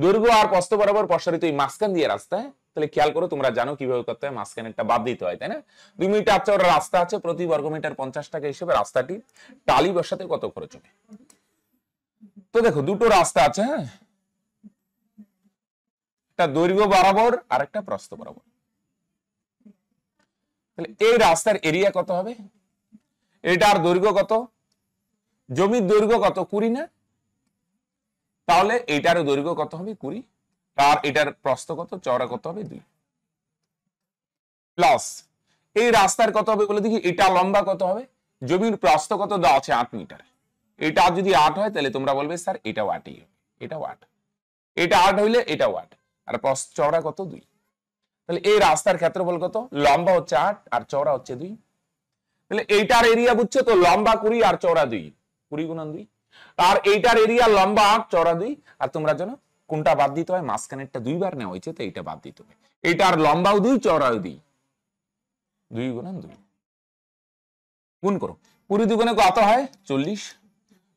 দৈর্ঘ্য আর প্রস্থ বরাবর প্রসারিত এই মাঝখান দিয়ে রাস্তায়, তাহলে খেয়াল করো, তোমরা জানো কিভাবে করতে হয়, মাঝখানেরটা বাদ দিতে হয়, তাই না? 2 মিটার চওড়া রাস্তা আছে, প্রতি বর্গ মিটার 50 টাকা হিসেবে রাস্তাটি টালি বসাতে কত খরচ হবে? তো দেখো দুটো রাস্তা আছে, হ্যাঁ একটা দৈর্ঘ্য বরাবর আর একটা প্রস্থ বরাবর, তাহলে এই রাস্তার এরিয়া কত হবে? এটার দৈর্ঘ্য কত, জমির দৈর্ঘ্য কত 20 না, তাহলে এটার দৈর্ঘ্য কত হবে 20, আর এটার প্রস্থ কত, চওড়া কত হবে 2, প্লাস এই রাস্তার কত হবে বলে দেখি, এটা লম্বা কত হবে, জমির প্রস্থ কত দেওয়া আছে 8 মিটার, এটা যদি 8 হয় তাহলে তোমরা বলবে স্যার এটাও 8ই হবে, এটাও 8, এটা 8 হইলে এটাও 8, আর প্রস্থ চওড়া কত 2, তাহলে এই রাস্তার ক্ষেত্রফল কত, লম্বা হচ্ছে 8 আর চওড়া হচ্ছে 2, তাহলে এইটার এরিয়া বুঝছো তো, লম্বা 20 আর চওড়া 2, 20 গুণন 2, আর এইটার এরিয়া লম্বা 8 চওড়া 2, আর তোমরা জানো কোনটা বাদ দিতে হয়, মাঝখানেরটা 2 বার নেওয়া হয়েছে, তো এইটা বাদ দিতে হবে, এইটার লম্বাও 2 চওড়াও 2, 2 গুণন 2, গুণ করো, 20 দুগুণে কত হয় 40,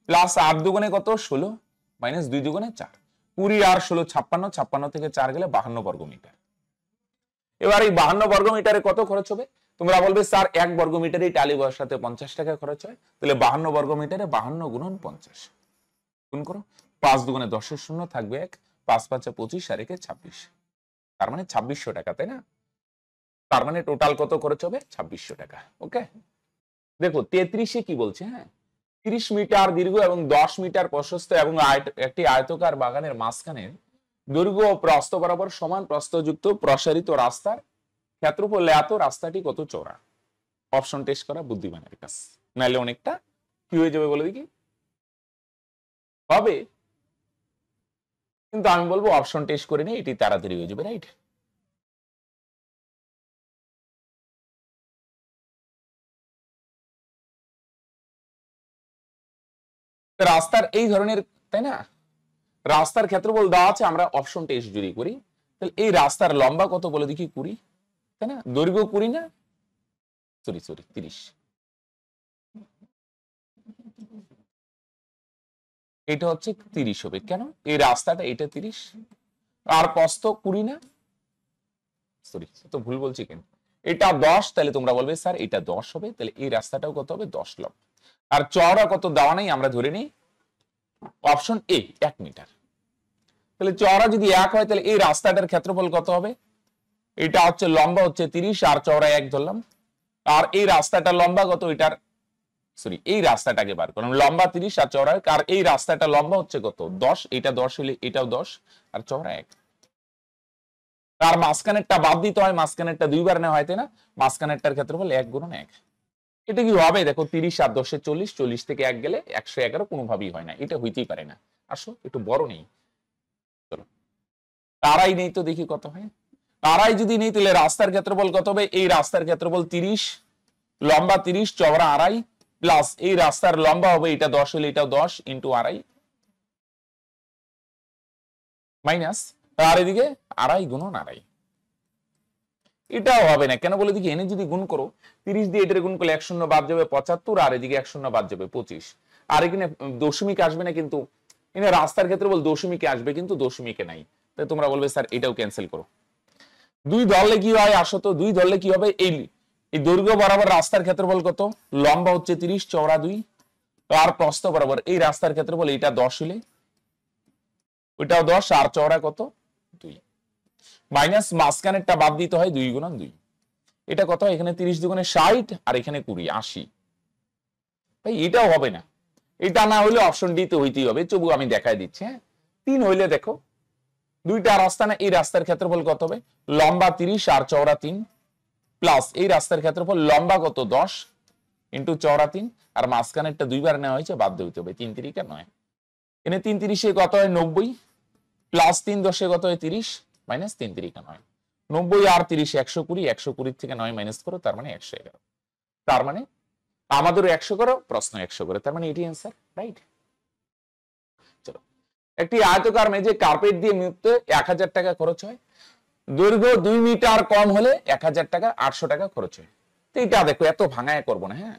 প্লাস 8 দুগুণে কত 16, মাইনাস 2 দুগুণে 4, 20 আর 16 56, 56 থেকে 4 গেলে 52 বর্গ মিটার। এবার এই 52 বর্গ মিটারে কত খরচ হবে? তোমরা বলবে স্যার 1 বর্গ মিটারে টালি বসাতে 50 টাকা খরচ হয়, তাহলে 52 বর্গ মিটারে 52 গুণন 50, গুণ করো, 5 দুগুণে 10 এর শূন্য থাকবে 1, 5 5 25 আর 1 26, তার মানে 2600 টাকা, তাই না? তার মানে টোটাল কত খরচ হবে 2600 টাকা। ওকে, দেখো 33-এ কি বলছে, হ্যাঁ 30 মিটার দীর্ঘ এবং 10 মিটার প্রশস্ত এবং একটি আয়তাকার বাগানের মাঝখানে দৈর্ঘ্য ও প্রস্থ বরাবর সমান প্রস্থযুক্ত প্রসারিত রাস্তার ক্ষেত্রফল এত, রাস্তাটি কত চওড়া? অপশন টেস্ট করা বুদ্ধিমানের কাজ, নাইলে অনেকটা কি হয়ে যাবে বলে দেখি, হবে, কিন্তু আমি বলবো অপশন টেস্ট করে নিই, এটি তাড়াতাড়ি হয়ে যাবে, রাইট। রাস্তার এই ধরনের, তাই না, রাস্তার ক্ষেত্রফল দেওয়া আছে, আমরা অপশন টেস্ট যদি করি তাহলে এই রাস্তার লম্বা কত বলে দেখি 20, তাই না, দৈর্ঘ্য 20 না, সরি 30, এটা হচ্ছে 30 হবে, কেন এই রাস্তাটা এটা 30, আর প্রস্থ 20 না, সরি তো ভুল বলছি কেন, এটা 10, তাহলে তোমরা বলবে স্যার এটা 10 হবে, তাহলে এই রাস্তাটাও কত হবে 10 লম্ব, আর চওড়া কত দেওয়া নেই, আমরা ধরে নিই অপশন এ 1 মিটার, তাহলে চওড়া যদি 1 হয় তাহলে এই রাস্তাটার ক্ষেত্রফল কত হবে, এটা হচ্ছে লম্বা হচ্ছে 30 আর চওড়া 1 ধরলাম, আর এই রাস্তাটা লম্বা কত, এটার সরি এই রাস্তাটাকে বার করলাম, লম্বা 30 আর চওড়া 1, আর এই রাস্তাটা লম্বা হচ্ছে কত 10, এটা 10 হলে এটাও 10 আর চওড়া 1, তার মাঝখানেরটা বাদ দিতে হয়, মাঝখানেরটা 2 বার নেওয়া হয়, তাই না, মাঝখানেরটার ক্ষেত্রফল 1 গুণন 1, এটা কি হবে দেখো 30 আর 10 40, 40 থেকে 1 গেলে 111, কোনোভাবেই হয় না, এটা হইতেই পারে না, আসো একটু বড় নেই, চলো তারাই নেই তো দেখি কত হয়, তারাই যদি নেই তাহলে রাস্তার ক্ষেত্রফল কত হবে, এই রাস্তার ক্ষেত্রফল 30, লম্বা 30 চওড়া 2.5, প্লাস এই রাস্তার লম্বা হবে এটা 10 হলে এটাও 10 ইন্টু 2.5, মাইনাস আর এদিকে 2.5 গুণন 2.5, এটাও হবে না, কেন বলে দেখি, এনে যদি গুণ করো 30 দিয়ে এটার গুণ করলে 1 শূন্য বাদ যাবে 75, আর এদিকে 1 শূন্য বাদ যাবে 25, আর এখানে দশমিক আসবে না, কিন্তু এখানে রাস্তার ক্ষেত্রে বল দশমিকে আসবে, কিন্তু দশমিকে নাই, তাই তোমরা বলবে স্যার এটাও ক্যান্সেল করো, দুই ধরলে কি হয় আসো তো, দুই ধরলে কি হবে, এই দৈর্ঘ্য বরাবর রাস্তার ক্ষেত্রফল কত, লম্বা হচ্ছে 30, চওড়া 2, আর প্রস্থ বরাবর এই রাস্তার ক্ষেত্রফল এটা 10 হলে ওইটাও 10, আর চওড়া কত 2, মাইনাস মাঝখানেরটা বাদ দিতে হয় 2 গুণন 2, এটা কত, এখানে 30 দুগুণে 60 আর এখানে 20, 80। ভাই এটাও হবে না, এটা না হলে অপশন ডি তে হইতেই হবে, তবু আমি দেখাই দিচ্ছি। হ্যাঁ 3 হইলে দেখো দুইটা রাস্তা না, এই রাস্তার ক্ষেত্রফল কত হবে, লম্বা 30 আর চওড়া 3, প্লাস এই রাস্তার ক্ষেত্রফল লম্বা কত 10 ইন্টু চওড়া 3, আর মাঝখানেরটা দুইবার নেওয়া হয়েছে, বাদ দিতে হবে 3 3 9, এখানে 3 30 কত হয় 90, প্লাস 3 10 কত হয় 30, মাইনাস 3 3 9, 90 আর 30 120, 120 থেকে 9 মাইনাস করো, তার মানে 111, তার মানে আমাদেরও 100 করো, প্রশ্ন 100 করে, তার মানে এটি অ্যান্সার, রাইট। চলো, একটি আয়তকার মেঝে কার্পেট দিয়ে মুছতে 1000 টাকা খরচ হয়, দৈর্ঘ্য 2 মিটার কম হলে 1000 টাকা, 800 টাকা খরচ হয়। তো এটা দেখো এত ভাঙায় করবো না। হ্যাঁ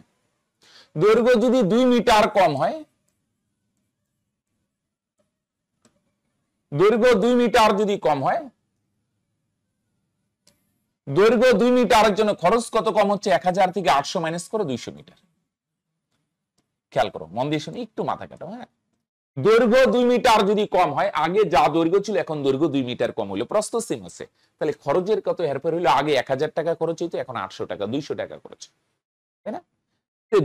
দৈর্ঘ্য যদি 2 মিটার কম হয়, দৈর্ঘ্য 2 মিটার যদি কম হয়, দৈর্ঘ্য 2 মিটারের জন্য খরচ কত কম হচ্ছে, 1000 থেকে 800 মাইনাস করো 200 মিটার। খেয়াল করো, মন দিয়ে শুনে একটু মাথা কাটাও। হ্যাঁ দৈর্ঘ্য 2 মিটার যদি কম হয়, আগে যা দৈর্ঘ্য ছিল এখন দৈর্ঘ্য 2 মিটার কম হলো, প্রস্থ সেম আছে, তাহলে খরচের কত হেরফের হলো, আগে 1000 টাকা খরচ হইতো, এখন 800 টাকা, 200 টাকা খরচ, তাই না?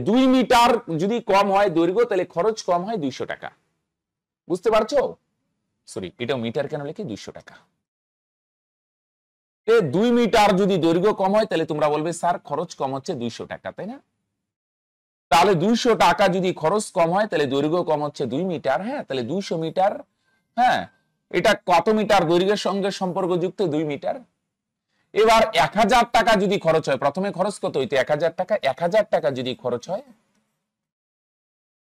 2 মিটার যদি কম হয় দৈর্ঘ্য, তাহলে খরচ কম হয় 200 টাকা, বুঝতে পারছো? সরি, এটা মিটার কেন লিখি, 200 টাকা। 2 মিটার যদি দৈর্ঘ্য কম হয়, তাহলে তোমরা বলবে স্যার খরচ কম হচ্ছে 200 টাকা, তাই না? তাহলে 200 টাকা যদি খরচ কম হয়, তাহলে দৈর্ঘ্য কম হচ্ছে 2 মিটার। হ্যাঁ তাহলে 200 মিটার, হ্যাঁ এটা কত মিটার দৈর্ঘ্যের সঙ্গে সম্পর্কযুক্ত, 2 মিটার। এবার 1000 টাকা যদি খরচ হয়, প্রথমে খরচ কত হইতো 1000 টাকা, 1000 টাকা যদি খরচ হয়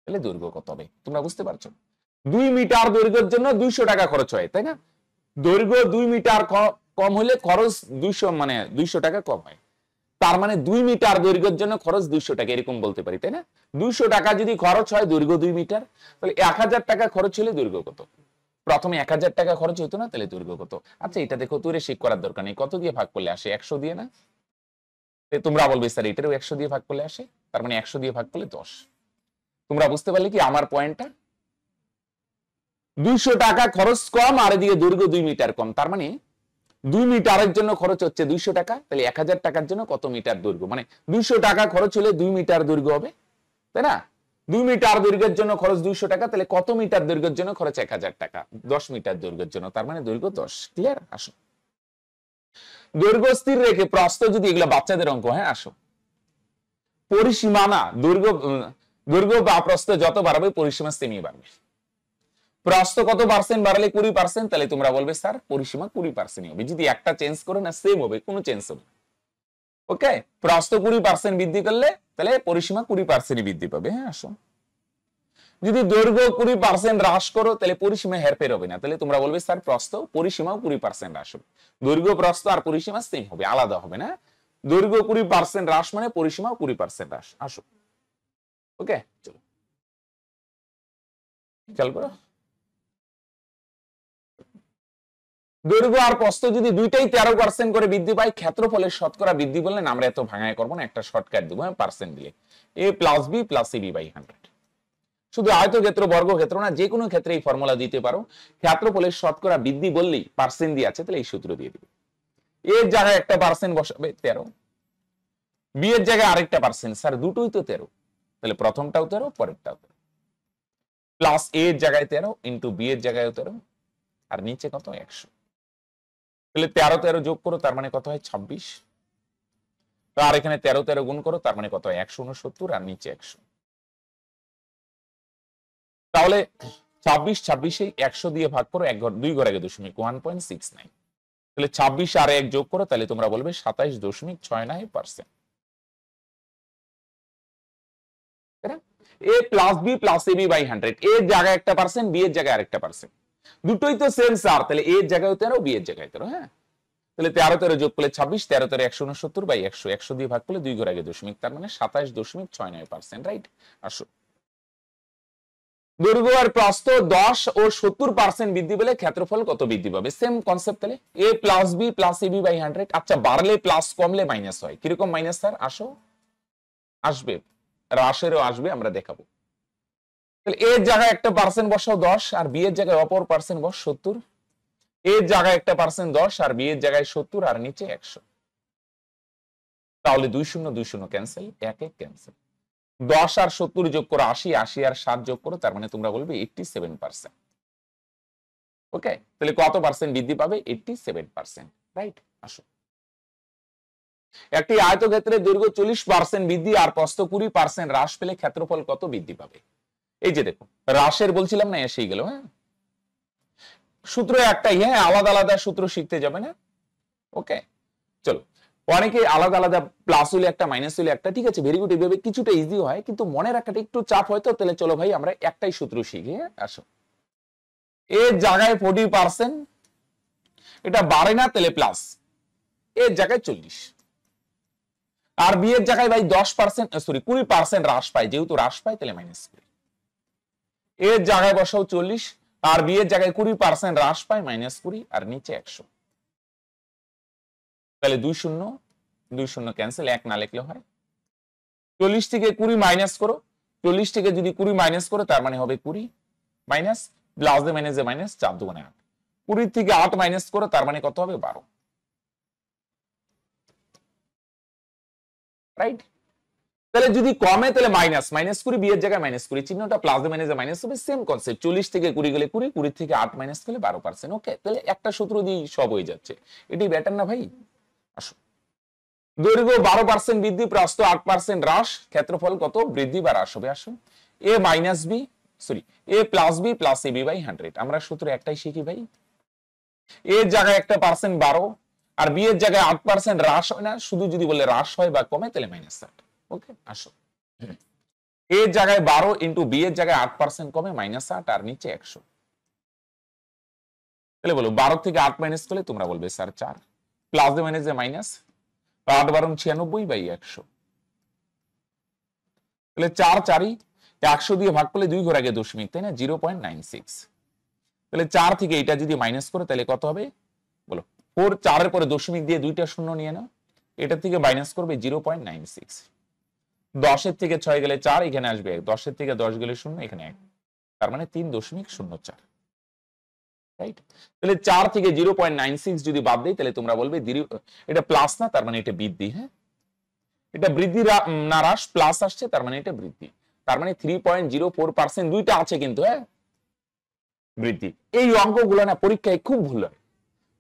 তাহলে দৈর্ঘ্য কত হবে, তোমরা বুঝতে পারছো? 2 মিটার দৈর্ঘ্যের জন্য 200 টাকা খরচ হয়, তাই না? দৈর্ঘ্য 2 মিটার কম হলে খরচ 200, মানে 200 টাকা কম হয়, তার মানে 2 মিটার দৈর্ঘ্যের জন্য খরচ 200 টাকা, এরকম বলতে পারি, তাই না? 200 টাকা যদি খরচ হয় দৈর্ঘ্য 2 মিটার, তাহলে 1000 টাকা খরচ হলে দৈর্ঘ্য কত? প্রথমে 1000 টাকা খরচ হইতো না, তাহলে দৈর্ঘ্য কত? আচ্ছা এটা দেখো, তুই শিখ করার দরকার নেই, কত দিয়ে ভাগ করলে আসে, 100 দিয়ে না? তোমরা বলবে স্যার এটারও 100 দিয়ে ভাগ করলে আসে, তার মানে 100 দিয়ে ভাগ করলে 10। তোমরা বুঝতে পারলে কি আমার পয়েন্টটা? 200 টাকা খরচ কম, আর এদিকে দৈর্ঘ্য 2 মিটার কম, তার মানে 2 মিটারের জন্য খরচ হচ্ছে 200 টাকা, তাহলে 1000 টাকার জন্য কত মিটার দৈর্ঘ্য, মানে 200 টাকা খরচ হলে 2 মিটার দৈর্ঘ্য হবে, তাই না? 2 মিটার দৈর্ঘ্যের জন্য খরচ 200 টাকা, তাহলে কত মিটার দৈর্ঘ্যের জন্য খরচ 1000 টাকা, 10 মিটার দৈর্ঘ্যের জন্য, তার মানে দৈর্ঘ্য 10। ক্লিয়ার? আসো, দৈর্ঘ্য স্থির রেখে প্রস্থ যদি, এগুলো বাচ্চাদের অঙ্ক। হ্যাঁ আসো, পরিসীমা না, দৈর্ঘ্য বা প্রস্থ যত বাড়াবে পরিসীমা সেমই বাড়বে। প্রস্থ কত পার্সেন্ট বাড়ালে 20%, তাহলে তোমরা বলবে স্যার পরিসীমা 20% হবে, যদি একটা চেঞ্জ করে না সেম হবে, কোনো চেঞ্জ হবে। ওকে, প্রস্থ 20% বৃদ্ধি করলে তাহলে পরিসীমা 20% বৃদ্ধি পাবে। হ্যাঁ আসো, যদি দৈর্ঘ্য 20% হ্রাস করো তাহলে পরিসীমা হেরফের হবে না, তাহলে তোমরা বলবে স্যার প্রস্থ পরিসীমাও 20% হ্রাস হবে, দৈর্ঘ্য প্রস্থ আর পরিসীমা সেম হবে, আলাদা হবে না। দৈর্ঘ্য 20% হ্রাস মানে পরিসীমাও 20% হ্রাস। আসো, ওকে চলো খেয়াল করো, দৈর্ঘ্য আর প্রস্থ যদি দুইটাই 13% করে বৃদ্ধি পায়, ক্ষেত্রফলের শতকরা বৃদ্ধি বললেন, আমরা এত ভাঙায় করবো না, একটা শর্টকাট দেবো পার্সেন্ট দিয়ে, a plus B plus AB by 100। শুধু আয়তক্ষেত্র বর্গক্ষেত্র না, যে কোনো ক্ষেত্রে এই ফর্মুলা দিতে পারো, ক্ষেত্রফলের শতকরা বৃদ্ধি বললেই পার্সেন্ট দিয়ে আছে, তাহলে এই সূত্র দিয়ে দিবে, এর জায়গায় একটা পার্সেন্ট বসাবে 13, বি এর জায়গায় আরেকটা পার্সেন্ট, স্যার দুটোই তো 13, তাহলে প্রথমটাও 13 পরেরটাও 13, প্লাস এ এর জায়গায় 13 ইন্টু বি এর জায়গায় 13, আর নিচে কত 100, তাহলে 13 13 যোগ করো, তার মানে কত হয় 26, আর এখানে 13 13 গুণ করো, তার মানে কত হয় 169, আর নিচে 100, তাহলে 26 26 100 দিয়ে ভাগ করো, 1 ঘর 2 ঘর আগে দশমিক 1.69, তাহলে 26 আর 1 যোগ করো, তাহলে তোমরা বলবে 27.69%। a plus B plus AB by 100, এর জায়গায় একটা পার্সেন্ট, বি এর জায়গায় আরেকটা পার্সেন্ট, দুটোই তো সেম স্যার, তাহলে এ এর জায়গায় 13 বি এর জায়গায় 13। হ্যাঁ তাহলে 13 13 যোগ করলে 26, 13 13 169 বাই 100, 100 দিয়ে ভাগ করলে 2 ঘর আগে দশমিক, তার মানে 27.69%, রাইট? আসো, দৈর্ঘ্য আর প্রস্থ 10 ও 70% বৃদ্ধি পেলে ক্ষেত্রফল কত বৃদ্ধি পাবে? Same concept. তাহলে a plus b plus ab by 100। আচ্ছা, বাড়লে প্লাস, কমলে মাইনাস হয়। কিরকম মাইনাস স্যার? আসো, আসবে, হ্রাসেরও আসবে, আমরা দেখাবো। তাহলে এর জায়গায় একটা পার্সেন্ট বসাও 10, আর বি এর জায়গায় অপর পার্সেন্ট বস 70। এর জায়গায় একটা পার্সেন্ট 10, আর বি এর জায়গায় 70, আর নিচে 100। তাহলে 2 0 2 0 ক্যান্সেল, 1 1 ক্যান্সেল। 10 আর 70 যোগ করো 80, 80 আর 7 যোগ করো, তার মানে তোমরা বলবে 87%। ওকে, তাহলে কত পার্সেন্ট বৃদ্ধি পাবে? 87%, রাইট? আসো, একটি আয়তক্ষেত্রের দৈর্ঘ্য 40% বৃদ্ধি আর প্রস্থ 20% হ্রাস পেলে ক্ষেত্রফল কত বৃদ্ধি পাবে? এই যে দেখো, হ্রাসের বলছিলাম না, এসেই গেল। হ্যাঁ, সূত্র একটাই। হ্যাঁ, আলাদা আলাদা সূত্র শিখতে যাবে না। ওকে, চলো। অনেকে আলাদা আলাদা, প্লাস হইলে একটা, মাইনাস হইলে একটা। ঠিক আছে, ভেরি গুড। এইভাবে কিছুটা ইজি হয়, কিন্তু মনে রাখাটা একটু চাপ হয়। তো তাহলে চলো ভাই, আমরা একটাই সূত্র শিখি। হ্যাঁ, আসো। এর জায়গায় 40%, এটা বাড়ে না, তাহলে প্লাস। এর জায়গায় 40, আর বি এর জায়গায় ভাই 10%, সরি 20% হ্রাস পায়। যেহেতু হ্রাস পায়, তাহলে মাইনাস 20। এর জায়গায় বসাও 40, আর বি এর জায়গায় 20% হ্রাস পায়, মাইনাস 20, আর নিচে 100। তাহলে 2 0 2 0 ক্যান্সেল, 1 না লিখলে হয়। 40 থেকে 20 মাইনাস করো। 40 থেকে যদি 20 মাইনাস করো, তার মানে হবে 20 মাইনাস, প্লাস দে মাইনাস দে মাইনাস, 4 2 8। 20 থেকে 8 মাইনাস করো, তার মানে কত হবে? 12, রাইট? তাহলে যদি কমে, তাহলে মাইনাস, মাইনাস 20, বি এর জায়গায় মাইনাস 20, চিহ্নটা প্লাস দে মাইনাস দে মাইনাস হবে। Same concept. 40 থেকে 20 গেলে 20, 20 থেকে 8 মাইনাস করলে 12%। ওকে, তাহলে একটা সূত্র দিয়ে সব হয়ে যাচ্ছে। এটি ব্যাটার না ভাই? আসো, দৈর্ঘ্য 12% বৃদ্ধি, প্রস্থ 8% হ্রাস, ক্ষেত্রফল কত বৃদ্ধি বা হ্রাস হবে? আসো, a minus b, sorry a plus B plus AB by 100। আমরা সূত্র একটাই শিখি ভাই। এর জায়গায় একটা পার্সেন্ট 12, আর বি এর জায়গায় 8% হ্রাস হয় না, শুধু যদি বলে হ্রাস হয় বা কমে, তাহলে মাইনাস 8। ওকে, আসো। এর জায়গায় 12 ইন্টু বি এর জায়গায় 8% কমে, মাইনাস 8, আর নিচে 100। তাহলে বলো 12 থেকে 8 মাইনাস করলে তোমরা বলবে স্যার 4, প্লাস দে মাইনাস দে মাইনাস, 8 12 96 বাই 100। তাহলে 4 4ই 100 দিয়ে ভাগ করলে 2 ঘর আগে দশমিক, তাই না? 0.96। তাহলে 4 থেকে এটা যদি মাইনাস করে, তাহলে কত হবে বলো? 4, 4 এর পরে দশমিক দিয়ে 2টা শূন্য নিয়ে নাও। এটা থেকে মাইনাস করবে 0.96। 10 এর থেকে 6 গেলে 4, এখানে আসবে 1। 10 এর থেকে 10 গেলে 0, এখানে 1, তার মানে 3.04, রাইট? তাহলে 4 থেকে 0.96 যদি বাদ দেই, তাহলে তোমরা বলবে এটা প্লাস না, তার মানে এটা বৃদ্ধি। হ্যাঁ, এটা বৃদ্ধি না হ্রাস, প্লাস আসছে, তার মানে এটা বৃদ্ধি। তার মানে 3.04%, দুইটা আছে কিন্তু। হ্যাঁ, বৃদ্ধি। এই অঙ্কগুলো না পরীক্ষায় খুব ভুল হয়।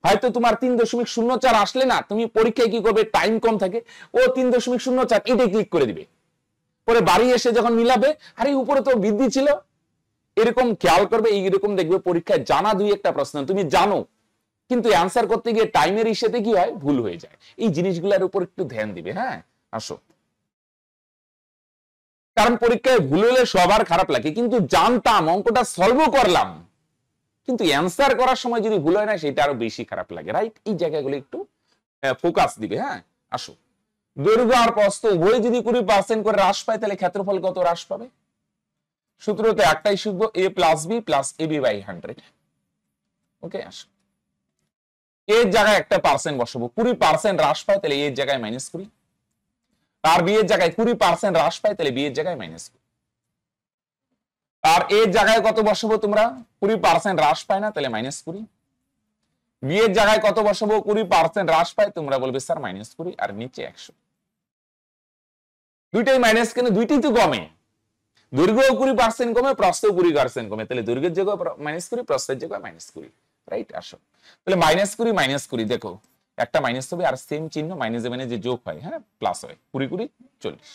হয়তো তোমার 3.04 আসলে না, তুমি পরীক্ষায় কি করবে? টাইম কম থাকে, ও 3.04 এটাই ক্লিক করে দিবে। পরে বাড়ি এসে যখন মিলাবে, আরে উপরে তো বৃদ্ধি ছিল। এরকম খেয়াল করবে, এইরকম দেখবে পরীক্ষায় জানা দুই একটা প্রশ্ন তুমি জানো, কিন্তু অ্যান্সার করতে গিয়ে টাইমের ইস্যুতে কি হয়? ভুল হয়ে যায়। এই জিনিসগুলোর উপর একটু ধ্যান দিবে। হ্যাঁ, আসো। কারণ পরীক্ষায় ভুল হলে সবার খারাপ লাগে, কিন্তু জানতাম, অঙ্কটা সলভও করলাম, কিন্তু অ্যান্সার করার সময় যদি ভুল হয় না, সেটা আরো বেশি খারাপ লাগে, রাইট? এই জায়গাগুলো একটু ফোকাস দিবে। হ্যাঁ, আসো। দৈর্ঘ্য আর প্রস্থ উভয় যদি 20% করে হ্রাস পায়, তাহলে ক্ষেত্রফল কত হ্রাস পাবে? সূত্রতে একটাই শিখবো, a plus B plus AB by 100। Okay, আসো। এর জায়গায় একটা পার্সেন্ট বসাবো। 20% হ্রাস পায়, তাহলে এর জায়গায় মাইনাস 20, আর বি এর জায়গায় 20% হ্রাস পায়, তাহলে বি এর জায়গায় মাইনাস 20। আর এর জায়গায় কত বসাবো তোমরা? 20% হ্রাস পায় না, তাহলে মাইনাস 20। বি এর জায়গায় কত বসাবো? 20% হ্রাস পায়, তোমরা বলবে স্যার মাইনাস 20, আর নিচে 100। দুইটাই মাইনাস, কেন? দুইটাই তো কমে। দৈর্ঘ্য 20% কমে, প্রস্থ 20% কমে, তাহলে দৈর্ঘ্যের জায়গায় মাইনাস 20, প্রস্থের জায়গায় মাইনাস 20, রাইট? আসো, তাহলে মাইনাস 20 মাইনাস 20, দেখো একটা মাইনাস হবে, আর সেম চিহ্ন মাইনাসে মাইনাসে যোগ হয়। হ্যাঁ, প্লাস হয়। 20 20 40,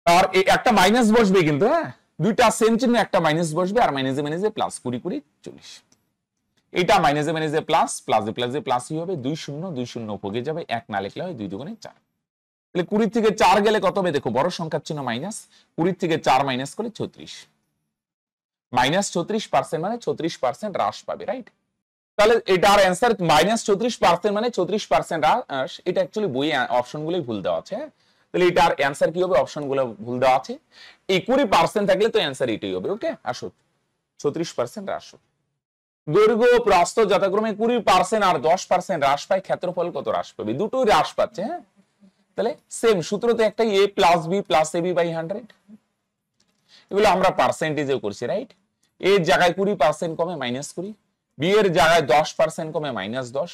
আর একটা মাইনাস বসবে কিন্তু। হ্যাঁ, দুইটা সেম চিহ্ন, একটা মাইনাস বসবে, আর মাইনাসে মাইনাসে প্লাস, 20 20 40। এটা মাইনাসে মাইনাসে প্লাস, প্লাসে প্লাসে প্লাসই হবে। 2 0 2 0 উপরে যাবে, 1 না লিখলে হয় 2 2 4। তাহলে 20 থেকে 4 গেলে কত হবে? দেখো বড় সংখ্যার চিহ্ন মাইনাস, 20 থেকে 4 মাইনাস করলে 36, মাইনাস 36% মানে 36% হ্রাস পাবে, রাইট? তাহলে এটার অ্যান্সার মাইনাস 36% মানে 36% হ্রাস। এটা অ্যাকচুয়ালি বই অপশনগুলোই ভুল দেওয়া আছে। তাহলে এটার অ্যান্সার কি হবে? অপশনগুলো ভুল দেওয়া আছে। এই 20% থাকলে তো অ্যান্সার এটাই হবে। ওকে, আসো 36% হ্রাস। দৈর্ঘ্য প্রস্থ যথাক্রমে 20% আর 10% হ্রাস পায়, ক্ষেত্রফল কত হ্রাস পাবে? দুটোই হ্রাস পাচ্ছে। হ্যাঁ, তাহলে সেম সূত্র তো একটাই, a plus B plus AB by 100। এগুলো আমরা পার্সেন্টেজেও করছি, রাইট? এর জায়গায় 20% কমে -20, বি এর জায়গায় 10% কমে -10,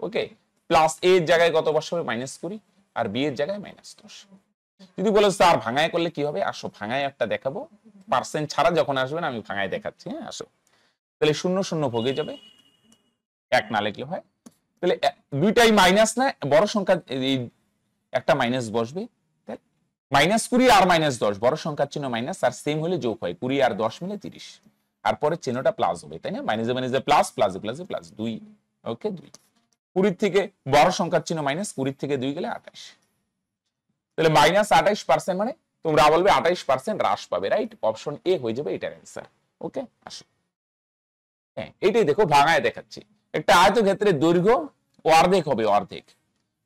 ওকে, প্লাস এর জায়গায় কত বসাবে? -20, আর বি এর জায়গায় -10। যদি বলো স্যার ভাঙায় করলে কি হবে, আসো ভাঙায় একটা দেখাবো, পার্সেন্ট ছাড়া যখন আসবে না আমি ভাঙায় দেখাচ্ছি। হ্যাঁ, আসো। তাহলে 0 0 ভোগে যাবে, 1 না লিখলে হয়। তাহলে দুইটাই মাইনাস না, বড় সংখ্যা একটা মাইনাস বসবে, -20 আর -10, বড় সংখ্যার চিহ্ন মাইনাস, আর সেম হলে যোগ হয়, 20 আর 10 মিলে 30, আর পরে চিহ্নটা প্লাস হবে, তাই না? মাইনাসে মাইনাসে প্লাস, প্লাসে প্লাসে প্লাস, 2, ওকে 2। 20 থেকে বড় সংখ্যার চিহ্ন মাইনাস, 20 থেকে 2 গেলে 28। তাহলে -28% মানে তোমরা বলবে 28% হ্রাস পাবে, রাইট? অপশন এ হয়ে যাবে এটার অ্যান্সার। ওকে, আসো। হ্যাঁ, এটাই দেখো ভাঙায় দেখাচ্ছি। একটা আয়তক্ষেত্রের দৈর্ঘ্য অর্ধেক হবে, অর্ধেক।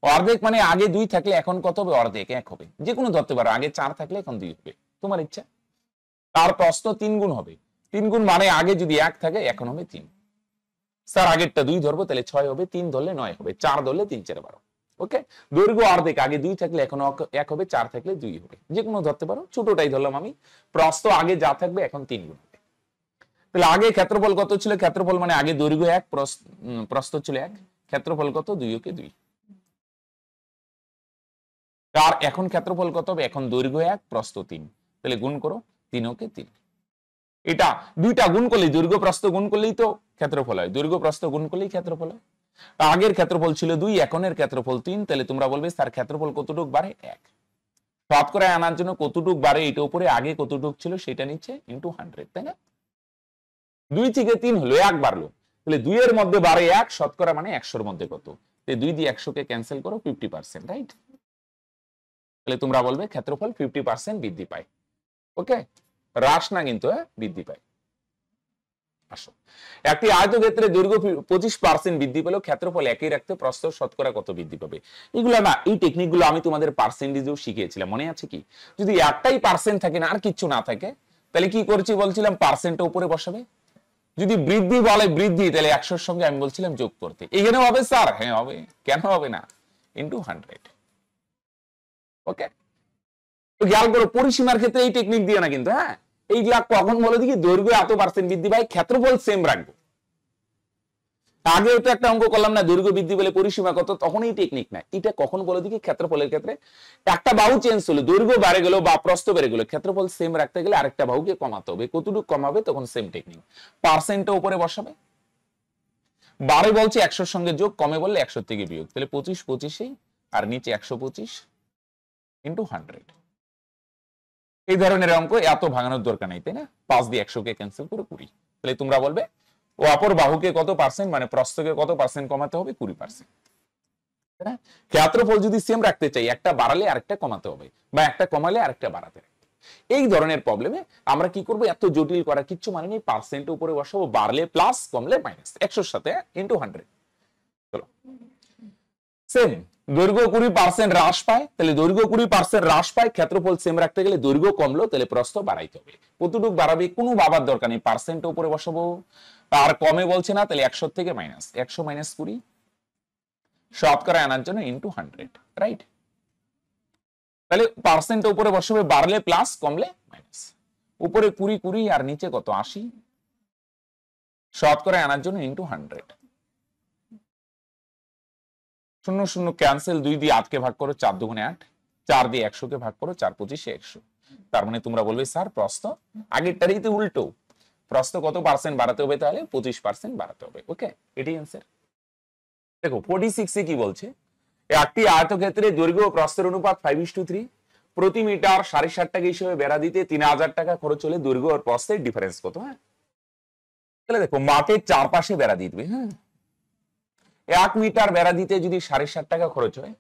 অর্ধেক মানে আগে 2 থাকলে এখন কত হবে? অর্ধেক 1 হবে। যে কোনো ধরতে পারো, আগে 4 থাকলে এখন 2 হবে, তোমার ইচ্ছা। তার প্রস্থ 3 গুণ হবে। 3 গুণ মানে আগে যদি 1 থাকে এখন হবে 3। স্যার আগেরটা 2 ধরবো, তাহলে 6 হবে, 3 ধরলে 9 হবে, 4 ধরলে 3 4 12। ওকে, দৈর্ঘ্য অর্ধেক, আগে 2 থাকলে এখন 1 হবে, 4 থাকলে 2 হবে, যে কোনো ধরতে পারো, ছোটটাই ধরলাম আমি। প্রস্থ আগে যা থাকবে এখন 3 গুণ হবে। তাহলে আগে ক্ষেত্রফল কত ছিল? ক্ষেত্রফল মানে আগে দৈর্ঘ্য 1, প্রস্থ ছিল 1, ক্ষেত্রফল কত? 2, ওকে 2। আর এখন ক্ষেত্রফল কত হবে? এখন দৈর্ঘ্য 1, প্রস্থ 3, তাহলে গুণ করো, 3, ওকে 3। এটা দুইটা গুণ করলেই, দৈর্ঘ্য প্রস্থ গুণ করলেই তো ক্ষেত্রফল হয়, দৈর্ঘ্য প্রস্থ গুণ করলেই ক্ষেত্রফল হয়। আগের ক্ষেত্রফল ছিল 2, এখনের ক্ষেত্রফল 3, তাহলে তোমরা বলবে স্যার ক্ষেত্রফল কতটুক বাড়ে? 1। শতকরা আনার জন্য কতটুক বাড়ে, এটা উপরে আগে কতটুক ছিল সেটা নিচে ইনটু 100, তাই না? 2 থেকে 3 হলো, 1 বাড়লো, তাহলে 2 এর মধ্যে বাড়ে 1, শতকরা মানে 100 এর মধ্যে কত? 2 দিয়ে 100 কে ক্যান্সেল করো, 50%, রাইট? তাহলে তোমরা বলবে ক্ষেত্রফল 50% বৃদ্ধি পায়। ওকে, হ্রাস না কিন্তু, বৃদ্ধি পায়। আসো, একটি আয়তক্ষেত্রে দৈর্ঘ্য 25% বৃদ্ধি পেলেও ক্ষেত্রফল একই রাখতে প্রস্থ শতকরা কত বৃদ্ধি পাবে? এগুলো না, এই টেকনিক গুলো আমি তোমাদের পার্সেন্টেজেও শিখিয়েছিলাম, মনে আছে কি? যদি একটাই পার্সেন্ট থাকে না, আর কিচ্ছু না থাকে, তাহলে কি করছি বলছিলাম? পার্সেন্টটা উপরে বসাবে। যদি বৃদ্ধি বলে বৃদ্ধি, তাহলে 100 এর সঙ্গে আমি বলছিলাম যোগ করতে। এখানে হবে স্যার? হ্যাঁ হবে, কেন হবে না? ইনটু 100। ওকে, তো খেয়াল করো, পরিসীমার ক্ষেত্রে এই টেকনিক দিয়ে না কিন্তু। হ্যাঁ, এইগুলা কখন বলে দেখি? দৈর্ঘ্য এত পার্সেন্ট বৃদ্ধি পায়, ক্ষেত্রফল সেম রাখবো। আগেও তো একটা অঙ্ক করলাম না, দৈর্ঘ্য বৃদ্ধি পেলে পরিসীমা কত, তখন এই টেকনিক না। এটা কখন বলে দেখি? ক্ষেত্রফলের ক্ষেত্রে একটা বাহু চেঞ্জ হলো, দৈর্ঘ্য বেড়ে গেল বা প্রস্থ বেড়ে গেল, ক্ষেত্রফল সেম রাখতে গেলে আরেকটা বাহুকে কমাতে হবে। কতটুকু কমাবে? তখন সেম টেকনিক, পার্সেন্টটা উপরে বসাবে। বারে বলছে 100 এর সঙ্গে যোগ, কমে বললে 100 থেকে বিয়োগ, তাহলে 25 25, আর নিচে 125 ইনটু 100। এই ধরনের অঙ্ক এত ভাঙানোর দরকার নেই, তাই না? 5 দিয়ে 100 কে ক্যান্সেল করে 20। তাহলে তোমরা বলবে ও অপর বাহুকে কত পার্সেন্ট, মানে প্রস্থকে কত পার্সেন্ট কমাতে হবে? 20%। ক্ষেত্রফল যদি সেম রাখতে চাই, একটা বাড়ালে আরেকটা কমাতে হবে, বা একটা কমালে আরেকটা বাড়াতে হবে। এই ধরনের প্রবলেমে আমরা কি করব? এত জটিল করা কিচ্ছু মানে নেই, পার্সেন্ট উপরে বসাবো, বাড়লে প্লাস, কমলে মাইনাস, 100 এর সাথে ইনটু 100। চলো, সেম দৈর্ঘ্য 20% হ্রাস পায়, তাহলে দৈর্ঘ্য 20% হ্রাস পায়, ক্ষেত্রফল সেম রাখতে গেলে দৈর্ঘ্য কমলো, তাহলে প্রস্থ বাড়াইতে হবে। কতটুকু বাড়াবে? কোনো বাবার দরকার নেই, পার্সেন্ট উপরে বসাবো। আর কমে বলছে না, তাহলে 100 থেকে মাইনাস, 100 মাইনাস 20, শতকরা আনার জন্য ইনটু 100, রাইট? তাহলে পার্সেন্ট উপরে বসাবে, বাড়লে প্লাস, কমলে মাইনাস। উপরে 20 20, আর নিচে কত? 80, শতকরা আনার জন্য ইনটু 100। 0 0 ক্যান্সেল, 2 দিয়ে 8 কে ভাগ করো, 4 2 8, 4 দিয়ে 100 কে ভাগ করো, 4 25 100। তার মানে তোমরা বলবে স্যার প্রস্থ আগেরটারই তো উল্টো, প্রস্থ কত পার্সেন্ট বাড়াতে হবে? তাহলে 25% বাড়াতে হবে। ওকে, এটাই आंसर। দেখো 46 এ কি বলছে? একটি আয়তক্ষেত্রে দৈর্ঘ্য ও প্রস্থের অনুপাত 5:3, প্রতি মিটার 60.5 টাকা হিসেবে বেড়া দিতে 3000 টাকা খরচ হলে দৈর্ঘ্য আর প্রস্থের ডিফারেন্স কত? হ্যাঁ, তাহলে দেখো মাঠের চারপাশে বেড়া দিতে, হ্যাঁ, 1 মিটার বেড়া দিতে যদি 60.5 টাকা খরচ হয়,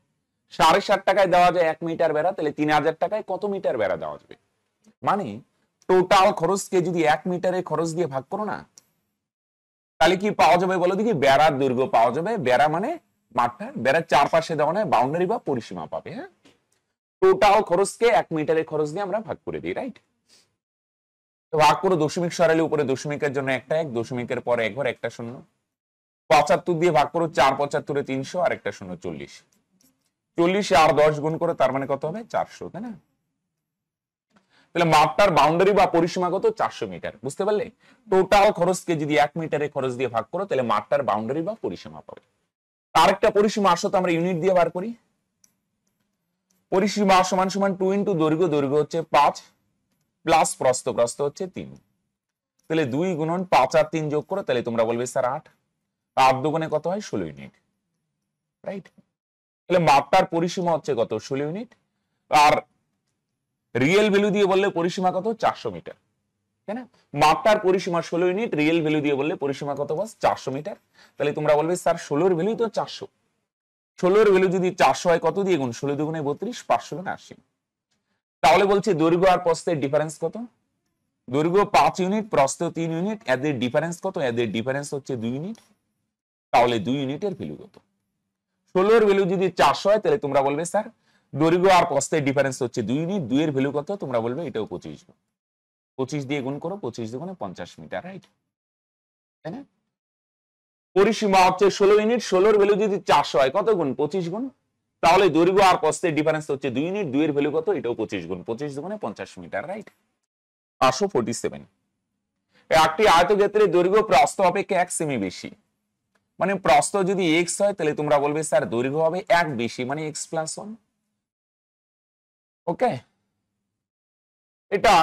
60.5 টাকায় দেওয়া যায় 1 মিটার বেড়া, তাহলে 3000 টাকায় কত মিটার বেড়া দেওয়া যাবে? মানে টোটাল খরচকে যদি 1 মিটারে খরচ দিয়ে ভাগ করো না, তাহলে কি পাওয়া যাবে বলো দেখি? বেড়ার দৈর্ঘ্য পাওয়া যাবে। বেড়া মানে মাঠটা, বেড়ার চারপাশে দেওয়া না, বাউন্ডারি বা পরিসীমা পাবে। হ্যাঁ, টোটাল খরচকে 1 মিটারের খরচ দিয়ে আমরা ভাগ করে দিই, রাইট? তো ভাগ করো, দশমিক সরালে উপরে দশমিকের জন্য একটা 1, দশমিকের পরে এক ঘর একটা শূন্য। 75 দিয়ে ভাগ করো, 4 75 300 আর একটা শূন্য 40। 40 আর 10 গুণ করে, তার মানে কত হবে? 400, তাই না? তাহলে মাঠটার বাউন্ডারি বা পরিসীমা কত? 400 মিটার। বুঝতে পারলে? টোটাল খরচকে যদি 1 মিটারের খরচ দিয়ে ভাগ করো, তাহলে মাঠটার বাউন্ডারি বা পরিসীমা পাবে। আরেকটা পরিসীমা আসো তো আমরা ইউনিট দিয়ে বার করি। পরিসীমা সমান সমান 2 ইন্টু দৈর্ঘ্য, দৈর্ঘ্য হচ্ছে 5 প্লাস প্রস্থ, প্রস্থ হচ্ছে 3। তাহলে 2 গুণন 5 আর 3 যোগ করো, তাহলে তোমরা বলবে স্যার 8। 8 দুগুণে কত হয়? 16 ইউনিট, রাইট? তাহলে মাপটার পরিসীমা হচ্ছে কত? 16 ইউনিট। আর রিয়েল ভ্যালু দিয়ে বললে পরিসীমা কত? 400 মিটার, তাই না? মাপটার পরিসীমা 16 ইউনিট, রিয়েল ভ্যালু দিয়ে বললে পরিসীমা কত? বাস 400 মিটার। তাহলে তোমরা বলবে স্যার 16 এর ভ্যালু তো 400। 16 এর ভ্যালু যদি 400 হয়, কত দিয়ে গুণ? 16 দুগুণে 32, 5 80। তাহলে বলছে দৈর্ঘ্য আর প্রস্থের ডিফারেন্স কত? দৈর্ঘ্য 5 ইউনিট, প্রস্থ 3 ইউনিট, এদের ডিফারেন্স কত? এদের ডিফারেন্স হচ্ছে 2 ইউনিট। তাহলে 2 ইউনিটের ভ্যালু কত? 16 এর ভ্যালু যদি 400 হয়, তাহলে তোমরা বলবে স্যার দৈর্ঘ্য আর প্রস্থের ডিফারেন্স হচ্ছে 2 ইউনিট। 2 এর ভ্যালু কত? তোমরা বলবে এটাও 25 গুণ। 25 দিয়ে গুণ করো, 25 দুগুণে 50 মিটার, রাইট? তাই না? পরিসীমা হচ্ছে 16 ইউনিট, 16 এর ভ্যালু যদি 400 হয়, কত গুণ? 25 গুণ। তাহলে দৈর্ঘ্য আর প্রস্থের ডিফারেন্স হচ্ছে 2 ইউনিট। 2 এর ভ্যালু কত? এটাও 25 গুণ। 25 দুগুণে 50 মিটার, রাইট? 847। একটি আয়তক্ষেত্রের দৈর্ঘ্য প্রস্থ অপেক্ষা 1 সেমি বেশি, মানে প্রস্থ যদি x হয়, তাহলে তোমরা বলবে স্যার দৈর্ঘ্য হবে 1 বেশি, মানে x প্লাস 1। ওকে, এটা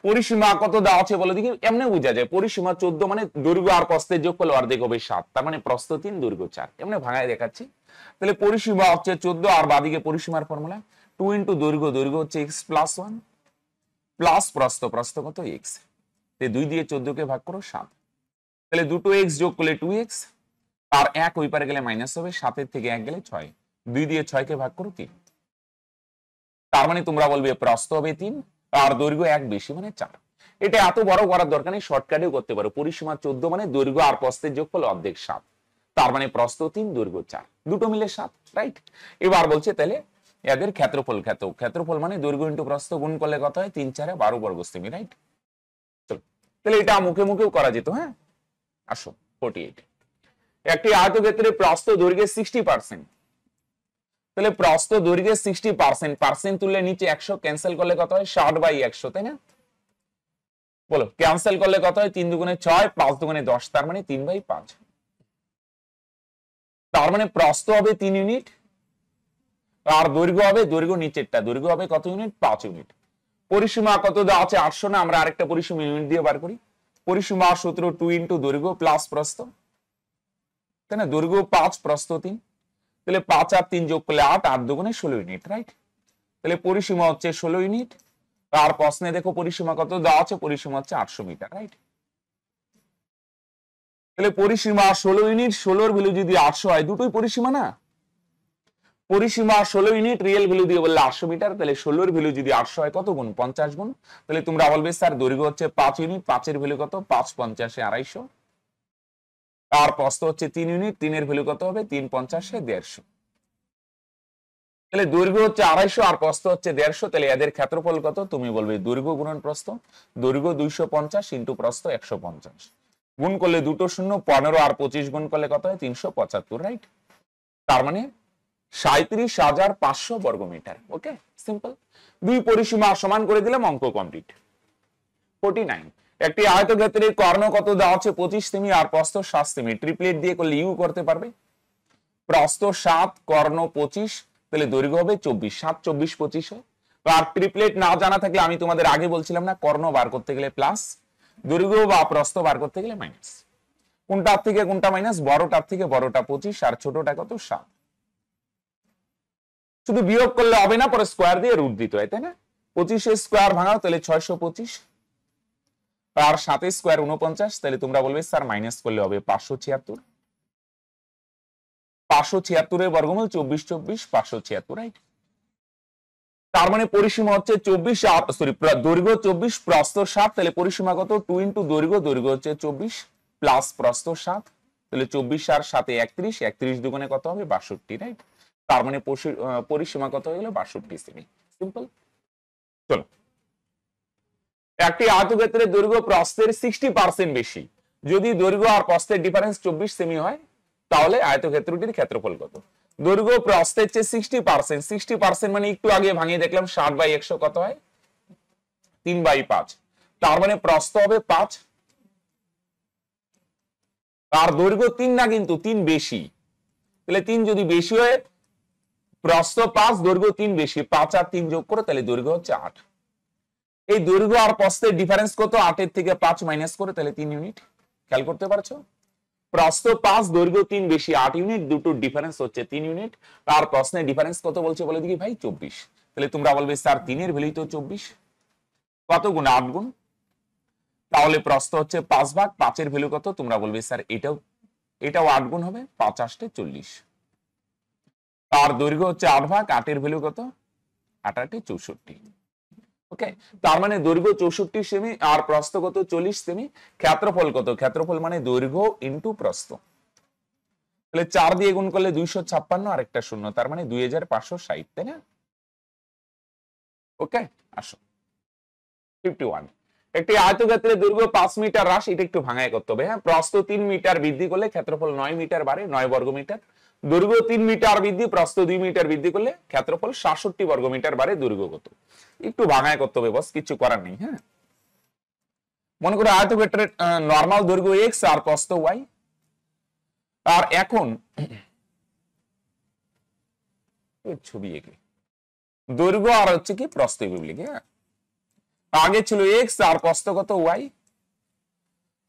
পরিসীমা কত দেওয়া আছে বলো দেখি? এমনি বোঝা যায় পরিসীমা 14, মানে দৈর্ঘ্য আর প্রস্থের যোগফল অর্ধেক হবে 7, তার মানে প্রস্থ 3, দৈর্ঘ্য 4। এমনি ভাঙায় দেখাচ্ছি। তাহলে পরিসীমা হচ্ছে 14, আর বাদিকে পরিসীমার ফর্মুলা 2 ইন্টু দৈর্ঘ্য, দৈর্ঘ্য হচ্ছে x প্লাস 1 প্লাস প্রস্থ, প্রস্থ কত? x। 2 দিয়ে 14 কে ভাগ করো 7, তাহলে দুটো x যোগ করলে 2x, আর 1 ওই পারে গেলে মাইনাস হবে, 7 এর থেকে 1 গেলে 6। 2 দিয়ে 6 কে ভাগ করো 3, তার মানে তোমরা বলবে প্রস্থ হবে 3 আর দৈর্ঘ্য 1 বেশি, মানে 4। এটা এত বড় করার দরকার নেই, শর্টকাটেও করতে পারো। পরিসীমা 14, মানে দৈর্ঘ্য আর প্রস্থের যোগফল অর্ধেক 7, তার মানে প্রস্থ 3, দৈর্ঘ্য 4, দুটো মিলে 7, রাইট? এবার বলছে তাহলে এদের ক্ষেত্রফল, ক্ষেত্রফল মানে দৈর্ঘ্য ইন্টু প্রস্থ গুণ করলে কত হয়? 3 4 12 বর্গ সেমি, রাইট? চলো, তাহলে এটা মুখে মুখেও করা যেত। হ্যাঁ, আসো 48। একটি আয়তক্ষেত্রে প্রস্থ দৈর্ঘ্যের 60%, তাহলে প্রস্থ দৈর্ঘ্যের 60%, পার্সেন্ট তুললে নিচে 100, ক্যান্সেল করলে কত হয়? 60/100, তাই না? বলো, ক্যান্সেল করলে কত হয়? 3 দুগুণে 6, 5 দুগুণে 10, তার মানে 3/5। তার মানে প্রস্থ হবে 3 ইউনিট, আর দৈর্ঘ্য হবে, দৈর্ঘ্য নিচেরটা, দৈর্ঘ্য হবে কত ইউনিট? 5 ইউনিট। পরিসীমা কত দেওয়া আছে? 800 না? আমরা আরেকটা পরিসীমা ইউনিট দিয়ে বার করি। পরিসীমা সূত্র 2 ইন্টু দৈর্ঘ্য প্লাস প্রস্থ, তাই না? দৈর্ঘ্য 5, প্রস্থ 3, তাহলে 5 আর 3 যোগ করলে 8, 8 দুগুণে 16 ইউনিট, রাইট? তাহলে পরিসীমা হচ্ছে 16 ইউনিট। আর প্রশ্নে দেখো পরিসীমা কত দেওয়া আছে? পরিসীমা হচ্ছে 800 মিটার, রাইট? তাহলে পরিসীমা 16 ইউনিট, 16 এর ভ্যালু যদি 800 হয়, দুটোই পরিসীমা না? পরিসীমা 16 ইউনিট, রিয়েল ভ্যালু দিয়ে বললে 800 মিটার, তাহলে 16 এর ভ্যালু যদি 800 হয়, কত গুণ? 50 গুণ। তাহলে তোমরা বলবে স্যার দৈর্ঘ্য হচ্ছে 5 ইউনিট, 5 এর ভ্যালু কত? 5 50 250, আর প্রস্থ হচ্ছে 3 ইউনিট, 3 এর ভ্যালু কত হবে? 3 50 150। তাহলে দৈর্ঘ্য হচ্ছে 250 আর প্রস্থ হচ্ছে 150, তাহলে এদের ক্ষেত্রফল কত? তুমি বলবে দৈর্ঘ্য গুণন প্রস্থ, দৈর্ঘ্য 250 ইন্টু প্রস্থ 150, গুণ করলে দুটো শূন্য, 15 আর 25 গুণ করলে কত হয়? 375, রাইট? তার মানে 37,500 বর্গমিটার। ওকে, সিম্পল। দুই পরিসীমা সমান করে দিলাম, অঙ্ক কমপ্লিট। 49। একটি আয়তক্ষেত্রের কর্ণ কত দেওয়া আছে? 25 সেমি আর প্রস্থ 7 সেমি। ট্রিপলেট দিয়ে করলে ইউ করতে পারবে। প্রস্থ 7, কর্ণ 25, তাহলে দৈর্ঘ্য হবে 24, 7 24 25 হয়। আর ট্রিপলেট না জানা থাকলে আমি তোমাদের আগে বলছিলাম না, কর্ণ বার করতে গেলে প্লাস, দৈর্ঘ্য বা প্রস্থ বার করতে গেলে মাইনাস। কোনটার থেকে কোনটা মাইনাস? বড়টার থেকে বড়টা 25 আর ছোটটা কত? 7। শুধু বিয়োগ করলে হবে না, পরে স্কোয়ার দিয়ে রুট দিতে হয়, তাই না? 25 এর স্কোয়ার ভাঙাও, তাহলে 625, আর 7 এর স্কোয়ার 49, তাহলে তোমরা বলবে স্যার মাইনাস করলে হবে 576। 576 এর বর্গমূল 24 24 576, রাইট? তার মানে পরিসীমা হচ্ছে 24, দৈর্ঘ্য 24, প্রস্থ 7, তাহলে পরিসীমা কত? 2 ইন্টু দৈর্ঘ্য, দৈর্ঘ্য হচ্ছে 24 প্লাস প্রস্থ 7, তাহলে 24 আর 7 31, 31 দুগুণে কত হবে? 62, রাইট? তার মানে পরিসীমা কত হয়ে গেল? 62 সেমি। সিম্পল। চলো, একটি আয়তক্ষেত্রের দৈর্ঘ্য প্রস্থের 60% বেশি, যদি দৈর্ঘ্য আর প্রস্থের ডিফারেন্স 24 সেমি হয়, তাহলে আয়তক্ষেত্রটির ক্ষেত্রফল কত? দৈর্ঘ্য প্রস্থের চেয়ে 60% মানে একটু আগে ভাঙিয়ে দেখলাম 60/100 কত হয়? 3/5। তার মানে প্রস্থ হবে 5, আর দৈর্ঘ্য 3 না, কিন্তু 3 বেশি। তাহলে 3 যদি বেশি হয়, প্রস্থ 5, দৈর্ঘ্য 3 বেশি, 5 আর 3 যোগ করো, তাহলে দৈর্ঘ্য হচ্ছে 8। এই দৈর্ঘ্য আর প্রস্থের ডিফারেন্স কত? 8 এর থেকে 5 মাইনাস করে, তাহলে 3 ইউনিট। খেয়াল করতে পারছো? প্রস্থ 5, দৈর্ঘ্য 3 বেশি, 8 ইউনিট, দুটোর ডিফারেন্স হচ্ছে 3 ইউনিট। আর প্রশ্নের ডিফারেন্স কত বলছে বলে দেখি ভাই? 24। তাহলে তোমরা বলবে স্যার 3 এর ভ্যালু তো 24, কত গুণ? 8 গুণ। তাহলে প্রস্থ হচ্ছে 5 ভাগ 5 এর ভ্যালু কত? তোমরা বলবে স্যার এটাও 8 গুণ হবে, 5 আসতে 40। আর দৈর্ঘ্য হচ্ছে 8 ভাগ 8 এর ভ্যালু কত? 8 8 64। ওকে, তার মানে দৈর্ঘ্য 64 সেমি আর প্রস্থ কত? 40 সেমি। ক্ষেত্রফল কত? ক্ষেত্রফল মানে দৈর্ঘ্য ইনটু প্রস্থ। তাহলে 4 দিয়ে গুণ করলে 256 আর একটা শূন্য, তার মানে 2560, তাই না? ওকে, আসো 51। একটি আয়তক্ষেত্রের দৈর্ঘ্য 5 মিটার হ্রাস, এটা একটু ভাঙায় করতে হবে। হ্যাঁ, প্রস্থ 3 মিটার বৃদ্ধি করলে ক্ষেত্রফল 9 মিটার বাড়ে, 9 বর্গমিটার। দৈর্ঘ্য 3 মিটার বৃদ্ধি, প্রস্থ 2 মিটার বৃদ্ধি করলে ক্ষেত্রফল 67 বর্গমিটার বাড়ে, দৈর্ঘ্য কত? একটু ভাঙায় করতে হবে, বস, কিছু করার নেই। হ্যাঁ, মনে করো আয়তক্ষেত্রের নরমাল দৈর্ঘ্য x আর প্রস্থ y। আর এখন ছবি এঁকে দৈর্ঘ্য আর হচ্ছে কি প্রস্থ লিখে। হ্যাঁ, আগে ছিল x আর প্রস্থ কত? y।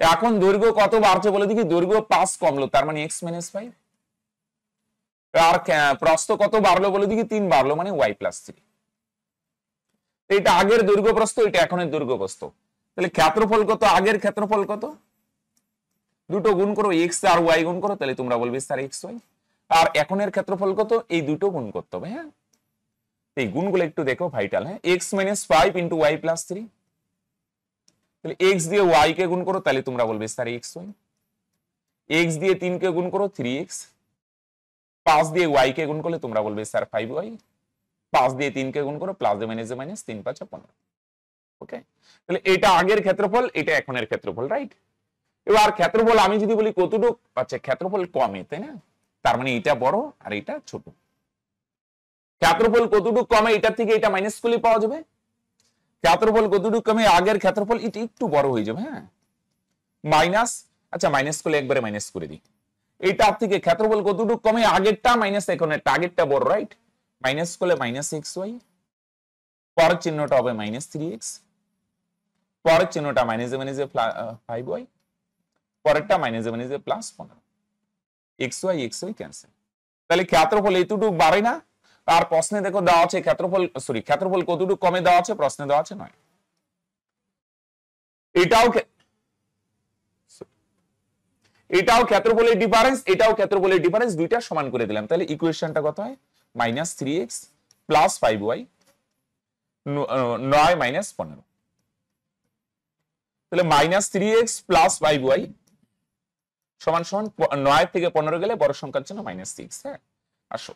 এখন দৈর্ঘ্য কত বাড়ছে বলে দেখি? দৈর্ঘ্য 5 কমলো, তার মানে x - 5। আর প্রস্থ কত বাড়লো বলে দেখি? 3 বাড়লো, মানে y + 3। এটা আগের দৈর্ঘ্য প্রস্থ, এটা এখনের দৈর্ঘ্য প্রস্থ। তাহলে ক্ষেত্রফল কত? আগের ক্ষেত্রফল কত? দুটো গুণ করো, x আর y গুণ করো, তাহলে তোমরা বলবে স্যার xy। আর এখনের ক্ষেত্রফল কত? এই দুটো গুণ করতে হবে। হ্যাঁ, এই গুণগুলো একটু দেখো, ভাইটাল। হ্যাঁ, x - 5 × y + 3। তাহলে x দিয়ে y কে গুণ করো, তাহলে তোমরা বলবে স্যার xy। x দিয়ে 3 কে গুণ করো, 3x। 5 দিয়ে y কে গুণ করলে তোমরা বলবে স্যার 5y। 5 দিয়ে 3 কে গুণ করো, প্লাস মাইনাসে মাইনাস, 3 5 15। ওকে, তাহলে এটা আগের ক্ষেত্রফল, এটা এখনের ক্ষেত্রফল, রাইট? এবার ক্ষেত্রফল আমি যদি বলি কতটুকু, আচ্ছা ক্ষেত্রফল কমে, তাই না? তার মানে এটা বড় আর এটা ছোট। ক্ষেত্রফল কতটুকু কমে, এটা থেকে এটা মাইনাস করলে পাওয়া যাবে। ক্ষেত্রফল কতটুকু কমে, আগের ক্ষেত্রফল এটা একটু বড় হয়ে যাবে। হ্যাঁ, মাইনাস, আচ্ছা মাইনাস করলে একবারে মাইনাস করে দিই। এটা থেকে ক্ষেত্রফল কতটুকু কমে, আগেরটা মাইনাস এখনেরটা, আগেরটা বড়, রাইট? মাইনাস করলে -xy, পরের চিহ্নটা হবে -3x, পরের চিহ্নটা মাইনাসে মাইনাসে 5y, পরেরটা মাইনাসে মাইনাসে +15। xy cancel. তাহলে ক্ষেত্রফল এতটুকু বাড়ে না। আর প্রশ্নে দেখো দেওয়া আছে ক্ষেত্রফল কতটুকু কমে দেওয়া আছে, প্রশ্নে দেওয়া আছে 9। এটাও ক্ষেত্রফলের ডিফারেন্স, এটাও ক্ষেত্রফলের ডিফারেন্স, দুইটা সমান করে দিলাম। তাহলে ইকুয়েশনটা কত হয়? -3x + 5y, 9 - 15। তাহলে -3x + 5y সমান 9 থেকে 15 গেলে বড় সংখ্যার জন্য -6। হ্যাঁ, আসো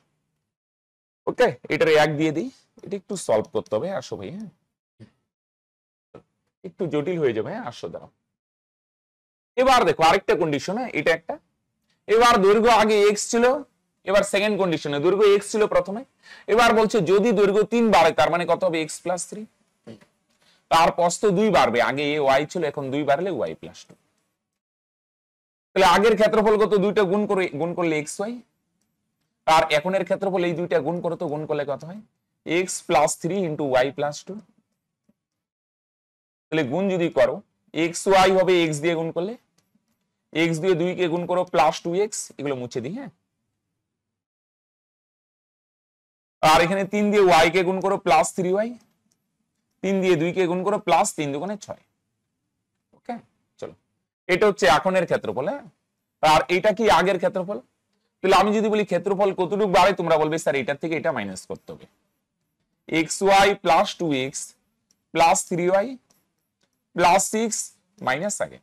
ওকে, এটার 1 দিয়ে দিই। এটা একটু সলভ করতে হবে। আসো ভাই, হ্যাঁ একটু জটিল হয়ে যাবে। হ্যাঁ, আসো দাঁড়াও। এবার দেখো আরেকটা কন্ডিশন। হ্যাঁ, এটা একটা। এবার দৈর্ঘ্য আগে x ছিল, এবার সেকেন্ড কন্ডিশনে দৈর্ঘ্য x ছিল প্রথমে। এবার বলছে যদি দৈর্ঘ্য 3 বাড়ে, তার মানে কত হবে? x + 3। তার প্রস্থ 2 বাড়বে, আগে y ছিল, এখন 2 বাড়লে y + 2। তাহলে আগের ক্ষেত্রফল কত? দুইটা গুণ করলে xy। আর এখনের ক্ষেত্রফল এই দুইটা গুণ করো, তো গুণ করলে কত হয়? x + 3 × y + 2। তাহলে গুণ যদি করো, xy হবে x দিয়ে গুণ করলে, x দিয়ে 2 কে গুণ করো +2x, এগুলো মুছে দিই। হ্যাঁ, আর এখানে 3 দিয়ে y কে গুণ করো +3y, 3 দিয়ে 2 কে গুণ করো +3 × 2 = 6। ওকে, চলো, এটা হচ্ছে এখনের ক্ষেত্রফল। হ্যাঁ, আর এটা কি আগের ক্ষেত্রফল। তাহলে আমি যদি বলি ক্ষেত্রফল কতটুকু বাড়ে, তোমরা বলবে স্যার এটার থেকে এটা মাইনাস করতে হবে। xy + 2x + 3y + 6 মাইনাস আগের।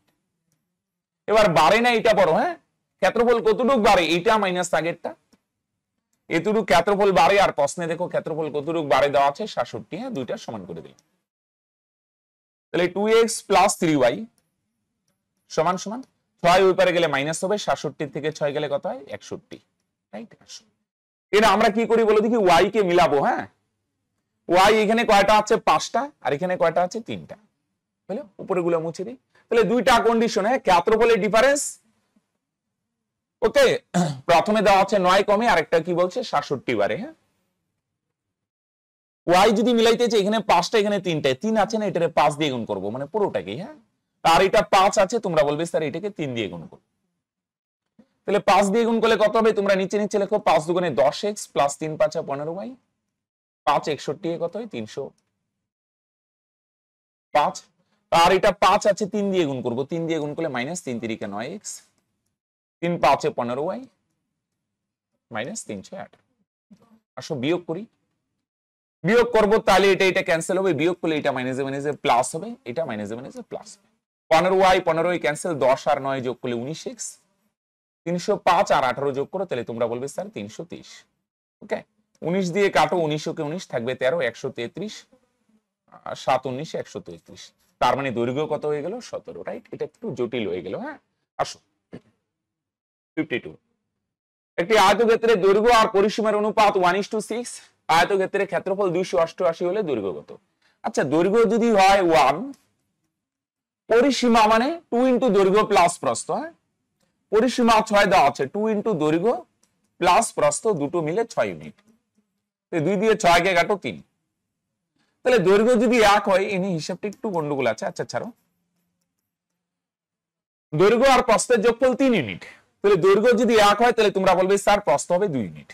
এবার বাড়ে না, এটা বড়। হ্যাঁ, ক্ষেত্রফল কতটুকু বাড়ে, এটা মাইনাস আগেরটা। এতটুকু ক্ষেত্রফল বাড়ে, আর প্রশ্নে দেখো ক্ষেত্রফল কতটুকু বাড়ে দেওয়া আছে 67। হ্যাঁ, দুইটা সমান করে দিই। তাহলে 2x প্লাস 3y সমান সমান 6 ওই পারে গেলে মাইনাস হবে, 67 থেকে 6 গেলে কত হয় 61, রাইট। এটা আমরা কি করি বলো দেখি, y কে মিলাবো। হ্যাঁ, y এখানে কয়টা আছে 5টা, আর এখানে কয়টা আছে 3টা, বুঝলে? উপরে গুলো মুছে দিই। তাহলে দুইটা কন্ডিশন, হ্যাঁ, ক্ষেত্রফলের ডিফারেন্স, ওকে। প্রথমে দেওয়া আছে 9 কমে, আরেকটা কি বলছে 67 বারে। হ্যাঁ, y যদি মিলাইতে চাই, এখানে 5টা এখানে 3টা, 3 আছে না, এটারে 5 দিয়ে গুণ করবো, মানে পুরোটাকে। হ্যাঁ, আর এটা 5 আছে, তোমরা বলবে স্যার এটাকে 3 দিয়ে গুণ করো। তাহলে 5 দিয়ে গুণ করলে কত হবে, তোমরা নিচে নিচে লেখো, 5 দুগুণে 10x প্লাস 3 5 15y, 5 61 কত হয় 305। আর এটা 5 আছে, 3 দিয়ে গুণ করবো, 3 দিয়ে গুণ করলে মাইনাস 3 3 9x, 3 5 15y মাইনাস 308। আসো বিয়োগ করি, বিয়োগ করবো, তাহলে এটা এটা ক্যান্সেল হবে, বিয়োগ করলে এটা মাইনাসে মাইনাসে প্লাস হবে, এটা মাইনাসে মাইনাসে প্লাস হবে। 15y ক্যান্সেল, 10 আর 9 যোগ করলে 19x, 305 আর 18 যোগ করো, তাহলে তোমরা বলবে স্যার 330। ওকে, 19 দিয়ে কাটো, 19 কে 19 থাকবে 13, 133, 7 19 133। তার মানে দৈর্ঘ্য কত হয়ে গেল 17, রাইট। এটা একটু জটিল হয়ে গেল। হ্যাঁ, আসো 52। একটি আয়তক্ষেত্রের দৈর্ঘ্য আর পরিসীমার অনুপাত 1:6, আয়তক্ষেত্রের ক্ষেত্রফল 288 হলে দৈর্ঘ্য কত? আচ্ছা, দৈর্ঘ্য যদি হয় 1, পরিসীমা মানে 2 ইন্টু দৈর্ঘ্য প্লাস প্রস্থ। হ্যাঁ, পরিসীমা 6 দেওয়া আছে, 2 ইন্টু দৈর্ঘ্য প্লাস প্রস্থ, দুটো মিলে 6 ইউনিট। 2 দিয়ে 6 কে কাটো 3। তাহলে দৈর্ঘ্য যদি 1 হয়, এনে হিসাবটা একটু গন্ডগোল আছে। আচ্ছা ছাড়ো, দৈর্ঘ্য আর প্রস্থের যোগফল 3 ইউনিট। তাহলে দৈর্ঘ্য যদি 1 হয়, তাহলে তোমরা বলবে স্যার প্রস্থ হবে 2 ইউনিট।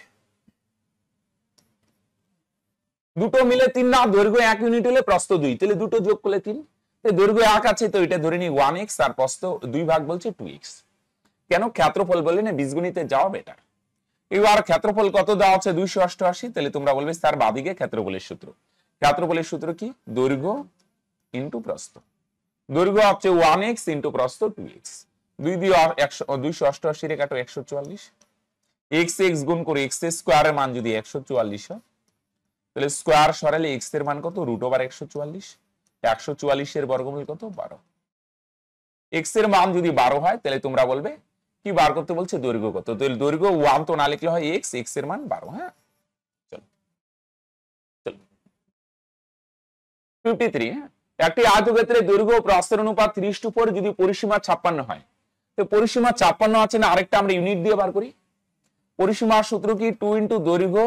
দুটো মিলে 3 না, দৈর্ঘ্য 1 ইউনিট হলে প্রস্থ 2, তাহলে দুটো যোগ করলে 3। দৈর্ঘ্য 1 আছে, তো এটা ধরে নি 1x, আর প্রস্থ 2 ভাগ বলছে 2x। কেন? ক্ষেত্রফল বলে না, বীজগণিতে যাওয়া বেটার। এবার ক্ষেত্রফল কত দেওয়া আছে 288, তাহলে তোমরা বলবে স্যার বাদিকে ক্ষেত্রফলের সূত্র। ক্ষেত্রফলের সূত্র কি? দৈর্ঘ্য ইন্টু প্রস্থ। দৈর্ঘ্য হচ্ছে 1x ইন্টু প্রস্থ 2x। 2 দিয়ে 288 রে কাটো 144, x x গুণ করে x এর স্কয়ারের মান যদি 144 হয়, তাহলে স্কয়ার সরালে x এর মান কত? √144। 144 এর বর্গমূল কত? 12। x এর মান যদি 12 হয়, তাহলে তোমরা বলবে কি বার করতে বলছে? দৈর্ঘ্য কত? তাহলে দৈর্ঘ্য 1 তো না লিখলে হয় x, x এর মান 12। হ্যাঁ, চলো চলো 53। হ্যাঁ, একটি আয়তক্ষেত্রের দৈর্ঘ্য ও প্রস্থের অনুপাত 30:4 যদি পরিসীমা 56 হয়, তো পরিসীমা 56 আছে না, আরেকটা আমরা ইউনিট দিয়ে বার করি। পরিসীমার সূত্র কি? 2 ইন্টু দৈর্ঘ্য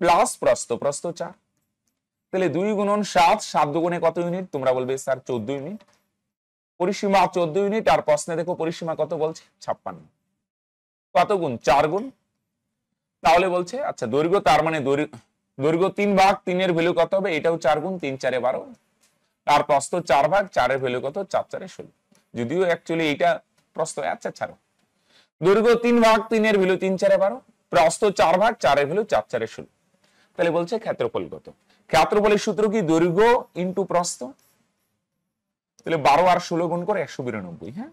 প্লাস প্রস্থ, প্রস্থ 4। তাহলে 2 গুণন 7, 7 দুগুণে কত ইউনিট? তোমরা বলবে স্যার 14 ইউনিট। পরিসীমা 14 ইউনিট, আর প্রশ্নে দেখো পরিসীমা কত বলছে? 56। কত গুণ? 4 গুণ। তাহলে বলছে আচ্ছা দৈর্ঘ্য, তার মানে দৈর্ঘ্য 3 ভাগ 3 এর ভ্যালু কত হবে? এটাও 4 গুণ, 3 4 12। আর প্রস্থ 4 ভাগ 4 এর ভ্যালু কত? 4 4 16। যদিও অ্যাকচুয়ালি এটা প্রস্থ। আচ্ছা ছাড়ো, দৈর্ঘ্য 3 ভাগ 3 এর ভ্যালু 3 4 12, প্রস্থ 4 ভাগ 4 এর ভ্যালু 4 4 16। তাহলে বলছে ক্ষেত্রফল কত? ক্ষেত্রফলের সূত্র কি? দৈর্ঘ্য ইন্টু প্রস্থ। তাহলে 12 আর 16 গুণ করে 192। হ্যাঁ,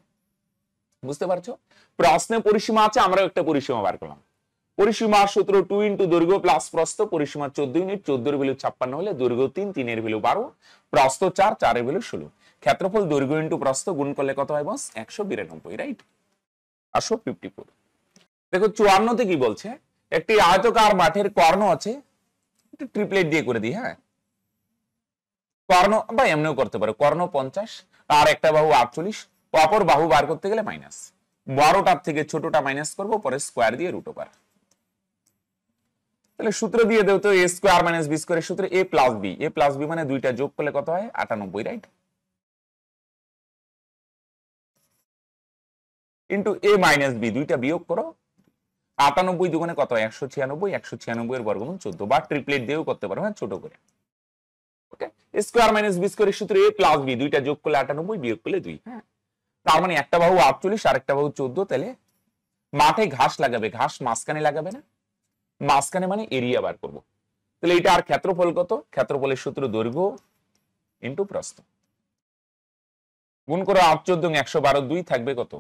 বুঝতে পারছো? প্রশ্নে পরিসীমা আছে, আমরাও একটা পরিসীমা বার করলাম। পরিসীমার সূত্র 2 ইন্টু দৈর্ঘ্য প্লাস প্রস্থ, পরিসীমা 14 ইউনিট, 14 এর ভ্যালু 56 হলে দৈর্ঘ্য 3, 3 এর ভ্যালু 12, প্রস্থ 4, 4 এর ভ্যালু 16। ক্ষেত্রফল দৈর্ঘ্য ইন্টু প্রস্থ গুণ করলে কত হয় বস? 192, রাইট। আসো 54। দেখো 54 তে কি বলছে? একটি আয়তকার মাঠের কর্ণ আছে, একটু ট্রিপলেট দিয়ে করে দিই। হ্যাঁ, কর্ণ বা এমনিও করতে পারো। কর্ণ 50 আর একটা বাহু 48, অপর বাহু বার করতে গেলে মাইনাস। বড়টার থেকে ছোটটা মাইনাস করব, পরে স্কয়ার দিয়ে √। তাহলে সূত্র দিয়ে দেও তো, a স্কয়ার মাইনাস b স্কয়ারের সূত্র a plus b। a plus b মানে দুইটা যোগ করলে কত হয়? 98, right. Into a minus b, দুইটা বিয়োগ করো। 98 দুগুণে কত হয়? 196। 196 এর বর্গমূল 14, বা ট্রিপলেট দিয়েও করতে পারো, হ্যাঁ, ছোট করে। ওকে, a স্কয়ার মাইনাস b স্কয়ারের সূত্র a প্লাস b, দুইটা যোগ করলে 98, বিয়োগ করলে 2। হ্যাঁ, তার মানে একটা বাহু 48 আর একটা বাহু 14। তাহলে মাঠে ঘাস লাগাবে, ঘাস মাঝখানে লাগাবে না, মাঝখানে মানে এরিয়া বার করব। তাহলে এটা আর ক্ষেত্রফল কত? ক্ষেত্রফলের সূত্র দৈর্ঘ্য ইন্টু প্রস্থ। গুণ করো 8 14 112, 2 থাকবে কত?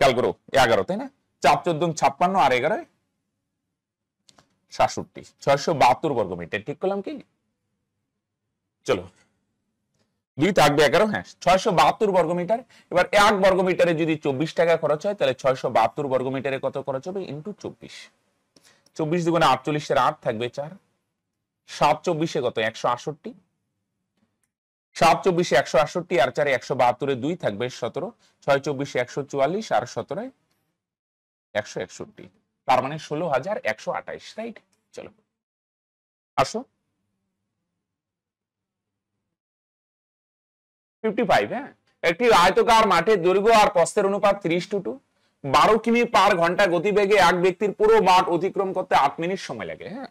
খেয়াল করো 11, তাই না? 4 14 56 আর 11 67, 672 বর্গমিটার, ঠিক করলাম কি? চলো 2 থাকবে 11, হ্যাঁ 672 বর্গমিটার। এবার 1 বর্গমিটারে যদি 24 টাকা খরচ হয় তাহলে 672 বর্গমিটারে কত খরচ হবে ইনটু 24, 24 দুগুণে 48 এর 8 থাকবে 4, 7 24 কত 168, 7 24 168 আর 4 172 এ 2 থাকবে 17, 6 24 144 আর 17 161, তার মানে 16,128, রাইট? চলো আসো 55, হ্যাঁ একটি আয়তকার মাঠে দৈর্ঘ্য আর প্রস্থের অনুপাত 30:2, 12 কিমি পার ঘন্টা গতিবেগে এক ব্যক্তির পুরো মাঠ অতিক্রম করতে 8 মিনিট সময় লাগে। হ্যাঁ,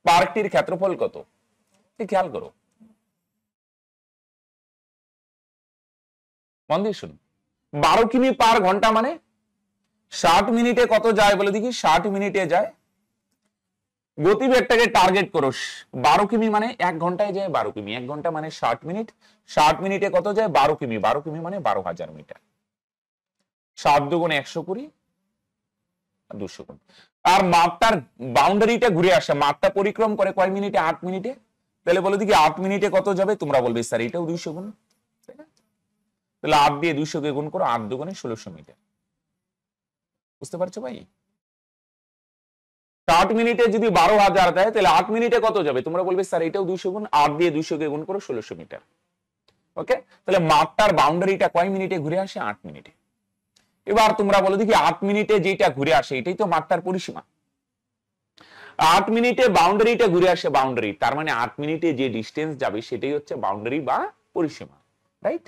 পার্কটির ক্ষেত্রফল কত? খেয়াল করো, মন দিয়ে শুনুন। 12 কিমি পার ঘন্টা মানে 60 মিনিটে কত যায় বলে দেখি? 60 মিনিটে যায়। গতিবেগটাকে টার্গেট করো, 12 কিমি মানে 1 ঘন্টায় যায় 12 কিমি, 1 ঘন্টা মানে 60 মিনিট, 60 মিনিটে কত যায় 12 কিমি, 12 কিমি মানে 12,000 মিটার, 7 দুগুণে 120 আর 200 গুণ। আর মাঠটার বাউন্ডারিটা ঘুরে আসে, মাঠটা পরিক্রম করে কয় মিনিটে? 8 মিনিটে। তাহলে বলে দেখি 8 মিনিটে কত যাবে? তোমরা বলবে স্যার এটাও 200 গুণ, তাই না? তাহলে 8 দিয়ে 200 কে গুণ করো, 8 দুগুণে 1600 মিটার। বুঝতে পারছো ভাই? 60 মিনিটে যদি 12,000 দেয় তাহলে 8 মিনিটে কত যাবে? তোমরা বলবে স্যার এটাও 200 গুণ, 8 দিয়ে 200 কে গুণ করো 1600 মিটার। ওকে, তাহলে মাঠটার বাউন্ডারিটা কয় মিনিটে ঘুরে আসে? 8 মিনিটে। এবার তোমরা বলো দেখি 8 মিনিটে যেটা ঘুরে আসে এটাই তো মাঠটার পরিসীমা। 8 মিনিটে বাউন্ডারিটা ঘুরে আসে, বাউন্ডারি, তার মানে 8 মিনিটে যে ডিস্টেন্স যাবে সেটাই হচ্ছে বাউন্ডারি বা পরিসীমা, রাইট?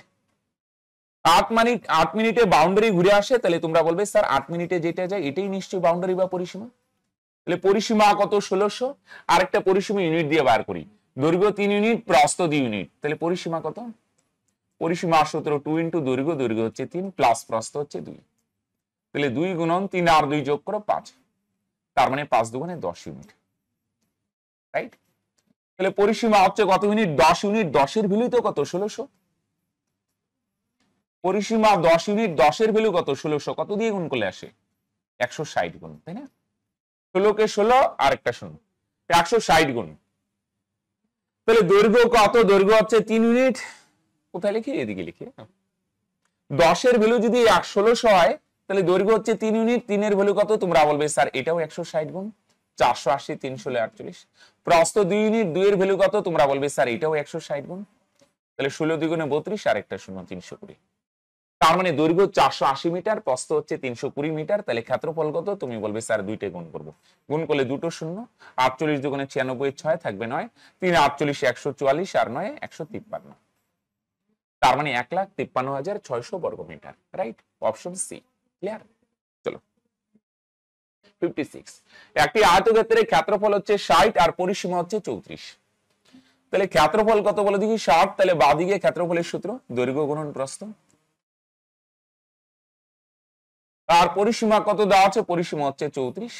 8 মিনিটে বাউন্ডারি ঘুরে আসে, তাহলে তোমরা বলবে স্যার 8 মিনিটে যেটা যায় এটাই নিশ্চয়ই বাউন্ডারি বা পরিসীমা। তাহলে পরিসীমা কত? 1600। আরেকটা পরিসীমা ইউনিট দিয়ে বার করি, দৈর্ঘ্য 3 ইউনিট, প্রস্থ 2 ইউনিট, তাহলে পরিসীমা কত? পরিসীমা সূত্র 2 ইন্টু দৈর্ঘ্য, দৈর্ঘ্য হচ্ছে 3 প্লাস প্রস্থ হচ্ছে 2, তাহলে 2 গুণন 3 আর 2 যোগ করো 5, তার মানে 5 দুগুণে 10 ইউনিট, রাইট? তাহলে পরিসীমা হচ্ছে কত ইউনিট? 10 ইউনিট। 10 এর ভ্যালু তো কত? 1600। পরিসীমা 10 ইউনিট, 10 এর ভ্যালু কত? 1600। কত দিয়ে গুণ করলে আসে? 160 গুণ, তাই না? 16 কে 16 আর একটা 0, 160 গুণ। তাহলে দৈর্ঘ্য কত? দৈর্ঘ্য হচ্ছে 3 ইউনিট। কোথায় লিখি? এদিকে লিখি। 10 এর ভ্যালু যদি 1600 হয় তাহলে দৈর্ঘ্য হচ্ছে 3 ইউনিট, 3 এর ভ্যালু কত? তোমরা বলবে স্যার এটাও 160 গুণ, 480, 348। প্রস্থ 2 ইউনিট, 2 এর ভ্যালু কত? তোমরা বলবে স্যার এটাও 160 গুণ, তাহলে 16 দ্বিগুণে 32 আর একটা 0, 320। তার মানে দৈর্ঘ্য 480 মিটার, প্রস্থ হচ্ছে 320 মিটার, তাহলে ক্ষেত্রফল কত? তুমি বলবে স্যার দুইটা গুণ করবো, গুণ করলে দুটো 0, 48 দুগুণে 96, 6 থাকবে 9, 3 48 144 আর 9 153, তার মানে 1,53,600 বর্গমিটার, রাইট? Option c clear. চলো 56, একটি আয়তক্ষেত্রের ক্ষেত্রফল হচ্ছে 60 আর পরিসীমা হচ্ছে 34, তাহলে ক্ষেত্রফল কত বলে দেখি? 60, তাহলে বাঁদিকে ক্ষেত্রফলের সূত্র দৈর্ঘ্য গুণন প্রস্থ, আর পরিসীমা কত দেওয়া আছে? পরিসীমা হচ্ছে 34,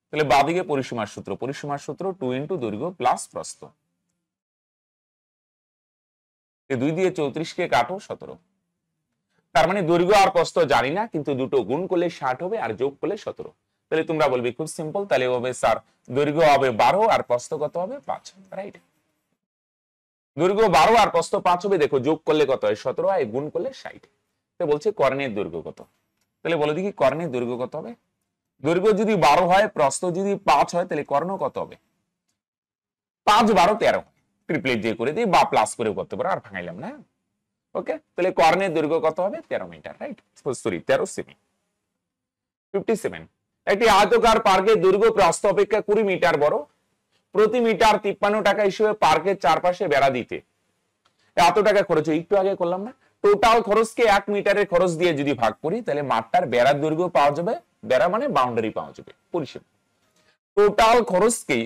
তাহলে বাঁদিকে পরিসীমার সূত্র, পরিসীমার সূত্র 2 ইন্টু দৈর্ঘ্য প্লাস প্রস্থ, 2 দিয়ে 34 কে কাটো 17, তার মানে দৈর্ঘ্য আর প্রস্থ জানি না, কিন্তু দুটো গুণ করলে 60 হবে আর যোগ করলে 17, তাহলে তোমরা বলবে খুব সিম্পল, তাহলে হবে স্যার দৈর্ঘ্য হবে 12 আর প্রস্থ কত হবে? 5, রাইট? দৈর্ঘ্য 12 আর প্রস্থ 5 হবে, দেখো যোগ করলে কত হয়? 17 হয়, গুণ করলে 60। তো বলছে কর্ণের দৈর্ঘ্য কত? তাহলে বলে দেখি কর্ণের দৈর্ঘ্য কত হবে? দৈর্ঘ্য যদি 12 হয়, প্রস্থ যদি 5 হয়, তাহলে কর্ণ কত হবে? 5 12 13, ট্রিপলেট দিয়ে করে দিই বা প্লাস করে করতে পারো, আর ভাঙাইলাম না। ওকে, তাহলে কর্ণের দৈর্ঘ্য কত হবে? 13 মিটার, রাইট? Sorry 13 semi. 57, একটি আয়তকার পার্কের দৈর্ঘ্য প্রস্থ অপেক্ষা 20 মিটার বড়, প্রতি মিটার 53 টাকা হিসেবে পার্কের চারপাশে বেড়া দিতে এত টাকা খরচ হয়। একটু আগে করলাম না, টোটাল খরচকে 1 মিটারের খরচ দিয়ে যদি ভাগ করি তাহলে মাঠটার বেড়ার দৈর্ঘ্য পাওয়া যাবে, বেড়া মানে বাউন্ডারি পাওয়া যাবে, পরিসীমা। টোটাল খরচকে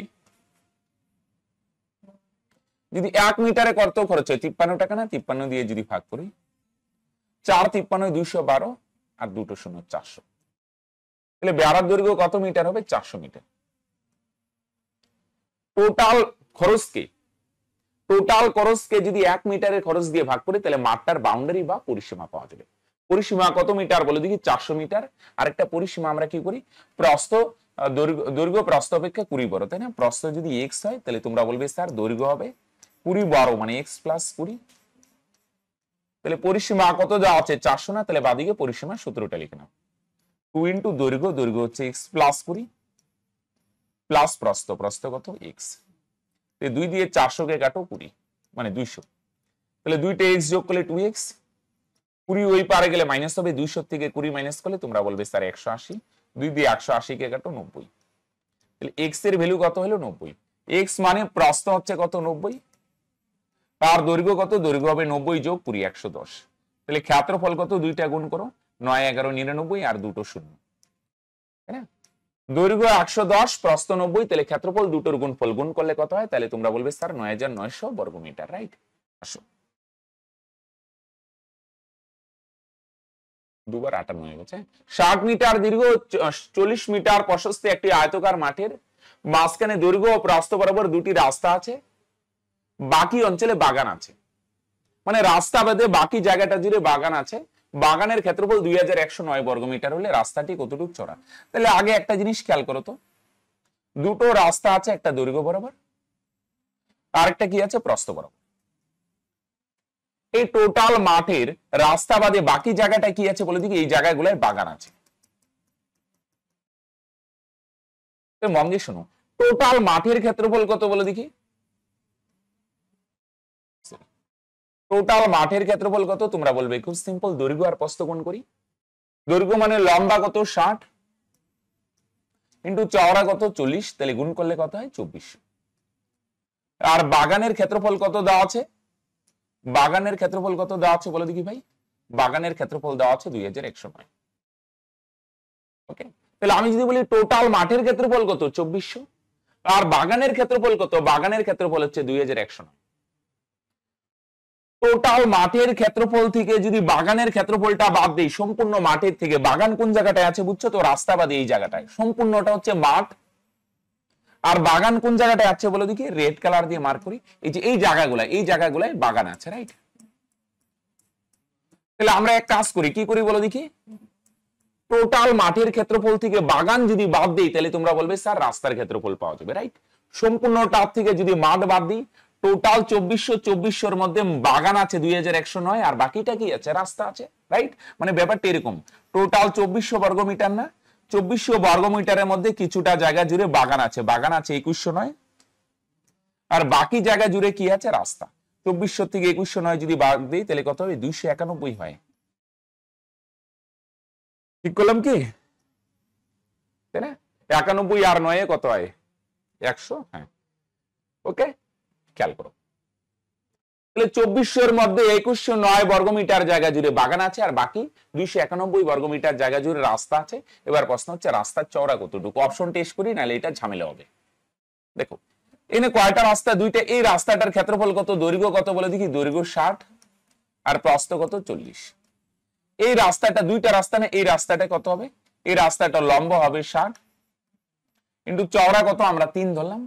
যদি 1 মিটারে কত খরচ হয়? 53 টাকা না? 53 দিয়ে যদি ভাগ করি, 4 53 212 আর দুটো 0 400, তাহলে বেড়ার দৈর্ঘ্য কত মিটার হবে? 400 মিটার। টোটাল খরচকে যদি 1 মিটারের খরচ দিয়ে ভাগ করি তাহলে মাঠটার বাউন্ডারি বা পরিসীমা পাওয়া যাবে। পরিসীমা কত মিটার বলে দেখি? 400 মিটার। আর একটা পরিসীমা আমরা কি করি? প্রস্থ দৈর্ঘ্য প্রস্থ অপেক্ষা 20 বড়, তাই না? প্রস্থ যদি এক্স হয় তাহলে তোমরা বলবে স্যার দৈর্ঘ্য হবে 20 বড়, মানে এক্স প্লাস 20। তাহলে পরিসীমা কত দেওয়া আছে? 400 না? তাহলে বাদিকে পরিসীমা সূত্রটা লিখে নাও। 2 ইন্টু দৈর্ঘ্য, দৈর্ঘ্য হচ্ছে এক্স প্লাস 20 প্লাস প্রস্থ, প্রস্থ কত? এক্স। 2 দিয়ে 400 কে কাটো 20, মানে 200। তাহলে 2টা এক্স যোগ করলে 2x, 20 ওই পারে গেলে মাইনাস হবে, 200 থেকে 20 মাইনাস করলে তোমরা বলবে স্যার 180। 2 দিয়ে 180 কে কাটো 90। তাহলে এক্স এর ভ্যালু কত হলো? 90। এক্স মানে প্রস্থ হচ্ছে কত? 90। তার দৈর্ঘ্য কত? দৈর্ঘ্য হবে 90 যোগ 20, 110। তাহলে ক্ষেত্রফল কত? দুইটা গুণ করো, 9, 11, 99 আর দুটো শূন্য, তাই না? দৈর্ঘ্য 110, প্রস্থ 90, তাহলে ক্ষেত্রফল দুটোর গুণফল, গুণ করলে কত হয়? তাহলে তোমরা বলবে স্যার 9900 বর্গমিটার, রাইট? আসো, দুবার 58 হয়ে গেছে। 60 মিটার দীর্ঘ, 40 মিটার প্রশস্ত একটি আয়তাকার মাঠের মাঝখানে দৈর্ঘ্য ও প্রস্থ বরাবর দুটি রাস্তা আছে, বাকি অঞ্চলে বাগান আছে। মানে রাস্তা বাদে বাকি জায়গাটা জুড়ে বাগান আছে। বাগানের ক্ষেত্রফল 2109 বর্গমিটার হলে রাস্তাটি কতটুকু চড়া? তাহলে আগে একটা জিনিস খেয়াল করো তো, দুটো রাস্তা আছে, একটা দৈর্ঘ্য বরাবর আর একটা কি আছে? প্রস্থ বরাবর। এই টোটাল মাঠের রাস্তা বাদে বাকি জায়গাটা কি আছে বলে দেখি? এই জায়গাগুলোয় বাগান আছে। মন দিয়ে শোনো, টোটাল মাঠের ক্ষেত্রফল কত বলে দেখি? টোটাল মাঠের ক্ষেত্রফল কত? তোমরা বলবে খুব সিম্পল, দৈর্ঘ্য আর প্রস্থ গুণ করি। দৈর্ঘ্য মানে লম্বা কত? 60 ইন্টু চওড়া কত? 40, তাহলে গুণ করলে কত হয়? 2400। আর বাগানের ক্ষেত্রফল কত দেওয়া আছে? বাগানের ক্ষেত্রফল কত দেওয়া আছে বলে দেখি ভাই? বাগানের ক্ষেত্রফল দেওয়া আছে 2109। ওকে, তাহলে আমি যদি বলি টোটাল মাঠের ক্ষেত্রফল কত? 2400। আর বাগানের ক্ষেত্রফল কত? বাগানের ক্ষেত্রফল হচ্ছে 2109। টোটাল মাঠের ক্ষেত্রফল থেকে যদি বাগানের ক্ষেত্রফলটা বাদ দেই, সম্পূর্ণ মাঠের থেকে বাগান কোন জায়গাটায় আছে বুঝছো তো? রাস্তা বাদে এই জায়গাটায়, সম্পূর্ণটা হচ্ছে মাঠ। আর বাগান কোন জায়গাটায় আছে বলে দেখি? রেড কালার দিয়ে মার্ক করি। এই যে এই জায়গাগুলায় বাগান আছে, রাইট? তাহলে আমরা এক কাজ করি, কি করি বলো দেখি? টোটাল মাঠের ক্ষেত্রফল থেকে বাগান যদি বাদ দিই তাহলে তোমরা বলবে স্যার রাস্তার ক্ষেত্রফল পাওয়া যাবে, রাইট? সম্পূর্ণটা থেকে যদি মাঠ বাদ দিই, টোটাল 2400 মধ্যে বাগান আছে 2109 আর বাকিটা কি আছে? রাস্তা আছে, রাইট? মানে ব্যাপারটা এরকম, টোটাল 2400 বর্গমিটার না, 2400 বর্গমিটারের মধ্যে কিছুটা জায়গা জুড়ে বাগান আছে, 2109, আর বাকি জায়গা জুড়ে কি আছে? রাস্তা। 2400 থেকে 2109 যদি বাদ দিই তাহলে কত হবে? 291 হয়। ঠিক করলাম কি? তাই না? 91 আর 9 কত হয়? 100। হ্যাঁ, ওকে, খেয়াল করো। তাহলে 2400 মধ্যে 2109 বর্গমিটার জায়গা জুড়ে বাগান আছে আর বাকি 291 বর্গমিটার জায়গা জুড়ে রাস্তা আছে। এবার প্রশ্ন হচ্ছে রাস্তার চওড়া কতটুকু? অপশন টেস্ট করি, নাহলে এটা ঝামেলা হবে। দেখো এখানে কয়টা রাস্তা? দুইটা। এই রাস্তাটার ক্ষেত্রফল কত? দৈর্ঘ্য কত বলে দেখি? দৈর্ঘ্য 60 আর প্রস্থ কত? 40। এই রাস্তাটা, দুইটা রাস্তা না, এই রাস্তাটা কত হবে? এই রাস্তাটা লম্বা হবে 60 কিন্তু চওড়া কত? আমরা 3 ধরলাম,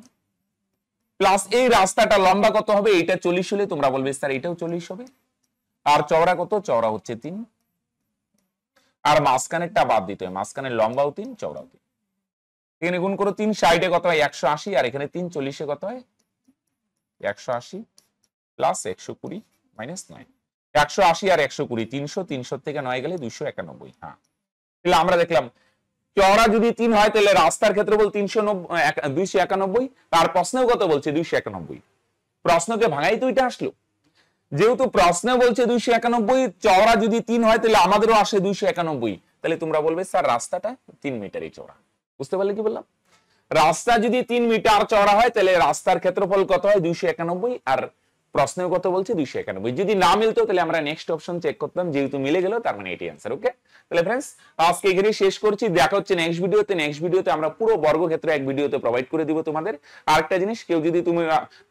প্লাস এই রাস্তাটা লম্বা কত হবে? এটা 40 হলে তোমরা বলবে স্যার এটাও 40 হবে। আর চওড়া কত? চওড়া হচ্ছে 3, আর মাঝখানেরটা বাদ দিতে হয়, মাঝখানের লম্বাও 3, চওড়াও 3। এখানে গুণ করো, 3 60 কত হয়? 180, আর এখানে 3 40 কত হয়? 180 প্লাস 120 মাইনাস 9। 180 আর 120 300, 300 থেকে 9 গেলে 291। হ্যাঁ, তাহলে আমরা দেখলাম চওড়া যদি 3 হয় তাহলে রাস্তার ক্ষেত্রফল 291। তার প্রশ্নেও কত বলছে? 291। প্রশ্নকে ভাঙাই তো এটা আসলো, যেহেতু প্রশ্নে বলছে 291, চওড়া যদি 3 হয় তাহলে আমাদেরও আসে 291। তাহলে তোমরা বলবে স্যার রাস্তাটা 3 মিটারই চওড়া। বুঝতে পারলে কি বললাম? রাস্তা যদি 3 মিটার চওড়া হয় তাহলে রাস্তার ক্ষেত্রফল কত হয়? 291, আর প্রশ্নেও কত বলছে? 291। যদি না মিলতো তাহলে আমরা নেক্সট অপশন চেক করতাম, যেহেতু মিলে গেল তার মানে এটাই आंसर। ওকে, তাহলে फ्रेंड्स আজকে এখানেই শেষ করছি, দেখা হচ্ছে নেক্সট ভিডিওতে। নেক্সট ভিডিওতে আমরা পুরো বর্গক্ষেত্র এক ভিডিওতে প্রোভাইড করে দিব তোমাদের। আরেকটা জিনিস, কেউ যদি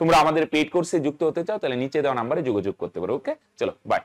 তোমরা আমাদের পেইড কোর্সে যুক্ত হতে চাও তাহলে নিচে দেওয়া নম্বরে যোগাযোগ করতে পারো। ওকে, চলো বাই।